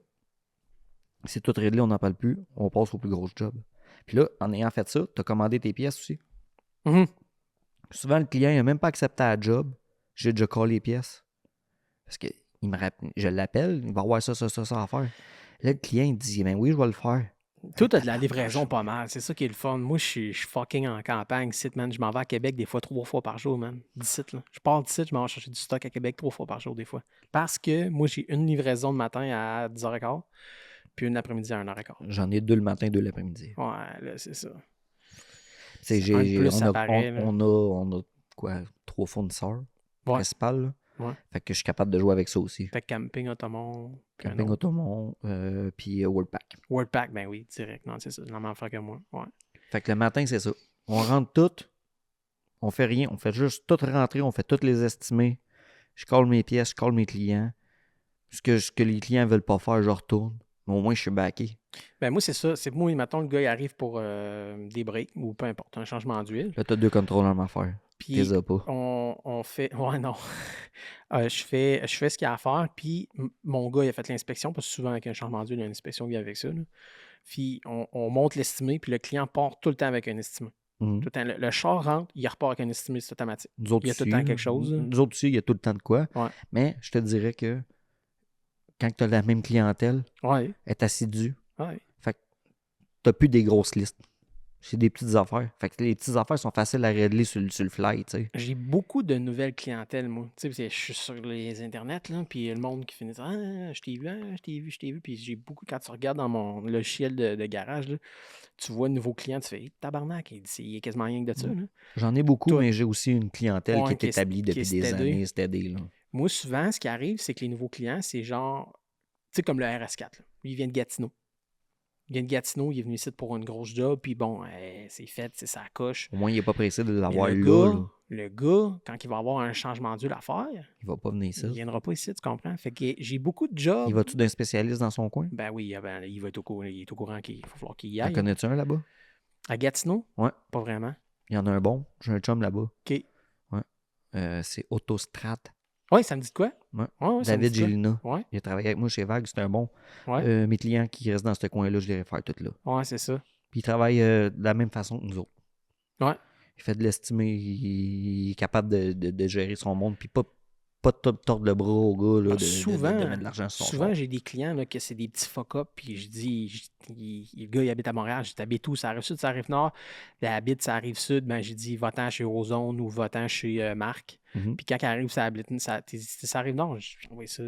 C'est tout réglé, on n'en parle plus. On passe au plus gros job. Puis là, en ayant fait ça, tu as commandé tes pièces aussi. Mhm. Souvent, le client n'a même pas accepté la job. J'ai déjà collé les pièces. Parce que je l'appelle, il va avoir ça à faire. Là, le client, il dit, ben oui, je vais le faire. Tout a de la livraison pas mal. C'est ça qui est le fun. Moi, je suis fucking en campagne. Site, man. Je m'en vais à Québec des fois 3 fois par jour, man. D'ici, là. Je pars d'ici, je m'en vais chercher du stock à Québec 3 fois par jour, des fois. Parce que moi, j'ai une livraison le matin à 10h15, puis une l'après-midi à 1h15. J'en ai 2 le matin, 2 l'après-midi. Ouais, là, c'est ça. C'est, Un de plus, ça paraît, là. on a quoi, 3 fournisseurs principaux. Là. Ouais. Fait que je suis capable de jouer avec ça aussi. Fait que Camping Automont. puis un Camping autre. Automont, puis Worldpack. Wordpack, ben oui, direct. Non, c'est ça. La même affaire que moi. Ouais. Fait que le matin, c'est ça. On rentre tout. On fait rien. On fait juste tout rentrer. On fait toutes les estimés. Je colle mes pièces, je colle mes clients. Ce que les clients veulent pas faire, je retourne. Mais au moins, je suis backé. Ben moi, c'est ça. C'est moi, mettons, le gars, il arrive pour des breaks ou peu importe, un changement d'huile. Là, t'as 2 contrôleurs à faire. Puis T'es pas. on fait. Ouais, non. Je fais ce qu'il y a à faire. Puis mon gars, il a fait l'inspection, parce que souvent, avec un changement d'huile, il y a une inspection qui vient avec ça. Là. Puis on monte l'estimé, puis le client part tout le temps avec un estimé. Mhm. Tout le temps. Le char rentre, il repart avec un estimé, c'est automatique. Nous autres Il y a tout le aussi, temps quelque chose, là. Nous autres aussi, il y a tout le temps de quoi. Ouais. Mais je te dirais que quand tu as la même clientèle, Ouais. elle est assidue. Ouais. Fait que tu n'as plus des grosses listes. C'est des petites affaires. Fait que les petites affaires sont faciles à régler sur le fly, tu sais. J'ai beaucoup de nouvelles clientèles, moi. Tu sais, je suis sur les internets, là, puis le monde qui finit « Ah, je t'ai vu, hein, je t'ai vu. » Puis j'ai beaucoup, quand tu regardes dans mon logiciel de garage, là, tu vois un nouveau client, tu fais hey, « Tabarnak, il y a quasiment rien que de ça. » là. J'en ai beaucoup, Toi- mais j'ai aussi une clientèle Ouais, qui est établie qui est depuis des stédée. années, stédée, là. Moi, souvent, ce qui arrive, c'est que les nouveaux clients, c'est genre, tu sais, comme le RS4. Là. Lui, il vient de Gatineau. Il vient de Gatineau, il est venu ici pour une grosse job, puis bon, c'est fait, c'est sa coche. Au moins, il n'est pas pressé de Mais l'avoir le là, gars, là. le gars, quand il va avoir un changement d'huile à faire, Il va pas venir il ici. ne viendra pas ici, tu comprends? Fait que j'ai beaucoup de jobs. Il va-tu d'un spécialiste dans son coin? Ben oui, ben, il va être au courant, il est au courant qu'il va falloir qu'il y T'en aille. connais-tu un là-bas? À Gatineau? Ouais. Pas vraiment. Il y en a un bon. J'ai un chum là-bas. OK. C'est Autostrat. Oui, ça me dit de quoi? Ouais. Ouais, ça me dit David de quoi? Gélina. Ouais, Il a travaillé avec moi chez Vague, c'est un bon. ouais, Mes clients qui restent dans ce coin-là, je les réfère tous là. ouais, c'est ça. Puis il travaille de la même façon que nous autres. Ouais. Il fait de l'estimer, il est capable de gérer son monde, puis pas de tordre le bras au gars là, Souvent, de mettre de l'argent sur son souvent char. j'ai des clients là, que c'est des petits fuck-up, puis je dis, le gars, il habite à Montréal, je dis, t'habites où? Ça arrive sud, ça arrive nord? Il habite, ça arrive sud, ben j'ai dit, va-t'en chez Ozone ou va-t'en chez Marc. Mhm. Puis quand il arrive, ça arrive nord, oui, ça,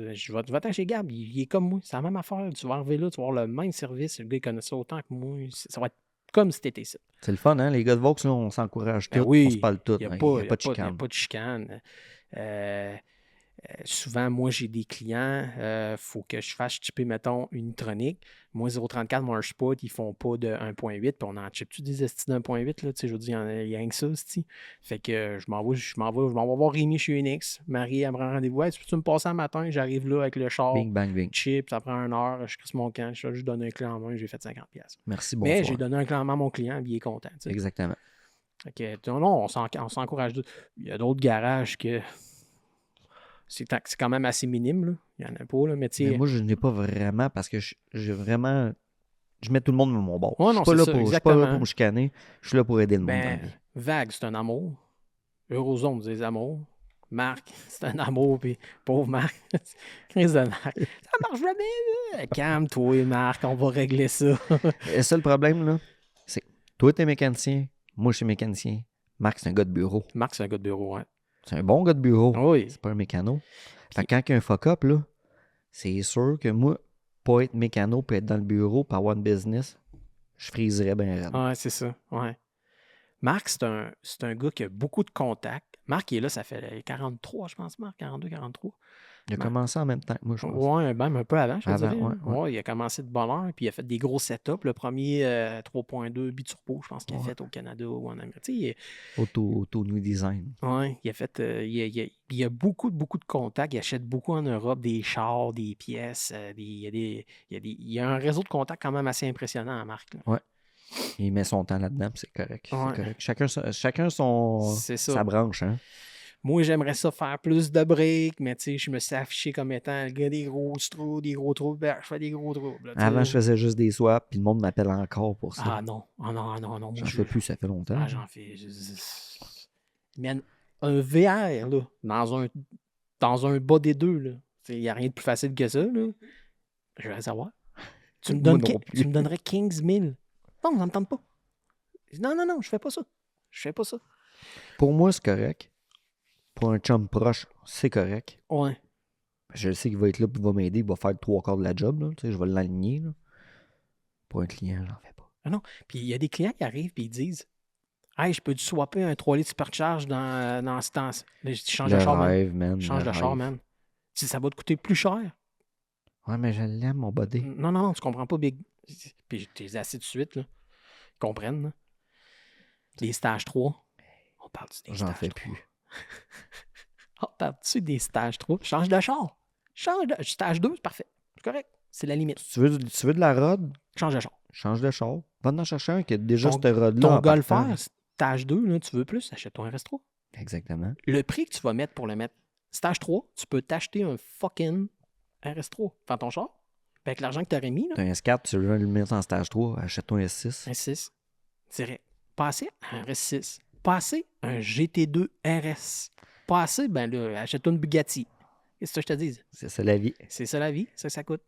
va-t'en chez Gab, il est comme moi, c'est la même affaire, tu vas arriver là, tu vas avoir le même service, le gars, il connaît ça autant que moi, ça va être comme si t'étais ici. C'est le fun, hein? Les gars de Vaux, là, on s'encourage Ben tous, oui, on se parle tous. il n'y a, hein. pas Il y a y pas a de pas- y a chicane. pas de chicane. Souvent, moi, j'ai des clients, faut que je fasse chipper, mettons, une tronique. Moi, 034 marche pas, ils font pas de 1.8, puis on en chip-tu des estis de 1.8, là, tu sais, je veux dire, il y a rien que ça, c'ti. Fait que je m'en vais voir Rémi chez Unix. Marie, elle me rend rendez-vous. Hey, tu peux me passer un matin? J'arrive là avec le char, Bing, bang, bing. chip, ça prend 1 heure, je crisse mon camp, je lui donne un clé en main, j'ai fait 50$. Merci, Mais bonsoir. j'ai donné un clé en main à mon client, puis il est content, tu sais. Exactement. Fait que, non, on s'encourage. Il y a d'autres garages que C'est quand même assez minime, là. Il n'y en a pas, là, mais tu Mais sais... moi, je n'ai pas vraiment parce que j'ai vraiment. Je mets tout le monde à mon bord. Ouais, non, c'est ça, Je suis pas là exactement. pour me chicaner. Je suis là pour aider le monde dans la Ben, vie. Vague, c'est un amour. Eurozone, c'est des amours. Marc, c'est un amour, puis pauvre Marc, crise de Marc. Ça marche jamais, là. Calme-toi, Marc, on va régler ça. Et ça, le problème, là, c'est toi, t'es mécanicien. Moi, je suis mécanicien. Marc, c'est un gars de bureau. Marc, c'est un gars de bureau, hein. C'est un bon gars de bureau. Oui. C'est pas un mécano. Fait que quand il y a un fuck-up, là, c'est sûr que moi, pas être mécano puis être dans le bureau pour avoir une business, je friserais bien raide. Ouais, c'est ça, ouais. Marc, c'est un gars qui a beaucoup de contacts. Marc, il est là, ça fait 43, je pense, Marc, 42, 43. Il a Marc. commencé en même temps que moi, je pense. Ouais, même un peu avant, je te Avant, dirais. ouais, Hein. Ouais, il a commencé de bonne heure, puis il a fait des gros setups. Le premier 3.2 biturbo, je pense qu'il a fait au Canada ou en Amérique. Tu sais, Auto new design. ouais, il a fait. Il a beaucoup de contacts. Il achète beaucoup en Europe, des chars, des pièces. Il y a un réseau de contacts quand même assez impressionnant à Marc. Là. Ouais. Il met son temps là-dedans, puis c'est correct. Ouais. C'est correct. Chacun C'est ça. sa branche, hein. Moi, j'aimerais ça faire plus de breaks, mais tu sais, je me suis affiché comme étant le gars des gros trous, ben, je fais des gros troubles. Avant, je faisais juste des swaps, puis le monde m'appelle encore pour ça. Ah non, ah non, ah non, ah non. Moi, J'en fais plus, ça fait longtemps. Ah, j'en fais. Mais un VR, là, dans un bas des deux, là. Il n'y a rien de plus facile que ça, là. Je vais savoir. Tu me, Moi donnes non plus. tu me donnerais 15 000. Non, ça me tente pas. Non, je fais pas ça. Je fais pas ça. Pour moi, c'est correct. Pour un chum proche, c'est correct. Ouais. Je le sais qu'il va être là, puis il va m'aider, il va faire le 3/4 de la job, là. Tu sais, je vais l'aligner, là. Pour un client, j'en fais pas. Ah non. Puis il y a des clients qui arrivent et ils disent hey, je peux-tu swapper un 3 litres supercharge dans ce temps? Là, je dis change de Le char, man. rêve, man. Change le de char, rêve. man. Si ça va te coûter plus cher. Ouais, mais je l'aime, mon body. Non, tu comprends pas, Big. Puis je t'ai assis tout de suite, là. Ils comprennent, là. Les stages 3. On parle-tu des J'en stages fais 3? plus. On parle-tu des stages 3? Change de char. Stage 2, c'est parfait. C'est correct. C'est la limite. Tu veux de la rod? Change de char. Change de char. Va en chercher un qui a déjà Ton- cette rod-là. Ton en partant. golfeur, stage 2, là, tu veux plus, achète-toi un RS3. Exactement. Le prix que tu vas mettre pour le mettre stage 3, tu peux t'acheter un fucking RS3 dans ton char. Puis avec l'argent que tu aurais mis, là, T'as un S4, tu veux le mettre en stage 3, achète-toi un S6. un 6, direct. Passer un RS6. Passer un GT2 RS. Passer, ben là, achète-toi une Bugatti. Qu'est-ce que je te dis? C'est ça la vie. C'est ça la vie, ça coûte.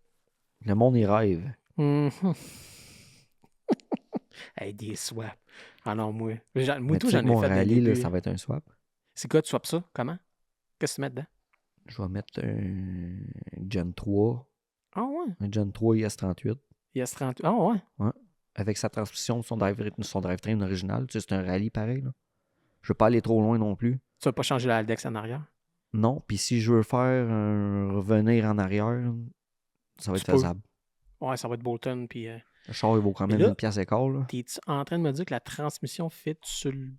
Le monde, il rêve. Mhm. Hey, des swaps. Ah non, moi. Moi, Mais tout, tu sais j'en que ai mon fait des rallye, là, débuts. ça va être un swap. C'est quoi, tu swaps ça? Comment? Qu'est-ce que tu mets dedans? Je vais mettre un Gen 3. Ah ouais. Un Gen 3 IS38. IS30. Ah ouais. Avec sa transmission de son drivetrain original. Tu sais, c'est un rallye pareil. Là. Je veux pas aller trop loin non plus. Tu vas pas changer la Haldex en arrière? Non, puis si je veux faire un revenir en arrière, ça va être Tu peux. faisable. Ouais, ça va être Bolton. Puis, Le char, il vaut quand Mais même là, une pièce et quart. Là. t'es-tu en train de me dire que la transmission fit sur le.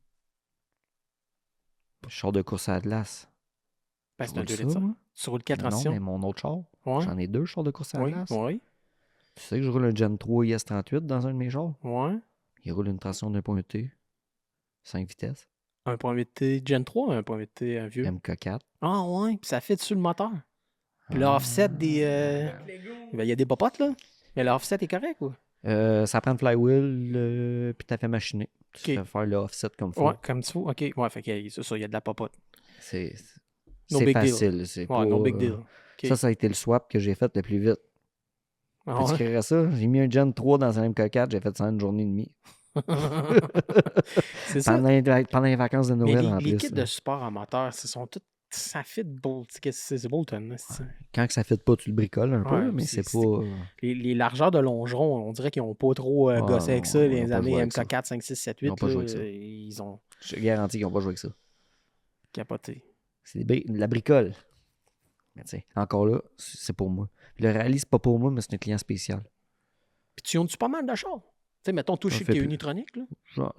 Le char de course à Atlas. Ben, Je c'est un roule 2 ça, litres, ça. moi. Tu roules 4 Non, transitions? mais mon autre char. Ouais. J'en ai deux chars de course à Oui, Atlas. oui, Tu sais que je roule un Gen 3 IS38 dans un de mes chars. ouais. Il roule une traction d'un point T. 5 vitesses. 1.8T Gen 3 ou 1.8T un vieux? MK4. Ah ouais, puis ça fit sur le moteur. Puis le offset des. Ben, il y a des popotes, là. Mais le offset est correct, ou? Ça prend le flywheel, puis t'as fait machiner. Tu Ok. fais faire le offset comme faut. Ouais, comme tu faut. OK. Ouais, fait que c'est ça, il y a de la popote. C'est No c'est big deal. facile. C'est Ouais, pas, no big deal. OK. Ça a été le swap que j'ai fait le plus vite. Ah Tu ouais? créerais ça? J'ai mis un Gen 3 dans un MK4, j'ai fait ça en une journée et demie. C'est ça. Pendant les vacances de Mais Noël, en les plus. kits là. de support en moteur, ce sont tous. Ça fit c'est Bolton. Là, c'est ça. Quand que ça ne fait pas, tu le bricoles un peu, Ouais, là, mais c'est- c'est pas... Les largeurs de longeron, on dirait qu'ils n'ont pas trop Ah, gossé avec non, ça, ils les ont pas années joué avec ça. MK4, 5, 6, 7, Ils ont 8. pas là, joué avec ça. ils ont Je te garantis qu'ils n'ont pas joué avec ça. capoté. C'est de la bricole. Mais tu sais, encore là, c'est pour moi. Puis le rallye, c'est pas pour moi, mais c'est un client spécial. Puis tu tunes-tu pas mal de chars? Tu sais, mettons, toi, je sais fais qu'il y a plus. Unitronic, là.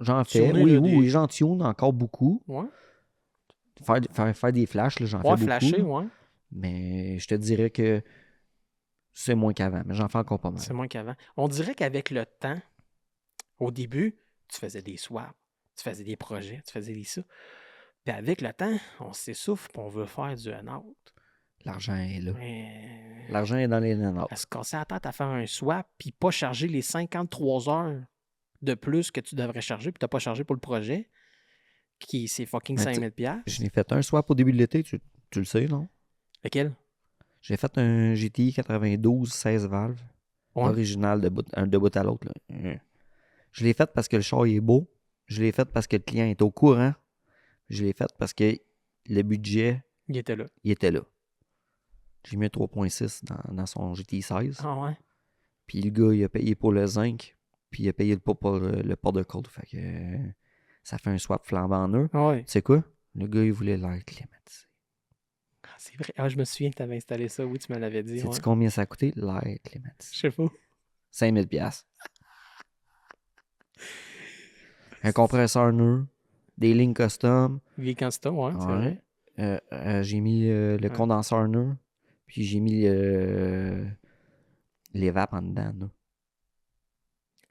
J'en fais. Tuner, Oui, là, oui, j'en tune encore beaucoup. Ouais. Faire des flashs, là, j'en fais Ouais, beaucoup. flasher, là. ouais. Mais je te dirais que c'est moins qu'avant. Mais j'en fais encore pas mal. C'est moins qu'avant. On dirait qu'avec le temps, au début, tu faisais des swaps, tu faisais des projets, tu faisais des ça. Puis avec le temps, on s'essouffle et on veut faire du un-out. L'argent est là. Mais... L'argent est dans les nanas. Elle se cassait la tête à faire un swap, puis pas charger les 53 heures de plus que tu devrais charger, puis t'as pas chargé pour le projet, qui c'est fucking Mais 5000 $. Je l'ai fait un swap au début de l'été, tu le sais, non? Lequel? J'ai fait un GTI 92 16 valves. Ouais. Original de bout à l'autre. Là. Je l'ai fait parce que le char il est beau. Je l'ai fait parce que le client est au courant. Je l'ai fait parce que le budget, Il était là. il était là. J'ai mis un 3.6 dans son GTI 16. Ah ouais? Puis le gars, il a payé pour le zinc. Puis il a payé pour le port de côte. Fait que ça fait un swap flambant neuf. Ah ouais. Tu sais quoi? Le gars, il voulait l'air climatisé. Ah, c'est vrai. Ah, je me souviens que tu avais installé ça. Oui, tu me l'avais dit. Sais-tu Ouais. combien ça a coûté? L'air climatisé. Je sais pas. 5000 $. Un compresseur neuf. Des lignes custom. Vieille custom, ouais, c'est Ouais. vrai. J'ai mis le condenseur neuf. Puis j'ai mis les vapes en dedans. Là.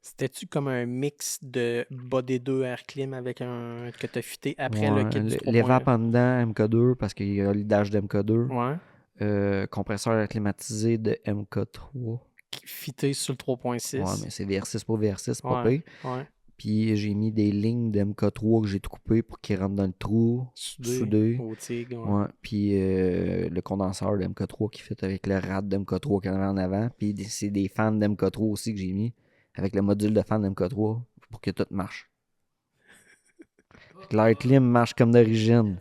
C'était-tu comme un mix de bas des 2 air clim avec un que t'as fité après le kit du 3.1? Les vapes en dedans, MK2, parce qu'il y a le dash de MK2. Ouais. Compresseur climatisé de MK3. Fité sur le 3.6. Ouais, mais c'est VR6 pour VR6, c'est pas Ouais. pire. Ouais. Puis j'ai mis des lignes de MK3 que j'ai tout coupé pour qu'ils rentrent dans le trou. Soudé. Au tigre, Ouais. Puis le condenseur de MK3 qui fait avec le rad de MK3 qu'il y en avait en avant. Puis c'est des fans de MK3 aussi que j'ai mis. Avec le module de fan de MK3 pour que tout marche. L'air clim marche comme d'origine.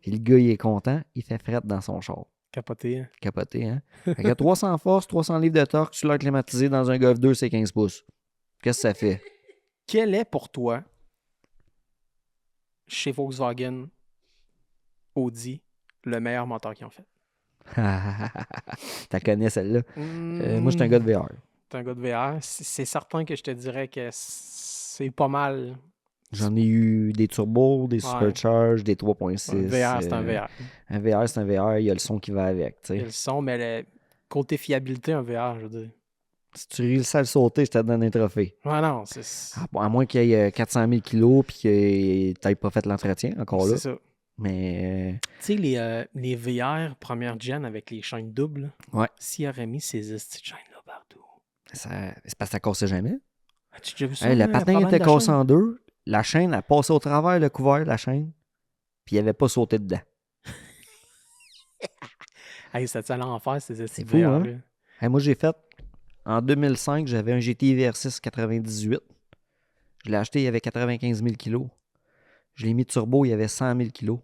Puis le gars, il est content. Il fait fret dans son char. Capoté. Hein? Capoté, hein? Fait que 300 force, 300 livres de torque sur l'air climatisé dans un Golf 2, c'est 15 pouces. Qu'est-ce que ça fait? Quel est pour toi, chez Volkswagen, Audi, le meilleur moteur qu'ils ont fait? T'as connais celle-là? Moi, je suis un gars de VR. T'es un gars de VR. C'est certain que je te dirais que c'est pas mal. J'en ai eu des turbos, des supercharges, des 3.6. Un VR, c'est un VR. Un VR, c'est un VR. Il y a le son qui va avec. T'sais. Il y a le son, mais côté fiabilité, un VR, je veux dire. Si tu réussis à le sauter, je te donne un trophée. Ah non, c'est... À moins qu'il y ait 400 000 kilos et que tu n'aies pas fait l'entretien encore là. C'est ça. Mais... Tu sais, les VR première gen avec les chaînes doubles, ouais. S'il aurait mis ces petites chaînes-là partout... C'est parce que ça cassait jamais. As-tu déjà vu ça? Le patin était cassé en deux. La chaîne a passé au travers le couvert de la chaîne. Puis il n'avait pas sauté dedans. Hey, c'était à l'enfer, ces c'est fou, hein? Hey, moi, j'ai fait... En 2005, j'avais un GTI VR6 98. Je l'ai acheté, il y avait 95 000 kilos. Je l'ai mis turbo, il y avait 100 000 kilos.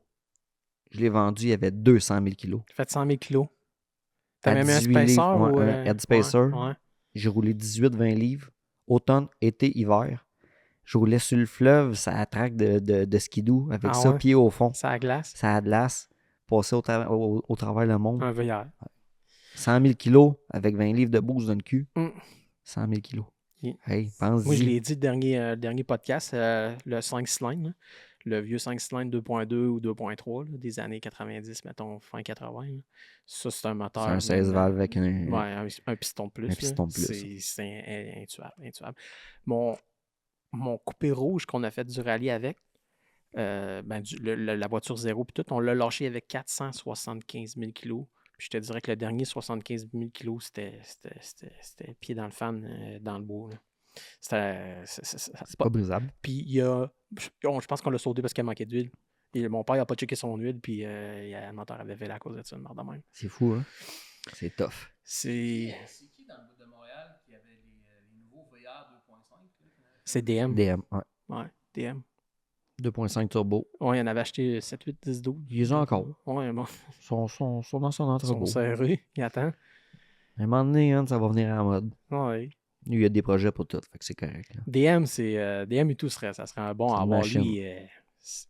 Je l'ai vendu, il y avait 200 000 kilos. Tu fait 100 000 kilos. T'as même un spacer ou... un head spacer. Ouais. J'ai roulé 18-20 livres. Automne, été, hiver. Je roulais sur le fleuve, ça attraque de skidoo. Avec ça, pied au fond. Ça glace. Ça glace. Passer au travers le monde. Un VR. 100 000 kilos avec 20 livres de boost dans le cul. 100 000 kilos. Hey, pense-y. Moi, je l'ai dit le dernier podcast, le 5 cylindres, le vieux 5 cylindres 2.2 ou 2.3 des années 90, mettons, fin 80. Là. Ça, c'est un moteur. C'est un 16 valves avec un piston de plus. Un piston de plus. C'est intuable. Mon coupé rouge qu'on a fait du rallye avec, la voiture zéro, puis tout, on l'a lâché avec 475 000 kilos. Puis je te dirais que le dernier 75 000 kilos, c'était pied dans le fan, dans le bois. C'est pas brisable. Puis je pense qu'on l'a sauté parce qu'il manquait d'huile. Et mon père n'a pas checké son huile, puis le moteur avait fait à cause de ça, de même. C'est fou, hein? C'est tough. C'est qui dans le bout de Montréal qui avait les nouveaux VR 2.5? C'est DM. DM, ouais. Ouais, DM. 2.5 turbo. Ouais, il en avait acheté 7, 8, 10, 12. Ils ont encore. Ouais, bon. Ils sont dans son entrepôt. Ils sont serrés. Il attend. À un moment donné, hein, ça va venir en mode. Ouais. Il y a des projets pour tout, fait que c'est correct. Là. DM, DM et tout, ça serait un bon à avoir. Lui,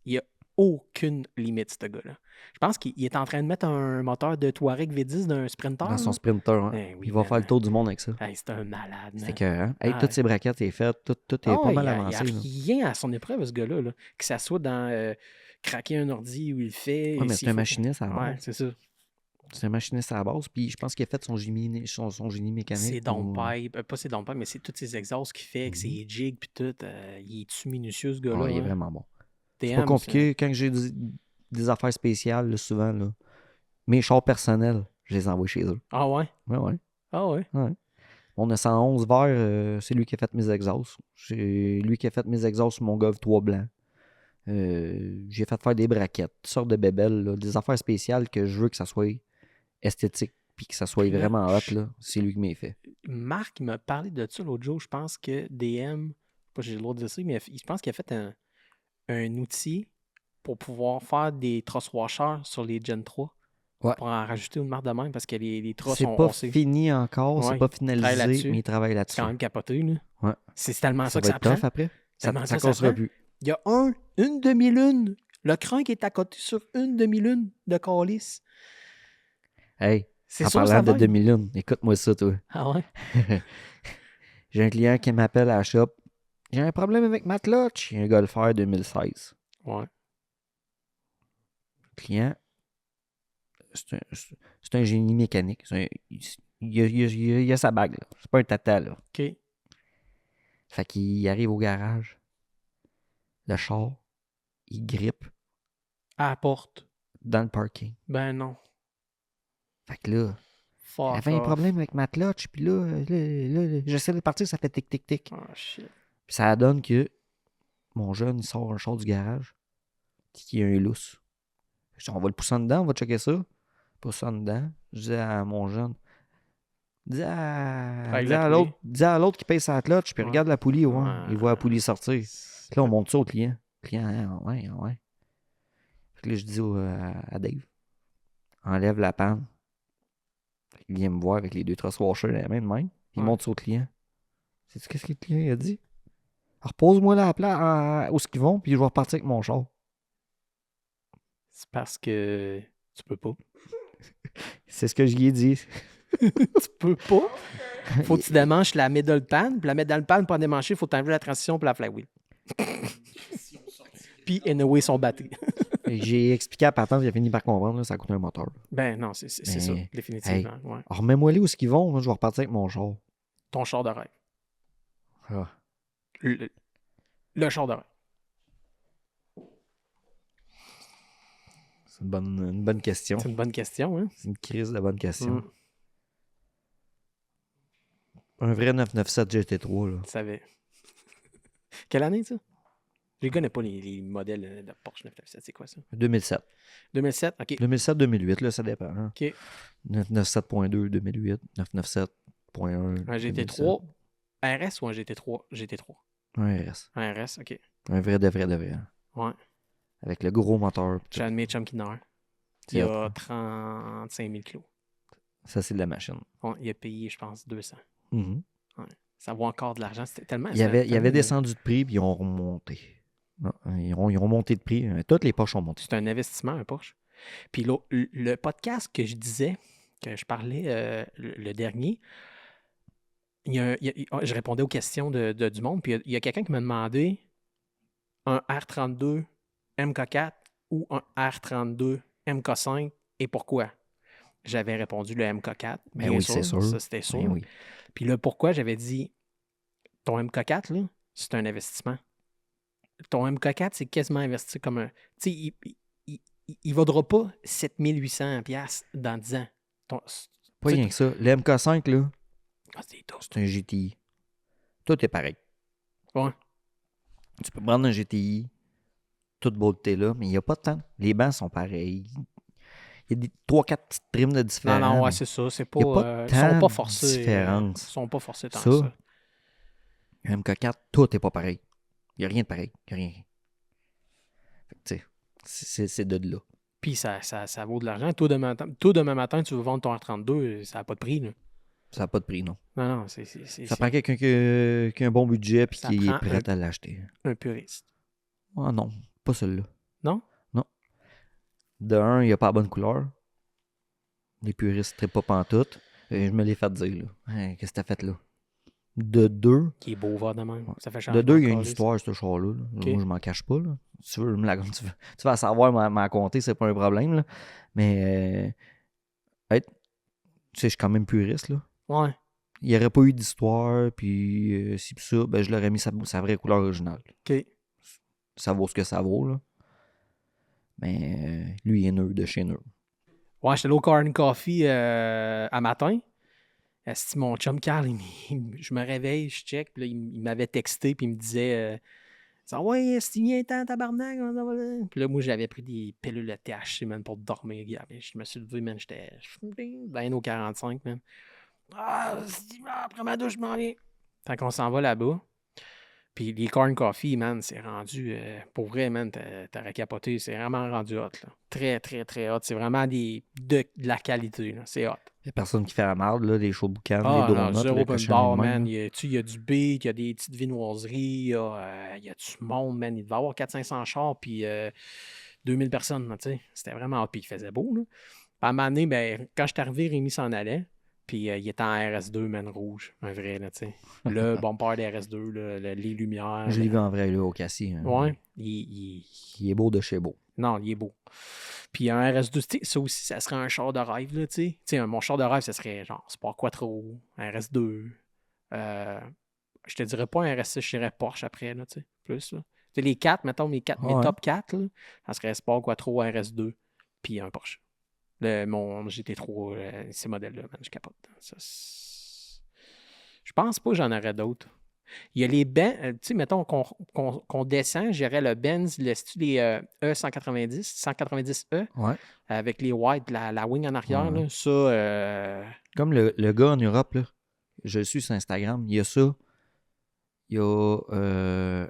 il n'y a aucune limite, ce gars-là. Je pense qu'il est en train de mettre un moteur de Touareg V10 d'un Sprinter. Dans son Sprinter, hein. Oui, il va faire le tour du monde avec ça. Hey, c'est un malade. C'est écœurant. Hey, toutes ses braquettes sont faites, tout est pas mal avancé. Il n'y a rien à son épreuve, ce gars-là. Là. Que ça soit dans craquer un ordi où il le fait. Ouais, mais c'est un machiniste à la base. Ouais, c'est ça. C'est un machiniste à la base, puis je pense qu'il a fait son génie mécanique. C'est downpipe, pas c'est downpipe, mais c'est tous ces exhausts qu'il fait avec ses jigs puis tout. Il est-tu minutieux, ce gars-là? Il est vraiment bon. DM, c'est pas compliqué. Quand j'ai des affaires spéciales, là, souvent, là, Mes chars personnels, je les envoie chez eux. Ah ouais? Ouais. Ah ouais? Mon 911 vert, c'est lui qui a fait mes exhausts. C'est lui qui a fait mes exhausts sur mon Gov 3 blanc. J'ai fait faire des braquettes, toutes sortes de bébelles, là, des affaires spéciales que je veux que ça soit esthétique puis que ça soit Puis là, vraiment hot. Là. C'est lui qui m'a fait. Marc m'a parlé de ça l'autre jour. Je pense que DM, pas que j'ai le droit de dire ça, mais je pense qu'il a fait un outil pour pouvoir faire des truss washers sur les Gen 3. Ouais. Pour en rajouter une marque de même parce que les truss C'est sont pas haussés. fini encore, c'est Ouais, pas il travaille finalisé, là-dessus. mais il travaille C'est là-dessus. quand même capoté, là. Ouais. C'est tellement ça, Ça que va ça être prend. tough après. Ça Tellement ça, ça cassera prend. plus. Il y a une demi-lune. Le crank est à côté sur une demi-lune de calice. Hey, C'est en sûr, parlant ça de va. demi-lune, écoute-moi ça, toi. Ah ouais? J'ai un client qui m'appelle à la shop. J'ai un problème avec ma clutch. J'ai un Golfer 2016. Ouais. Le client, c'est un génie mécanique. Il a sa bague, là. C'est pas un tata, là. OK. Fait qu'il arrive au garage. Le char, il grippe À la porte. dans le parking. Ben non. Fait que là, Fuck j'avais un off. problème avec ma clutch. Puis là, j'essaie de partir, ça fait tic-tic-tic. Oh shit. Puis ça donne que mon jeune, il sort un char du garage. Puis qu'il y a un lousse. Je dis, on va le pousser en dedans, on va checker ça. Pousse en dedans. Je dis à mon jeune, dis à l'autre qui paye sa clutch, puis Ouais. regarde la poulie, ouais. Ouais. Il voit la poulie sortir. Puis là, on monte ça au client. Le client, hein, ouais. Fait que là, je dis à Dave, enlève la panne. Fait qu'il vient me voir avec les deux truss washers dans la main de même. Il Ouais. monte ça au client. Sais-tu qu'est-ce que le client il a dit? Repose-moi là à plat où ce qu'ils vont, puis je vais repartir avec mon char. C'est parce que tu peux pas. C'est ce que je lui ai dit. Tu peux pas. Faut que tu démanches la middle pan. Puis la middle pan, pour en démancher, il faut t'enlever la transition pour la flywheel. Puis, anyway, ils sont battés. J'ai expliqué à Patente, il a fini par comprendre, là, ça coûte un moteur. Ben non, c'est ça, définitivement. Ouais. Alors, remets-moi les où ce qu'ils vont, moi, je vais repartir avec mon char. Ton char de rêve. Ah. Le char de rêve. C'est une bonne question. C'est une bonne question, hein? C'est une crise de bonne question. Mm. Un vrai 997 GT3, là. Tu savais. Quelle année, ça? Je ne connais pas les modèles de Porsche 997. C'est quoi ça? 2007. 2007? OK. 2007-2008, là, ça dépend. Hein? OK. 997.2 2008, 997.1 Un GT3 RS ou un GT3? GT3. Un RS. Un RS, OK. Un vrai de vrai de vrai. Ouais. Avec le gros moteur. J'ai un de mes chums qui n'a un. Il a 35 000 kilos. Ça, c'est de la machine. Ouais, il a payé, je pense, 200. Mhm. Ouais. Ça vaut encore de l'argent. C'était tellement... Il avait descendu de prix, puis ils ont remonté. Non, ils ont monté de prix. Toutes les poches ont monté. C'est un investissement, un Porsche. Puis le podcast que je disais, que je parlais le dernier, je répondais aux questions du monde, puis il y a quelqu'un qui m'a demandé un R32 MK4 ou un R32 MK5 et pourquoi. J'avais répondu le MK4. Ben oui, c'est sûr. Ça, c'était sûr. Ben oui. Puis le pourquoi, j'avais dit ton MK4, là, c'est un investissement. Ton MK4, c'est quasiment investi comme un... Tu sais, il ne vaudra pas 7800$ dans 10 ans. Pas rien que ça. Le MK5, là, c'est un GTI. Tout est pareil. Ouais. Tu peux prendre un GTI, toute beauté là, mais il n'y a pas de temps. Les bancs sont pareils. Il y a des 3-4 petites trims de différence. Non, ouais, c'est ça. C'est pas, il y a pas de ils sont tant pas forcés. différence. Ils sont pas forcés tant Ça, que ça. Un MK4, tout n'est pas pareil. Il n'y a rien de pareil. Il n'y a rien. Fait que, tu sais, c'est de là. Puis ça vaut de l'argent. Toi, demain matin, tu veux vendre ton R32, ça n'a pas de prix. Là. Ça n'a pas de prix, non. Non, Ça prend quelqu'un qui a un bon budget et qui est prend prêt à l'acheter. un puriste. Ah non, pas celui-là. Non? Non. De un, il n'y a pas la bonne couleur. Les puristes ne pas pantoute. Et je me l'ai fait dire, là. Hey, qu'est-ce que t'as fait là? De deux. Qui est beau, va de même. Ça fait De deux, il y a une encore, histoire, ce char-là. Là. Okay. Moi, je m'en cache pas. Là. Si tu veux, tu vas savoir m'en compter, c'est pas un problème. Là. Mais, tu sais, je suis quand même puriste. Là. Ouais. Il n'y aurait pas eu d'histoire, puis si pis ça, ben, je l'aurais mis sa vraie couleur originale. OK. Ça vaut ce que ça vaut. Là. Mais lui, il est nœud de chez nœud. Ouais, j'étais allé au Corn Coffee à matin. Mon chum Carl, je me réveille, je check, puis là, il m'avait texté, puis il me disait ouais, si viens temps, tabarnak. Puis là, moi, j'avais pris des pilules de THC, man, pour dormir. Je me suis levé, man, j'étais dans aux 45, man. Après ma douche, je m'en viens. Fait qu'on s'en va là-bas. Puis les Corn Coffee, man, c'est rendu, pour vrai, man, t'aurais capoté, c'est vraiment rendu hot, là. Très, très, très hot. C'est vraiment de la qualité, là. C'est hot. Il n'y a personne qui fait la marde, là, des shows boucanes, des Ah non, donuts, zéro là, open cochonneries bar, de même, man. là. Il y a du beat, il y a des petites viennoiseries, il y a du monde, man. Il devait y avoir 400-500 chars, puis 2000 personnes, là, tu sais. C'était vraiment hot, puis il faisait beau, là. Puis à un moment donné, ben, quand je suis arrivé, Rémi s'en allait, puis il était en RS2, man, rouge, un vrai, là, tu sais. Le bumper de RS2, là, les lumières. Je l'ai vu en vrai, là, au Cassis. Hein. Ouais, Il est beau de chez beau. non, il est beau. Puis un RS2, tu sais, ça aussi, ça serait un char de rêve, là, tu sais. Tu sais, mon char de rêve, ça serait genre Sport Quattro, un RS2. Je te dirais pas un RS6, je dirais Porsche après, là, tu sais, plus, là. Tu sais, les 4, mettons, mes top 4, là, ça serait Sport Quattro, RS2, puis un Porsche. Mon GT3, ces modèles-là, man, je capote. Je pense pas que j'en aurais d'autres. Il y a les Benz, tu sais, mettons qu'on descend, j'irais le Benz, les E190, 190E, Ouais. avec les white, la wing en arrière, Ouais. là, ça... Comme le gars en Europe, là, je le suis sur Instagram, il y a ça. Il y a un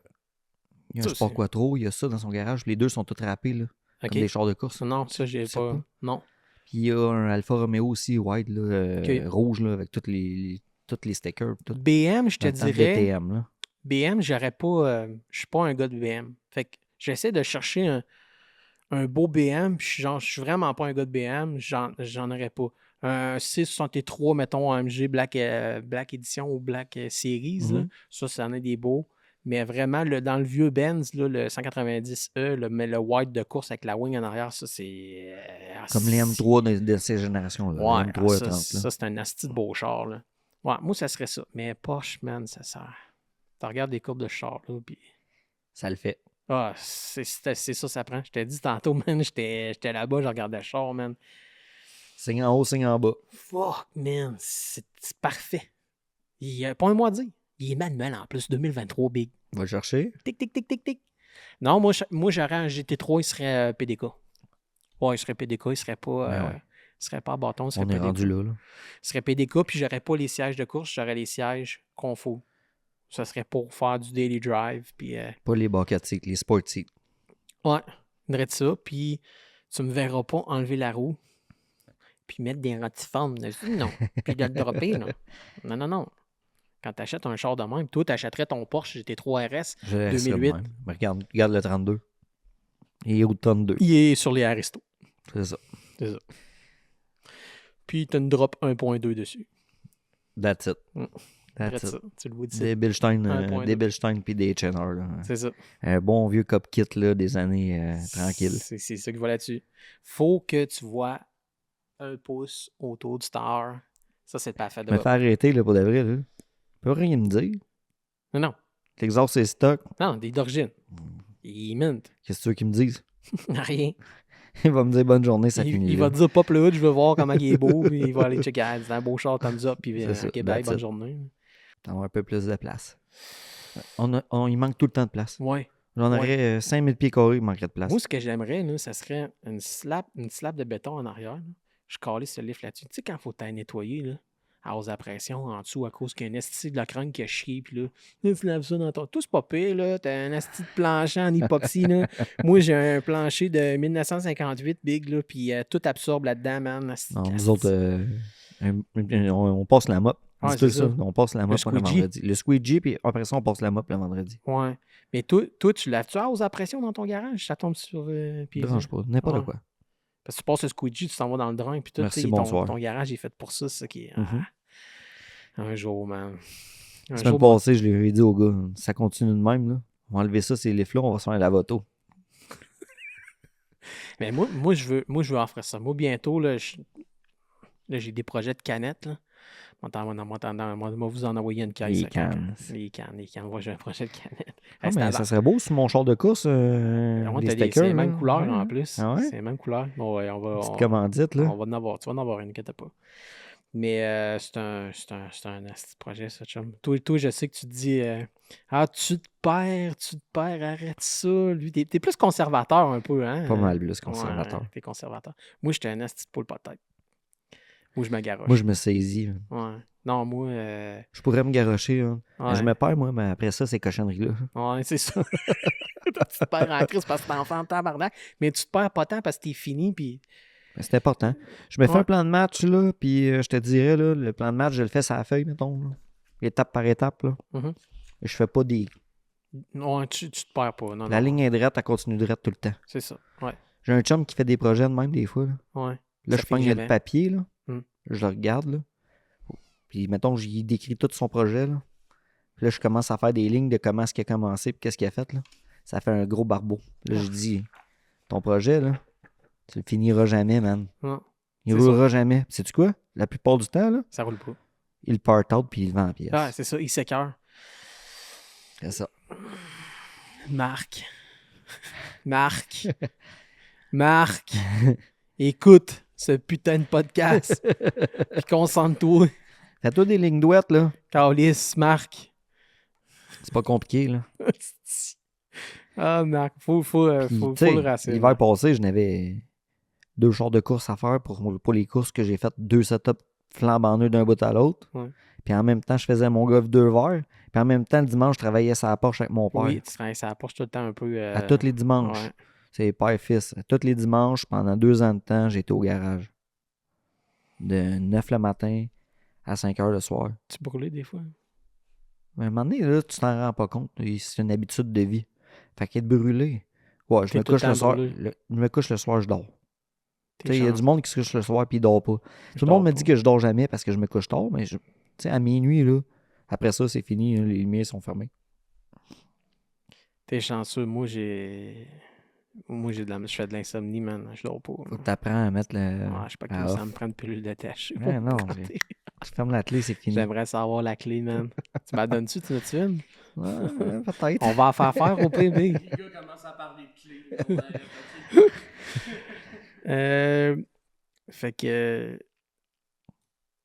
Ça, Sport c'est- Quattro, il y a ça dans son garage. Les deux sont tous râpés, là, OK. comme des chars de course. Non, ça, j'ai sais pas... pas. Non. Puis il y a un Alfa Romeo aussi, white, là, OK. rouge, là, avec tous les stickers. Tout, BM, je te dans le temps de dirais... DTM, là. BM, j'aurais pas... je suis pas un gars de BM. Fait que j'essaie de chercher un beau BM, puis je suis vraiment pas un gars de BM, j'en aurais pas. Un 663, mettons, AMG Black Edition ou Black Series, là, ça en est des beaux. Mais vraiment, dans le vieux Benz, là, le 190E, mais le white de course avec la wing en arrière, ça, c'est... Comme les M3 de ces générations-là. Ouais, les M3 ça, E30, là. ça c'est un asti de beau char, là. Ouais, moi, ça serait ça. Mais Porsche, man, ça sert. Tu regardes des courbes de char, là, puis... Ça le fait. Ah, c'est ça, ça prend. Je t'ai dit tantôt, man, j'étais là-bas, je regardais le char, man. Signe en haut, signe en bas. Fuck, man, c'est parfait. Il n'y a pas un mot à dire. Il est manuel en plus, 2023, big. Va le chercher. Tic, tic, tic, tic, tic. Non, moi j'aurais un GT3, il serait PDK. Ouais, il serait PDK, il serait pas... Ben ouais. il serait pas à bâton, il serait On est PDK. rendu là. Il serait PDK, puis j'aurais pas les sièges de course, j'aurais les sièges confo. Ça serait pour faire du daily drive, puis... Pas les bucket seats, les sport seats. Ouais, je dirais ça, puis tu me verras pas enlever la roue puis mettre des rotiformes dessus, non. Puis de le dropper, non. Non, non, non. Quand tu achètes un char de même, toi, tu achèterais ton Porsche GT3 RS Je laisserais 2008. de même. Mais regarde le 32. Il est au 32. Il est sur les Aristo. C'est ça. C'est ça. Puis tu as une drop 1.2 dessus. That's it. Après That's it. ça, tu le vois d'ici. Des Bilstein, 1.2. puis des Chenard. Là. C'est ça. Un bon vieux cop kit là, des années tranquilles. C'est ça que je vois là-dessus. Faut que tu vois un pouce autour du star. Ça, c'est parfait. Me faire arrêter là, pour de vrai. Là. Il peut rien me dire. Non, non. L'exhaust, c'est stock. Non, des d'origine. Il mint. Qu'est-ce que tu veux qu'il me dise? Rien. Il va me dire bonne journée, ça finit. Il là. va te dire pop le hood, je veux voir comment il est beau, puis il va aller checker. Ah, c'est un beau char, thumbs up, puis C'est ça, ok, bye, that's bonne it. journée. D'avoir un peu plus de place. Il manque tout le temps de place. Ouais. J'en aurais 5000 pieds carrés, il manquerait de place. Moi, ce que j'aimerais, là, ça serait une slab de béton en arrière. Là. Je calais ce lift là-dessus. Tu sais, quand il faut t'aller nettoyer, là, à hausse à pression en dessous à cause qu'il y a un esti de la crâne qui a chié, puis là, tu laves ça dans ton. Tout c'est pas pire, là. T'as un esti de plancher en époxy, là. Moi, j'ai un plancher de 1958, big, là, puis tout absorbe là-dedans, man. Non, nous autres, on passe la mop. Ouais, Dis-toi c'est ça. ça. On passe la mop le squeegee. vendredi. Le squeegee, puis après ça, on passe la mop le vendredi. Ouais. Mais toi, tu laves-tu à hausse à pression dans ton garage? Ça tombe sur pied. Dérange pas, n'importe Ouais. quoi. Parce que tu passes le squeegee, tu s'en vas dans le drain, puis tout. Merci, tu sais, bonsoir. ton garage est fait pour ça, c'est ça qui est. Mhm. Un jour, man. Un La semaine jour, passée, je lui ai dit au gars, ça continue de même, là. On va enlever ça, ces lifts-là, on va se faire un lavoto. Mais moi, je veux offrir ça. Moi, bientôt, là, j'ai des projets de canettes, là. Moi, vous en envoyer une caisse. Les cannes. Les cannes. Moi, j'ai un projet de canettes. Ah, c'était mais à ça serait beau sur mon char de course, Ouais, des c'est stickers. les mêmes là. couleurs Ouais, en hein. plus. Ah ouais? C'est les mêmes couleurs. Bon, ouais, Petite commandite, là. on va en avoir. Tu vas en avoir une, inquiète pas. Mais c'est un asti de projet, ça, chum. Toi, je sais que tu te dis ah, tu te perds, arrête ça. Lui, t'es plus conservateur un peu, hein? Pas mal plus Ouais, conservateur. t'es conservateur. Moi, j'étais un asti de poule pas de tête. Moi, je me garoche. Moi, je me saisis. Là. Ouais. Non, moi. Je pourrais me garrocher. Hein. Ouais. Je me perds, moi, mais après ça, ces cochonneries-là. Ouais, c'est ça. Tu te perds en crise parce que t'es enfant de tabarnak, mais tu te perds pas tant parce que t'es fini, puis... Mais c'est important. Je me fais Ouais. un plan de match, là, puis je te dirais, là, le plan de match, je le fais sur la feuille, mettons. Là. Étape par étape, là. Mhm. Je fais pas des... Ouais, tu te perds pas. Non, La non. ligne est droite, elle continue droite tout le temps. C'est ça. Ouais. J'ai un chum qui fait des projets de même, des fois. Là, Ouais. là Ça je finit pogne jamais. le papier, là. Hmm. Je le regarde, là. Puis, mettons, j'y décris tout son projet, là. Puis là, je commence à faire des lignes de comment est-ce qu'il a commencé puis qu'est-ce qu'il a fait, là. Ça fait un gros barbeau. Là, je dis, ton projet, là, tu le finiras jamais, man. Non, Il c'est roulera jamais. Sais-tu quoi? La plupart du temps, là, ça roule pas. il part out puis il le vend en pièces. Ah, c'est ça, il s'écœure. C'est ça. Marc. Marc. Écoute ce putain de podcast. Puis concentre-toi. Fais-toi des lignes douettes, là. Calice, Marc. C'est pas compliqué, là. Ah, Marc, faut Puis, le tu sais, rassurer. l'hiver passé, je n'avais 2 chars de course à faire pour les courses que j'ai faites 2 setups flambant neufs d'un bout à l'autre. Ouais. Puis en même temps, je faisais mon golf 2 verres. Puis en même temps, le dimanche, je travaillais sur la Porsche avec mon père. Oui, tu travailles ça approche tout le temps un peu. À tous les dimanches. Ouais. C'est père-fils. À tous les dimanches, pendant 2 ans de temps, j'étais au garage. De 9 le matin à 5 heures le soir. Tu brûlais des fois? Mais à un moment donné, là, tu t'en rends pas compte. C'est une habitude de vie. Fait qu'être brûlé. Ouais, je T'es me tout le couche le temps soir. brûlé. Je me couche le soir, je dors. T'es Il y a du chanceux. monde qui se couche le soir puis il dort pas. Tout le monde me dit que je dors jamais parce que je me couche tard, mais à minuit, là, après ça, c'est fini. Hein, les lumières sont fermées. T'es chanceux. Moi, je fais de l'insomnie, man. Je dors pas. Faut que t'apprends à mettre le. Ouais, je sais pas à que ça off. me prend une pilule de tâche. Ouais, non, tu fermes la clé, c'est fini. J'aimerais savoir la clé, man. Tu m'as donnes-tu, tu veux-tu une? Ouais, peut-être. On va en faire au PB. Les gars commencent à parler de clés. Ils sont dans les papiers. Fait que.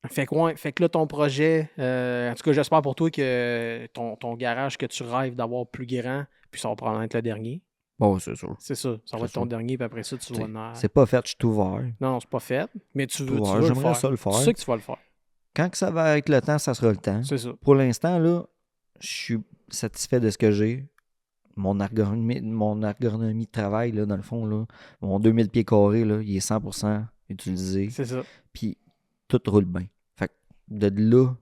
Fait que là, ton projet, en tout cas, j'espère pour toi que ton garage que tu rêves d'avoir plus grand, puis ça va probablement être le dernier. Bon, c'est sûr. C'est ça. Ça va C'est être ton sûr. dernier, puis après ça, tu vas en... C'est pas fait, je suis tout ouvert. Non, c'est pas fait. Mais tu veux, Ouais, tu veux le j'aimerais faire. ça le faire. Tu sais que tu vas le faire. Quand que ça va être le temps, ça sera le temps. C'est ça. Pour l'instant, là, je suis satisfait de ce que j'ai. Mon ergonomie de travail, là, dans le fond, là, mon 2000 pieds carrés, là, il est 100% utilisé. C'est ça. Puis tout roule bien. Fait que de là,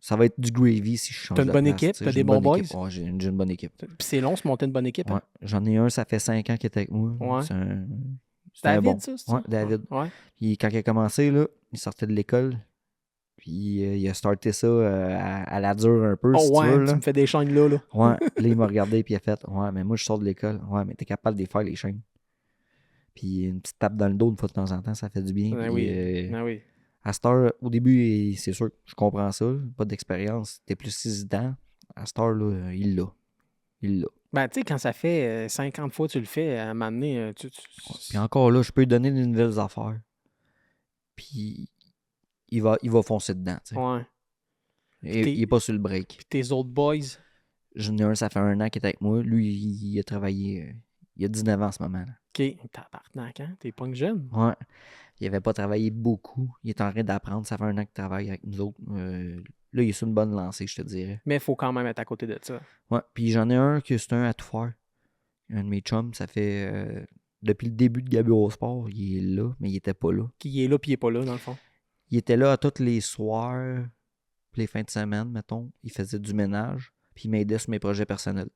ça va être du gravy si je change T'as une de bonne place, équipe? tu sais. T'as J'ai des une bons bonne boys? équipe. Ouais, j'ai une bonne équipe. Puis c'est long, se monter une bonne équipe. Ouais. Hein? J'en ai un, ça fait 5 ans qu'il est avec moi. Ouais. C'est un David, bon. ça? c'est Ouais, ça? David. Ouais. Puis quand il a commencé, là, il sortait de l'école. Puis il a starté ça à la dure un peu, Oh si tu ouais, veux. tu Là. me fais des chaînes là. Ouais, puis là, il m'a regardé puis il a fait « Ouais, mais moi, je sors de l'école. Ouais, mais t'es capable de les faire, les chaînes. » Puis une petite tape dans le dos une fois de temps en temps, ça fait du bien. Ben Puis, oui. Ben oui. à cette heure, au début, c'est sûr, je comprends ça. Pas d'expérience. T'es plus hésitant. À cette heure, là, il l'a. Il l'a. Ben, tu sais, quand ça fait 50 fois que tu le fais, à un moment donné, Puis encore là, je peux lui donner des nouvelles affaires. Puis il va foncer dedans. Tu sais. Ouais. Il est pas sur le break. Puis tes autres boys, J'en ai un, ça fait 1 an qu'il est avec moi. Lui, il a travaillé. Il a 19 ans en ce moment. Là. OK, tabarnak, hein? T'es pas une jeune. Ouais. Il n'avait pas travaillé beaucoup. Il est en train d'apprendre. Ça fait 1 an qu'il travaille avec nous autres. Là, il est sur une bonne lancée, je te dirais. Mais il faut quand même être à côté de ça. Ouais. Puis j'en ai un que c'est un à tout faire. Un de mes chums, ça fait. Depuis le début de Gabi au sport, il est là, mais il était pas là. Qui est là puis il est pas là, dans le fond. Il était là à tous les soirs, les fins de semaine, mettons. Il faisait du ménage, puis il m'aidait sur mes projets personnels.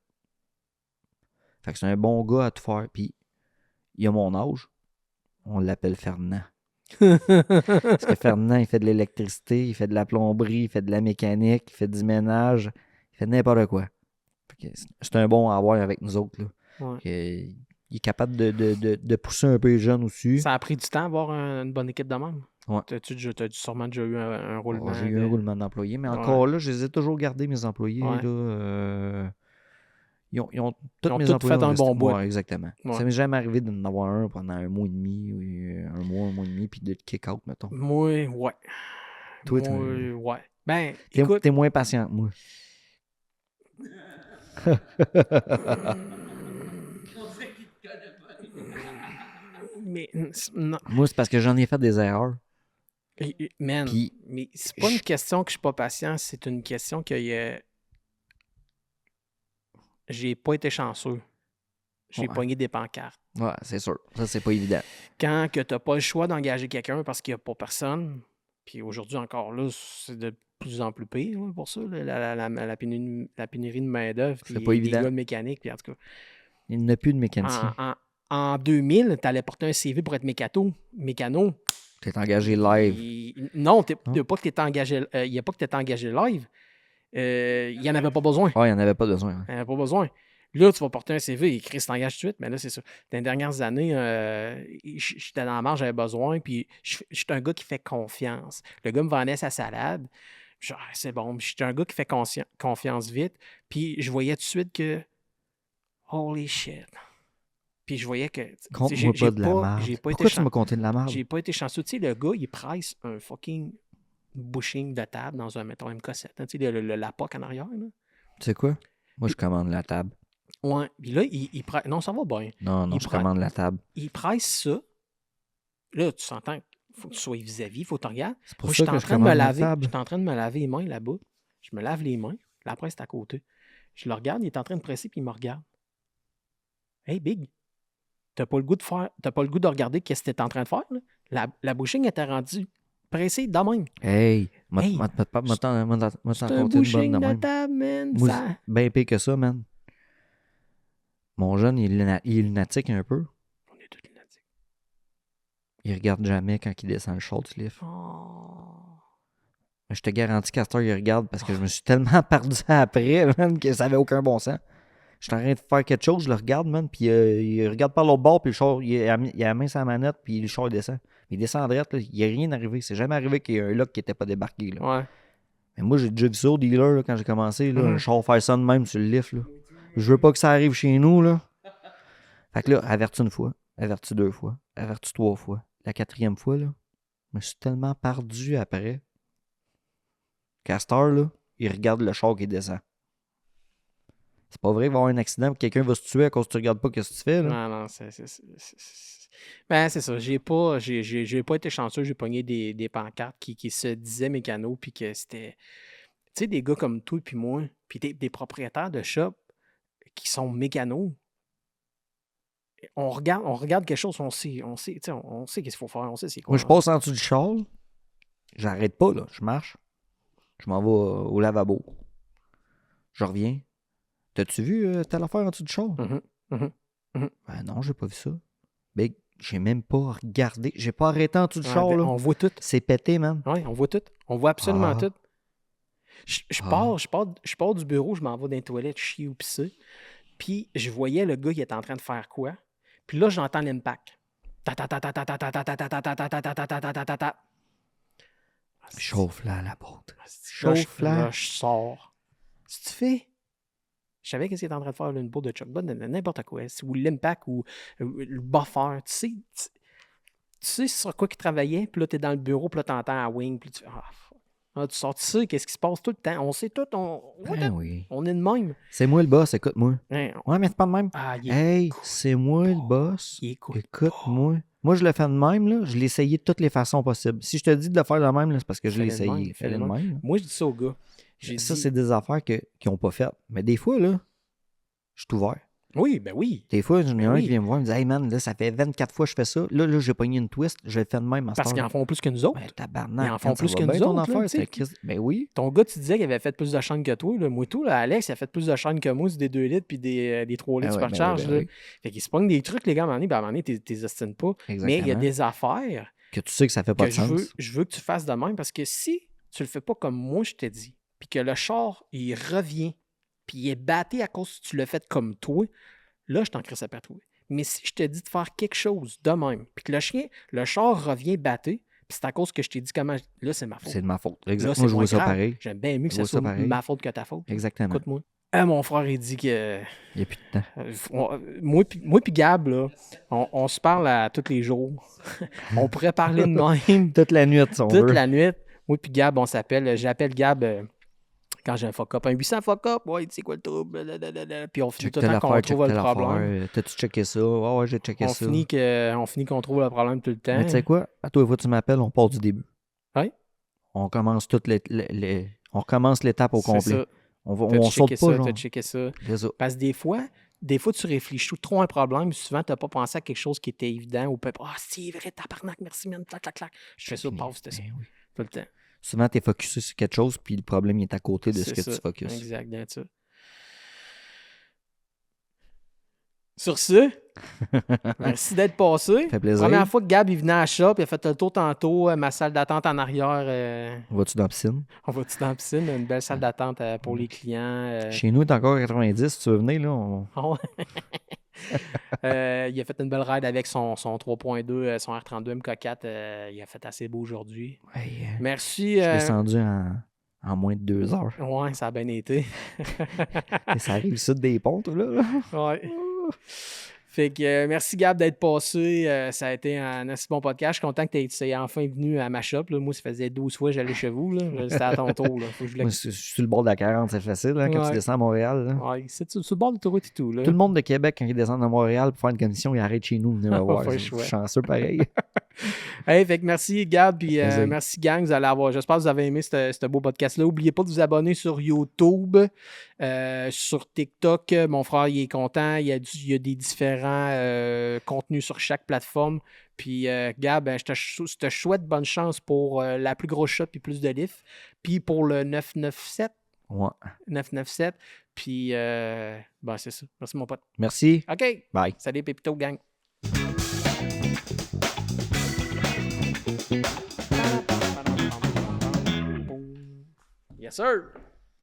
Fait que c'est un bon gars à tout faire. Puis il a mon âge. On l'appelle Fernand. Parce que Fernand, il fait de l'électricité, il fait de la plomberie, il fait de la mécanique, il fait du ménage, il fait n'importe quoi. Fait que c'est un bon à avoir avec nous autres. Là. Ouais. Il est capable de pousser un peu les jeunes aussi. Ça a pris du temps d'avoir une bonne équipe de même. Ouais. T'as sûrement déjà eu un roulement. J'ai eu un roulement d'employés, mais Ouais. encore là, je les ai toujours gardés, mes employés. Ouais. Là, Ils ont Ils tous ont mes tous employés fait un resté- bon bout. Ouais, exactement. Ouais. Ça m'est jamais arrivé d'en avoir un pendant un mois et demi, ou un mois et demi, puis de kick-out, mettons. Moi, ouais. Toi, Moi, ouais. Ben, T'es écoute, moins patient que moi. mais, non, Moi, c'est parce que j'en ai fait des erreurs. man, Puis, mais c'est pas je- une question que je suis pas patient, c'est une question que j'ai pas été chanceux. J'ai Ouais. pogné des pancartes. Ouais, c'est sûr. Ça, c'est pas évident. Quand que t'as pas le choix d'engager quelqu'un parce qu'il n'y a pas personne, puis aujourd'hui encore là, c'est de plus en plus pire là, pour ça, là, la pénurie de main-d'œuvre, C'est puis pas des évident. gars de mécanique, puis en tout cas. Il n'y a plus de mécanicien. En 2000, tu allais porter un CV pour être mécano. T'es engagé live. Non, il Non? n'y a pas que tu étais engagé, il y a pas que t'étais engagé live. Il n'y en avait pas besoin. Ah, il n'y en avait pas besoin. Hein. Il n'y en avait pas besoin. Là, tu vas porter un CV et Chris t'engage tout de suite. Mais là, c'est ça. Dans les dernières années, j'étais dans la marge, j'avais besoin. Puis, j'étais un gars qui fait confiance. Le gars me vendait sa salade. Genre, c'est bon. J'étais un gars qui fait confiance vite. Puis, je voyais tout de suite que. Holy shit. Puis, je voyais que. Compte-moi pas de la merde. J'ai pas Pourquoi été tu m'as compté de la merde? J'ai pas été chanceux. Tu sais, le gars, il presse un fucking bushing de table dans un, mettons, MK7. Hein, tu sais, la POC en arrière. Là. Tu sais quoi? Moi, je commande la table. Ouais. Puis là, il presse. Non, ça va bien. Non, Il je prend- commande la table. Il presse ça. Là, tu s'entends qu'il faut que tu sois vis-à-vis, il faut que tu regardes. C'est pour Moi, ça j'étais que en je train de me commande la laver. table. J'étais en train de me laver les mains là-bas. Je me lave les mains. La presse est à côté. Je le regarde, il est en train de presser, puis il me regarde. Hey, Big, t'as pas le goût de regarder qu'est-ce que t'es en train de faire, là? La bushing était rendue pressée de même. Hey, Hey, m'en C'est compter un une bonne bushing de de même. table, man. Moi, Ça... bien pire que ça, man. Mon jeune, il est lunatique un peu. On est tous lunatiques. Il regarde jamais quand il descend le short du lift. Oh. Je te garantis qu'à cette heure, il regarde parce que je me suis tellement perdu après, man, que ça avait aucun bon sens. Je suis en train de faire quelque chose, je le regarde, man, puis il regarde par l'autre bord, puis le char, il a la main sur la manette, puis le char, il descend. Il descend en droite, là, il n'y a rien arrivé. C'est jamais arrivé qu'il y ait un lock qui n'était pas débarqué, là. Ouais. Mais moi, j'ai déjà vu ça au dealer, là, quand j'ai commencé, là, Mhm. un char faire ça de même sur le lift, là. Je veux pas que ça arrive chez nous, là. Fait que là, avertis une fois, avertis 2 fois, avertis 3 fois. La 4e fois, là, je me suis tellement perdu après qu'à cette heure, là, il regarde le char qui descend. C'est pas vrai qu'il va y avoir un accident et quelqu'un va se tuer à cause que tu regardes pas ce que tu fais, là. Non, Ben, c'est ça. J'ai pas été chanceux. J'ai pogné des pancartes qui se disaient mécano, puis que c'était... Tu sais, des gars comme toi puis moi, puis des propriétaires de shop qui sont mécanos. On regarde quelque chose, on sait, tu sais, on sait qu'est-ce qu'il faut faire, on sait c'est quoi. Moi, je passe en dessous du char, j'arrête pas, là, je marche, je m'en vais au lavabo. Je reviens. T'as-tu vu telle affaire en dessous du char? Mhm, mhm. Ben non, j'ai pas vu ça. Ben, j'ai même pas regardé. J'ai pas arrêté en dessous du char, Ben, là. on voit tout. C'est pété, man. Oui, on voit tout. On voit absolument Ah. tout. Je pars du bureau, je m'en vais dans les toilettes, chier ou pisser. Puis je voyais le gars, il était en train de faire quoi. Puis là, j'entends l'impact. Ta ta ta ta ta ta ta ta ta ta ta ta ta ta ta ta ta ta ta. Chauffe-la à la botte. Chauffe-la. Chauffe-la. Là, je sors. Si tu fais. Je savais qu'est-ce qu'il était en train de faire, là, une bourre de Chuck Bud, n'importe quoi. Ou l'impact, ou le buffer. Tu sais sur quoi qu'il travaillait, puis là, t'es dans le bureau, puis là, t'entends à wing, puis tu fais, tu sors, tu sais qu'est-ce qui se passe tout le temps. On sait tout, Ben oui. on est de même. C'est moi le boss, écoute-moi. Hein, Ouais, mais c'est pas de même. il est Hey, c'est moi le boss. Il écoute Écoute-moi. Moi, je le fais de même, là. Je l'ai essayé de toutes les façons possibles. Si je te dis de le faire de même, là, c'est parce que je l'ai Fais-le de même, essayé. fais-le Fais-le de de même. Là. Moi, je dis ça aux gars. J'ai Ça, dit- c'est des affaires qu'ils n'ont pas faites. Mais des fois, là, je suis ouvert. Oui, ben oui. Des fois, j'en ai un oui. qui vient me voir et me dit Hey man, là, ça fait 24 fois que je fais ça. Là, j'ai pogné une twist, je le fais de même à Parce cette qu'ils heure. en font plus que nous autres. Ben, tabarnak. Ils en font quand ça plus va que bien, nous ton autres, là, affaire, tu sais. c'est Christ- Ben oui. Ton gars, tu disais qu'il avait fait plus de chaînes que toi. Là. Moi, tout, là, Alex, il a fait plus de chaînes que moi, c'est des 2 litres puis des 3 litres Ben oui, supercharge. ben oui, ben là. Fait qu'il se pogne des trucs, les gars, à un moment donné, puis à un moment donné, t'es ostines pas. Exactement. Mais il y a des affaires Que tu sais que ça fait pas que de sens. je veux que tu fasses de même parce que si tu le fais pas comme moi, je t'ai dit, puis que le char, il revient, puis il est batté à cause que tu l'as fait comme toi, là, je t'en crisse à patrouille. Mais si je te dis de faire quelque chose de même, puis que le char revient batté, puis c'est à cause que je t'ai dit comment. Là, c'est ma faute. C'est de ma faute. Là, Exactement. c'est Moi, je moins vois ça grave. pareil. J'aime bien mieux que Je ça vois ça soit pareil. ma faute que ta faute. Exactement. Écoute-moi. Mon frère, il dit que... Il n'y a plus de temps. Moi puis Gab, là, on se parle à tous les jours. On pourrait parler de même Toute la nuit, si on toute veut. la nuit. Moi puis Gab, on s'appelle... J'appelle Gab quand j'ai un fuck-up. Un 800 fuck-up, ouais, tu sais quoi le trouble? Blablabla. Puis on finit Check tout le telle temps qu'on affaire, check trouve le telle problème. affaire. T'as-tu checké ça? Ouais, j'ai checké On ça. finit qu'on trouve le problème tout le temps. Mais tu sais quoi? À toi, tu m'appelles, on part du début. Oui. On commence on recommence l'étape au C'est complet. ça. On saute pas, genre. T'as checké ça. C'est ça. Parce que des fois, tu réfléchis trop à un problème, souvent, tu n'as pas pensé à quelque chose qui était évident ou peut-être, c'est vrai, tabarnak, merci, man, clac, clac, clac. Je fais ça, paf, c'était ça. Ben oui. Tout le temps. Souvent, tu es focusé sur quelque chose, puis le problème il est à côté de ce que C'est tu ça. focuses. Exact, that's ça. Sur ce, merci d'être passé. Ça fait plaisir. Première fois que Gab il venait à la shop, il a fait le tour tantôt, ma salle d'attente en arrière. Vas-tu dans la piscine? On va-tu dans la piscine? Une belle salle d'attente pour les clients. Chez nous, t'es encore à 90. Si tu veux venir, là, Ah ouais. Il a fait une belle ride avec son 3.2, son R32 MK4. Il a fait assez beau aujourd'hui. Ouais, Merci. je suis descendu en moins de 2 heures. Ouais, ça a bien été. Et ça arrive ça des ponts, toi, là. Ouais. Fait que merci Gab d'être passé. Ça a été un assez bon podcast. Je suis content que tu sois enfin venu à ma shop. Là. Moi, ça faisait 12 fois que j'allais chez vous. Là. C'était à ton tour. Là. Faut que je Moi, je suis sur le bord de la 40, c'est facile, hein, quand Ouais. tu descends à Montréal. Là. Ouais, c'est sur le bord de l'autoroute et tout. Là. Tout le monde de Québec, quand ils descendent à Montréal pour faire une commission, ils arrêtent chez nous. Venez me voir. Pas le Je suis choix. chanceux pareil. Hey, fait que merci Gab, puis Plaisir. merci gang, vous allez avoir. J'espère que vous avez aimé ce beau podcast-là. N'oubliez pas de vous abonner sur YouTube, sur TikTok. Mon frère, il est content. Il y a des différents contenus sur chaque plateforme. Puis Gab, je te souhaite bonne chance pour la plus grosse shot puis plus de livres. Puis pour le 997. Ouais. 997. Puis, c'est ça. Merci mon pote. Merci. OK. Bye. Salut Pépito, gang. Yes, sir.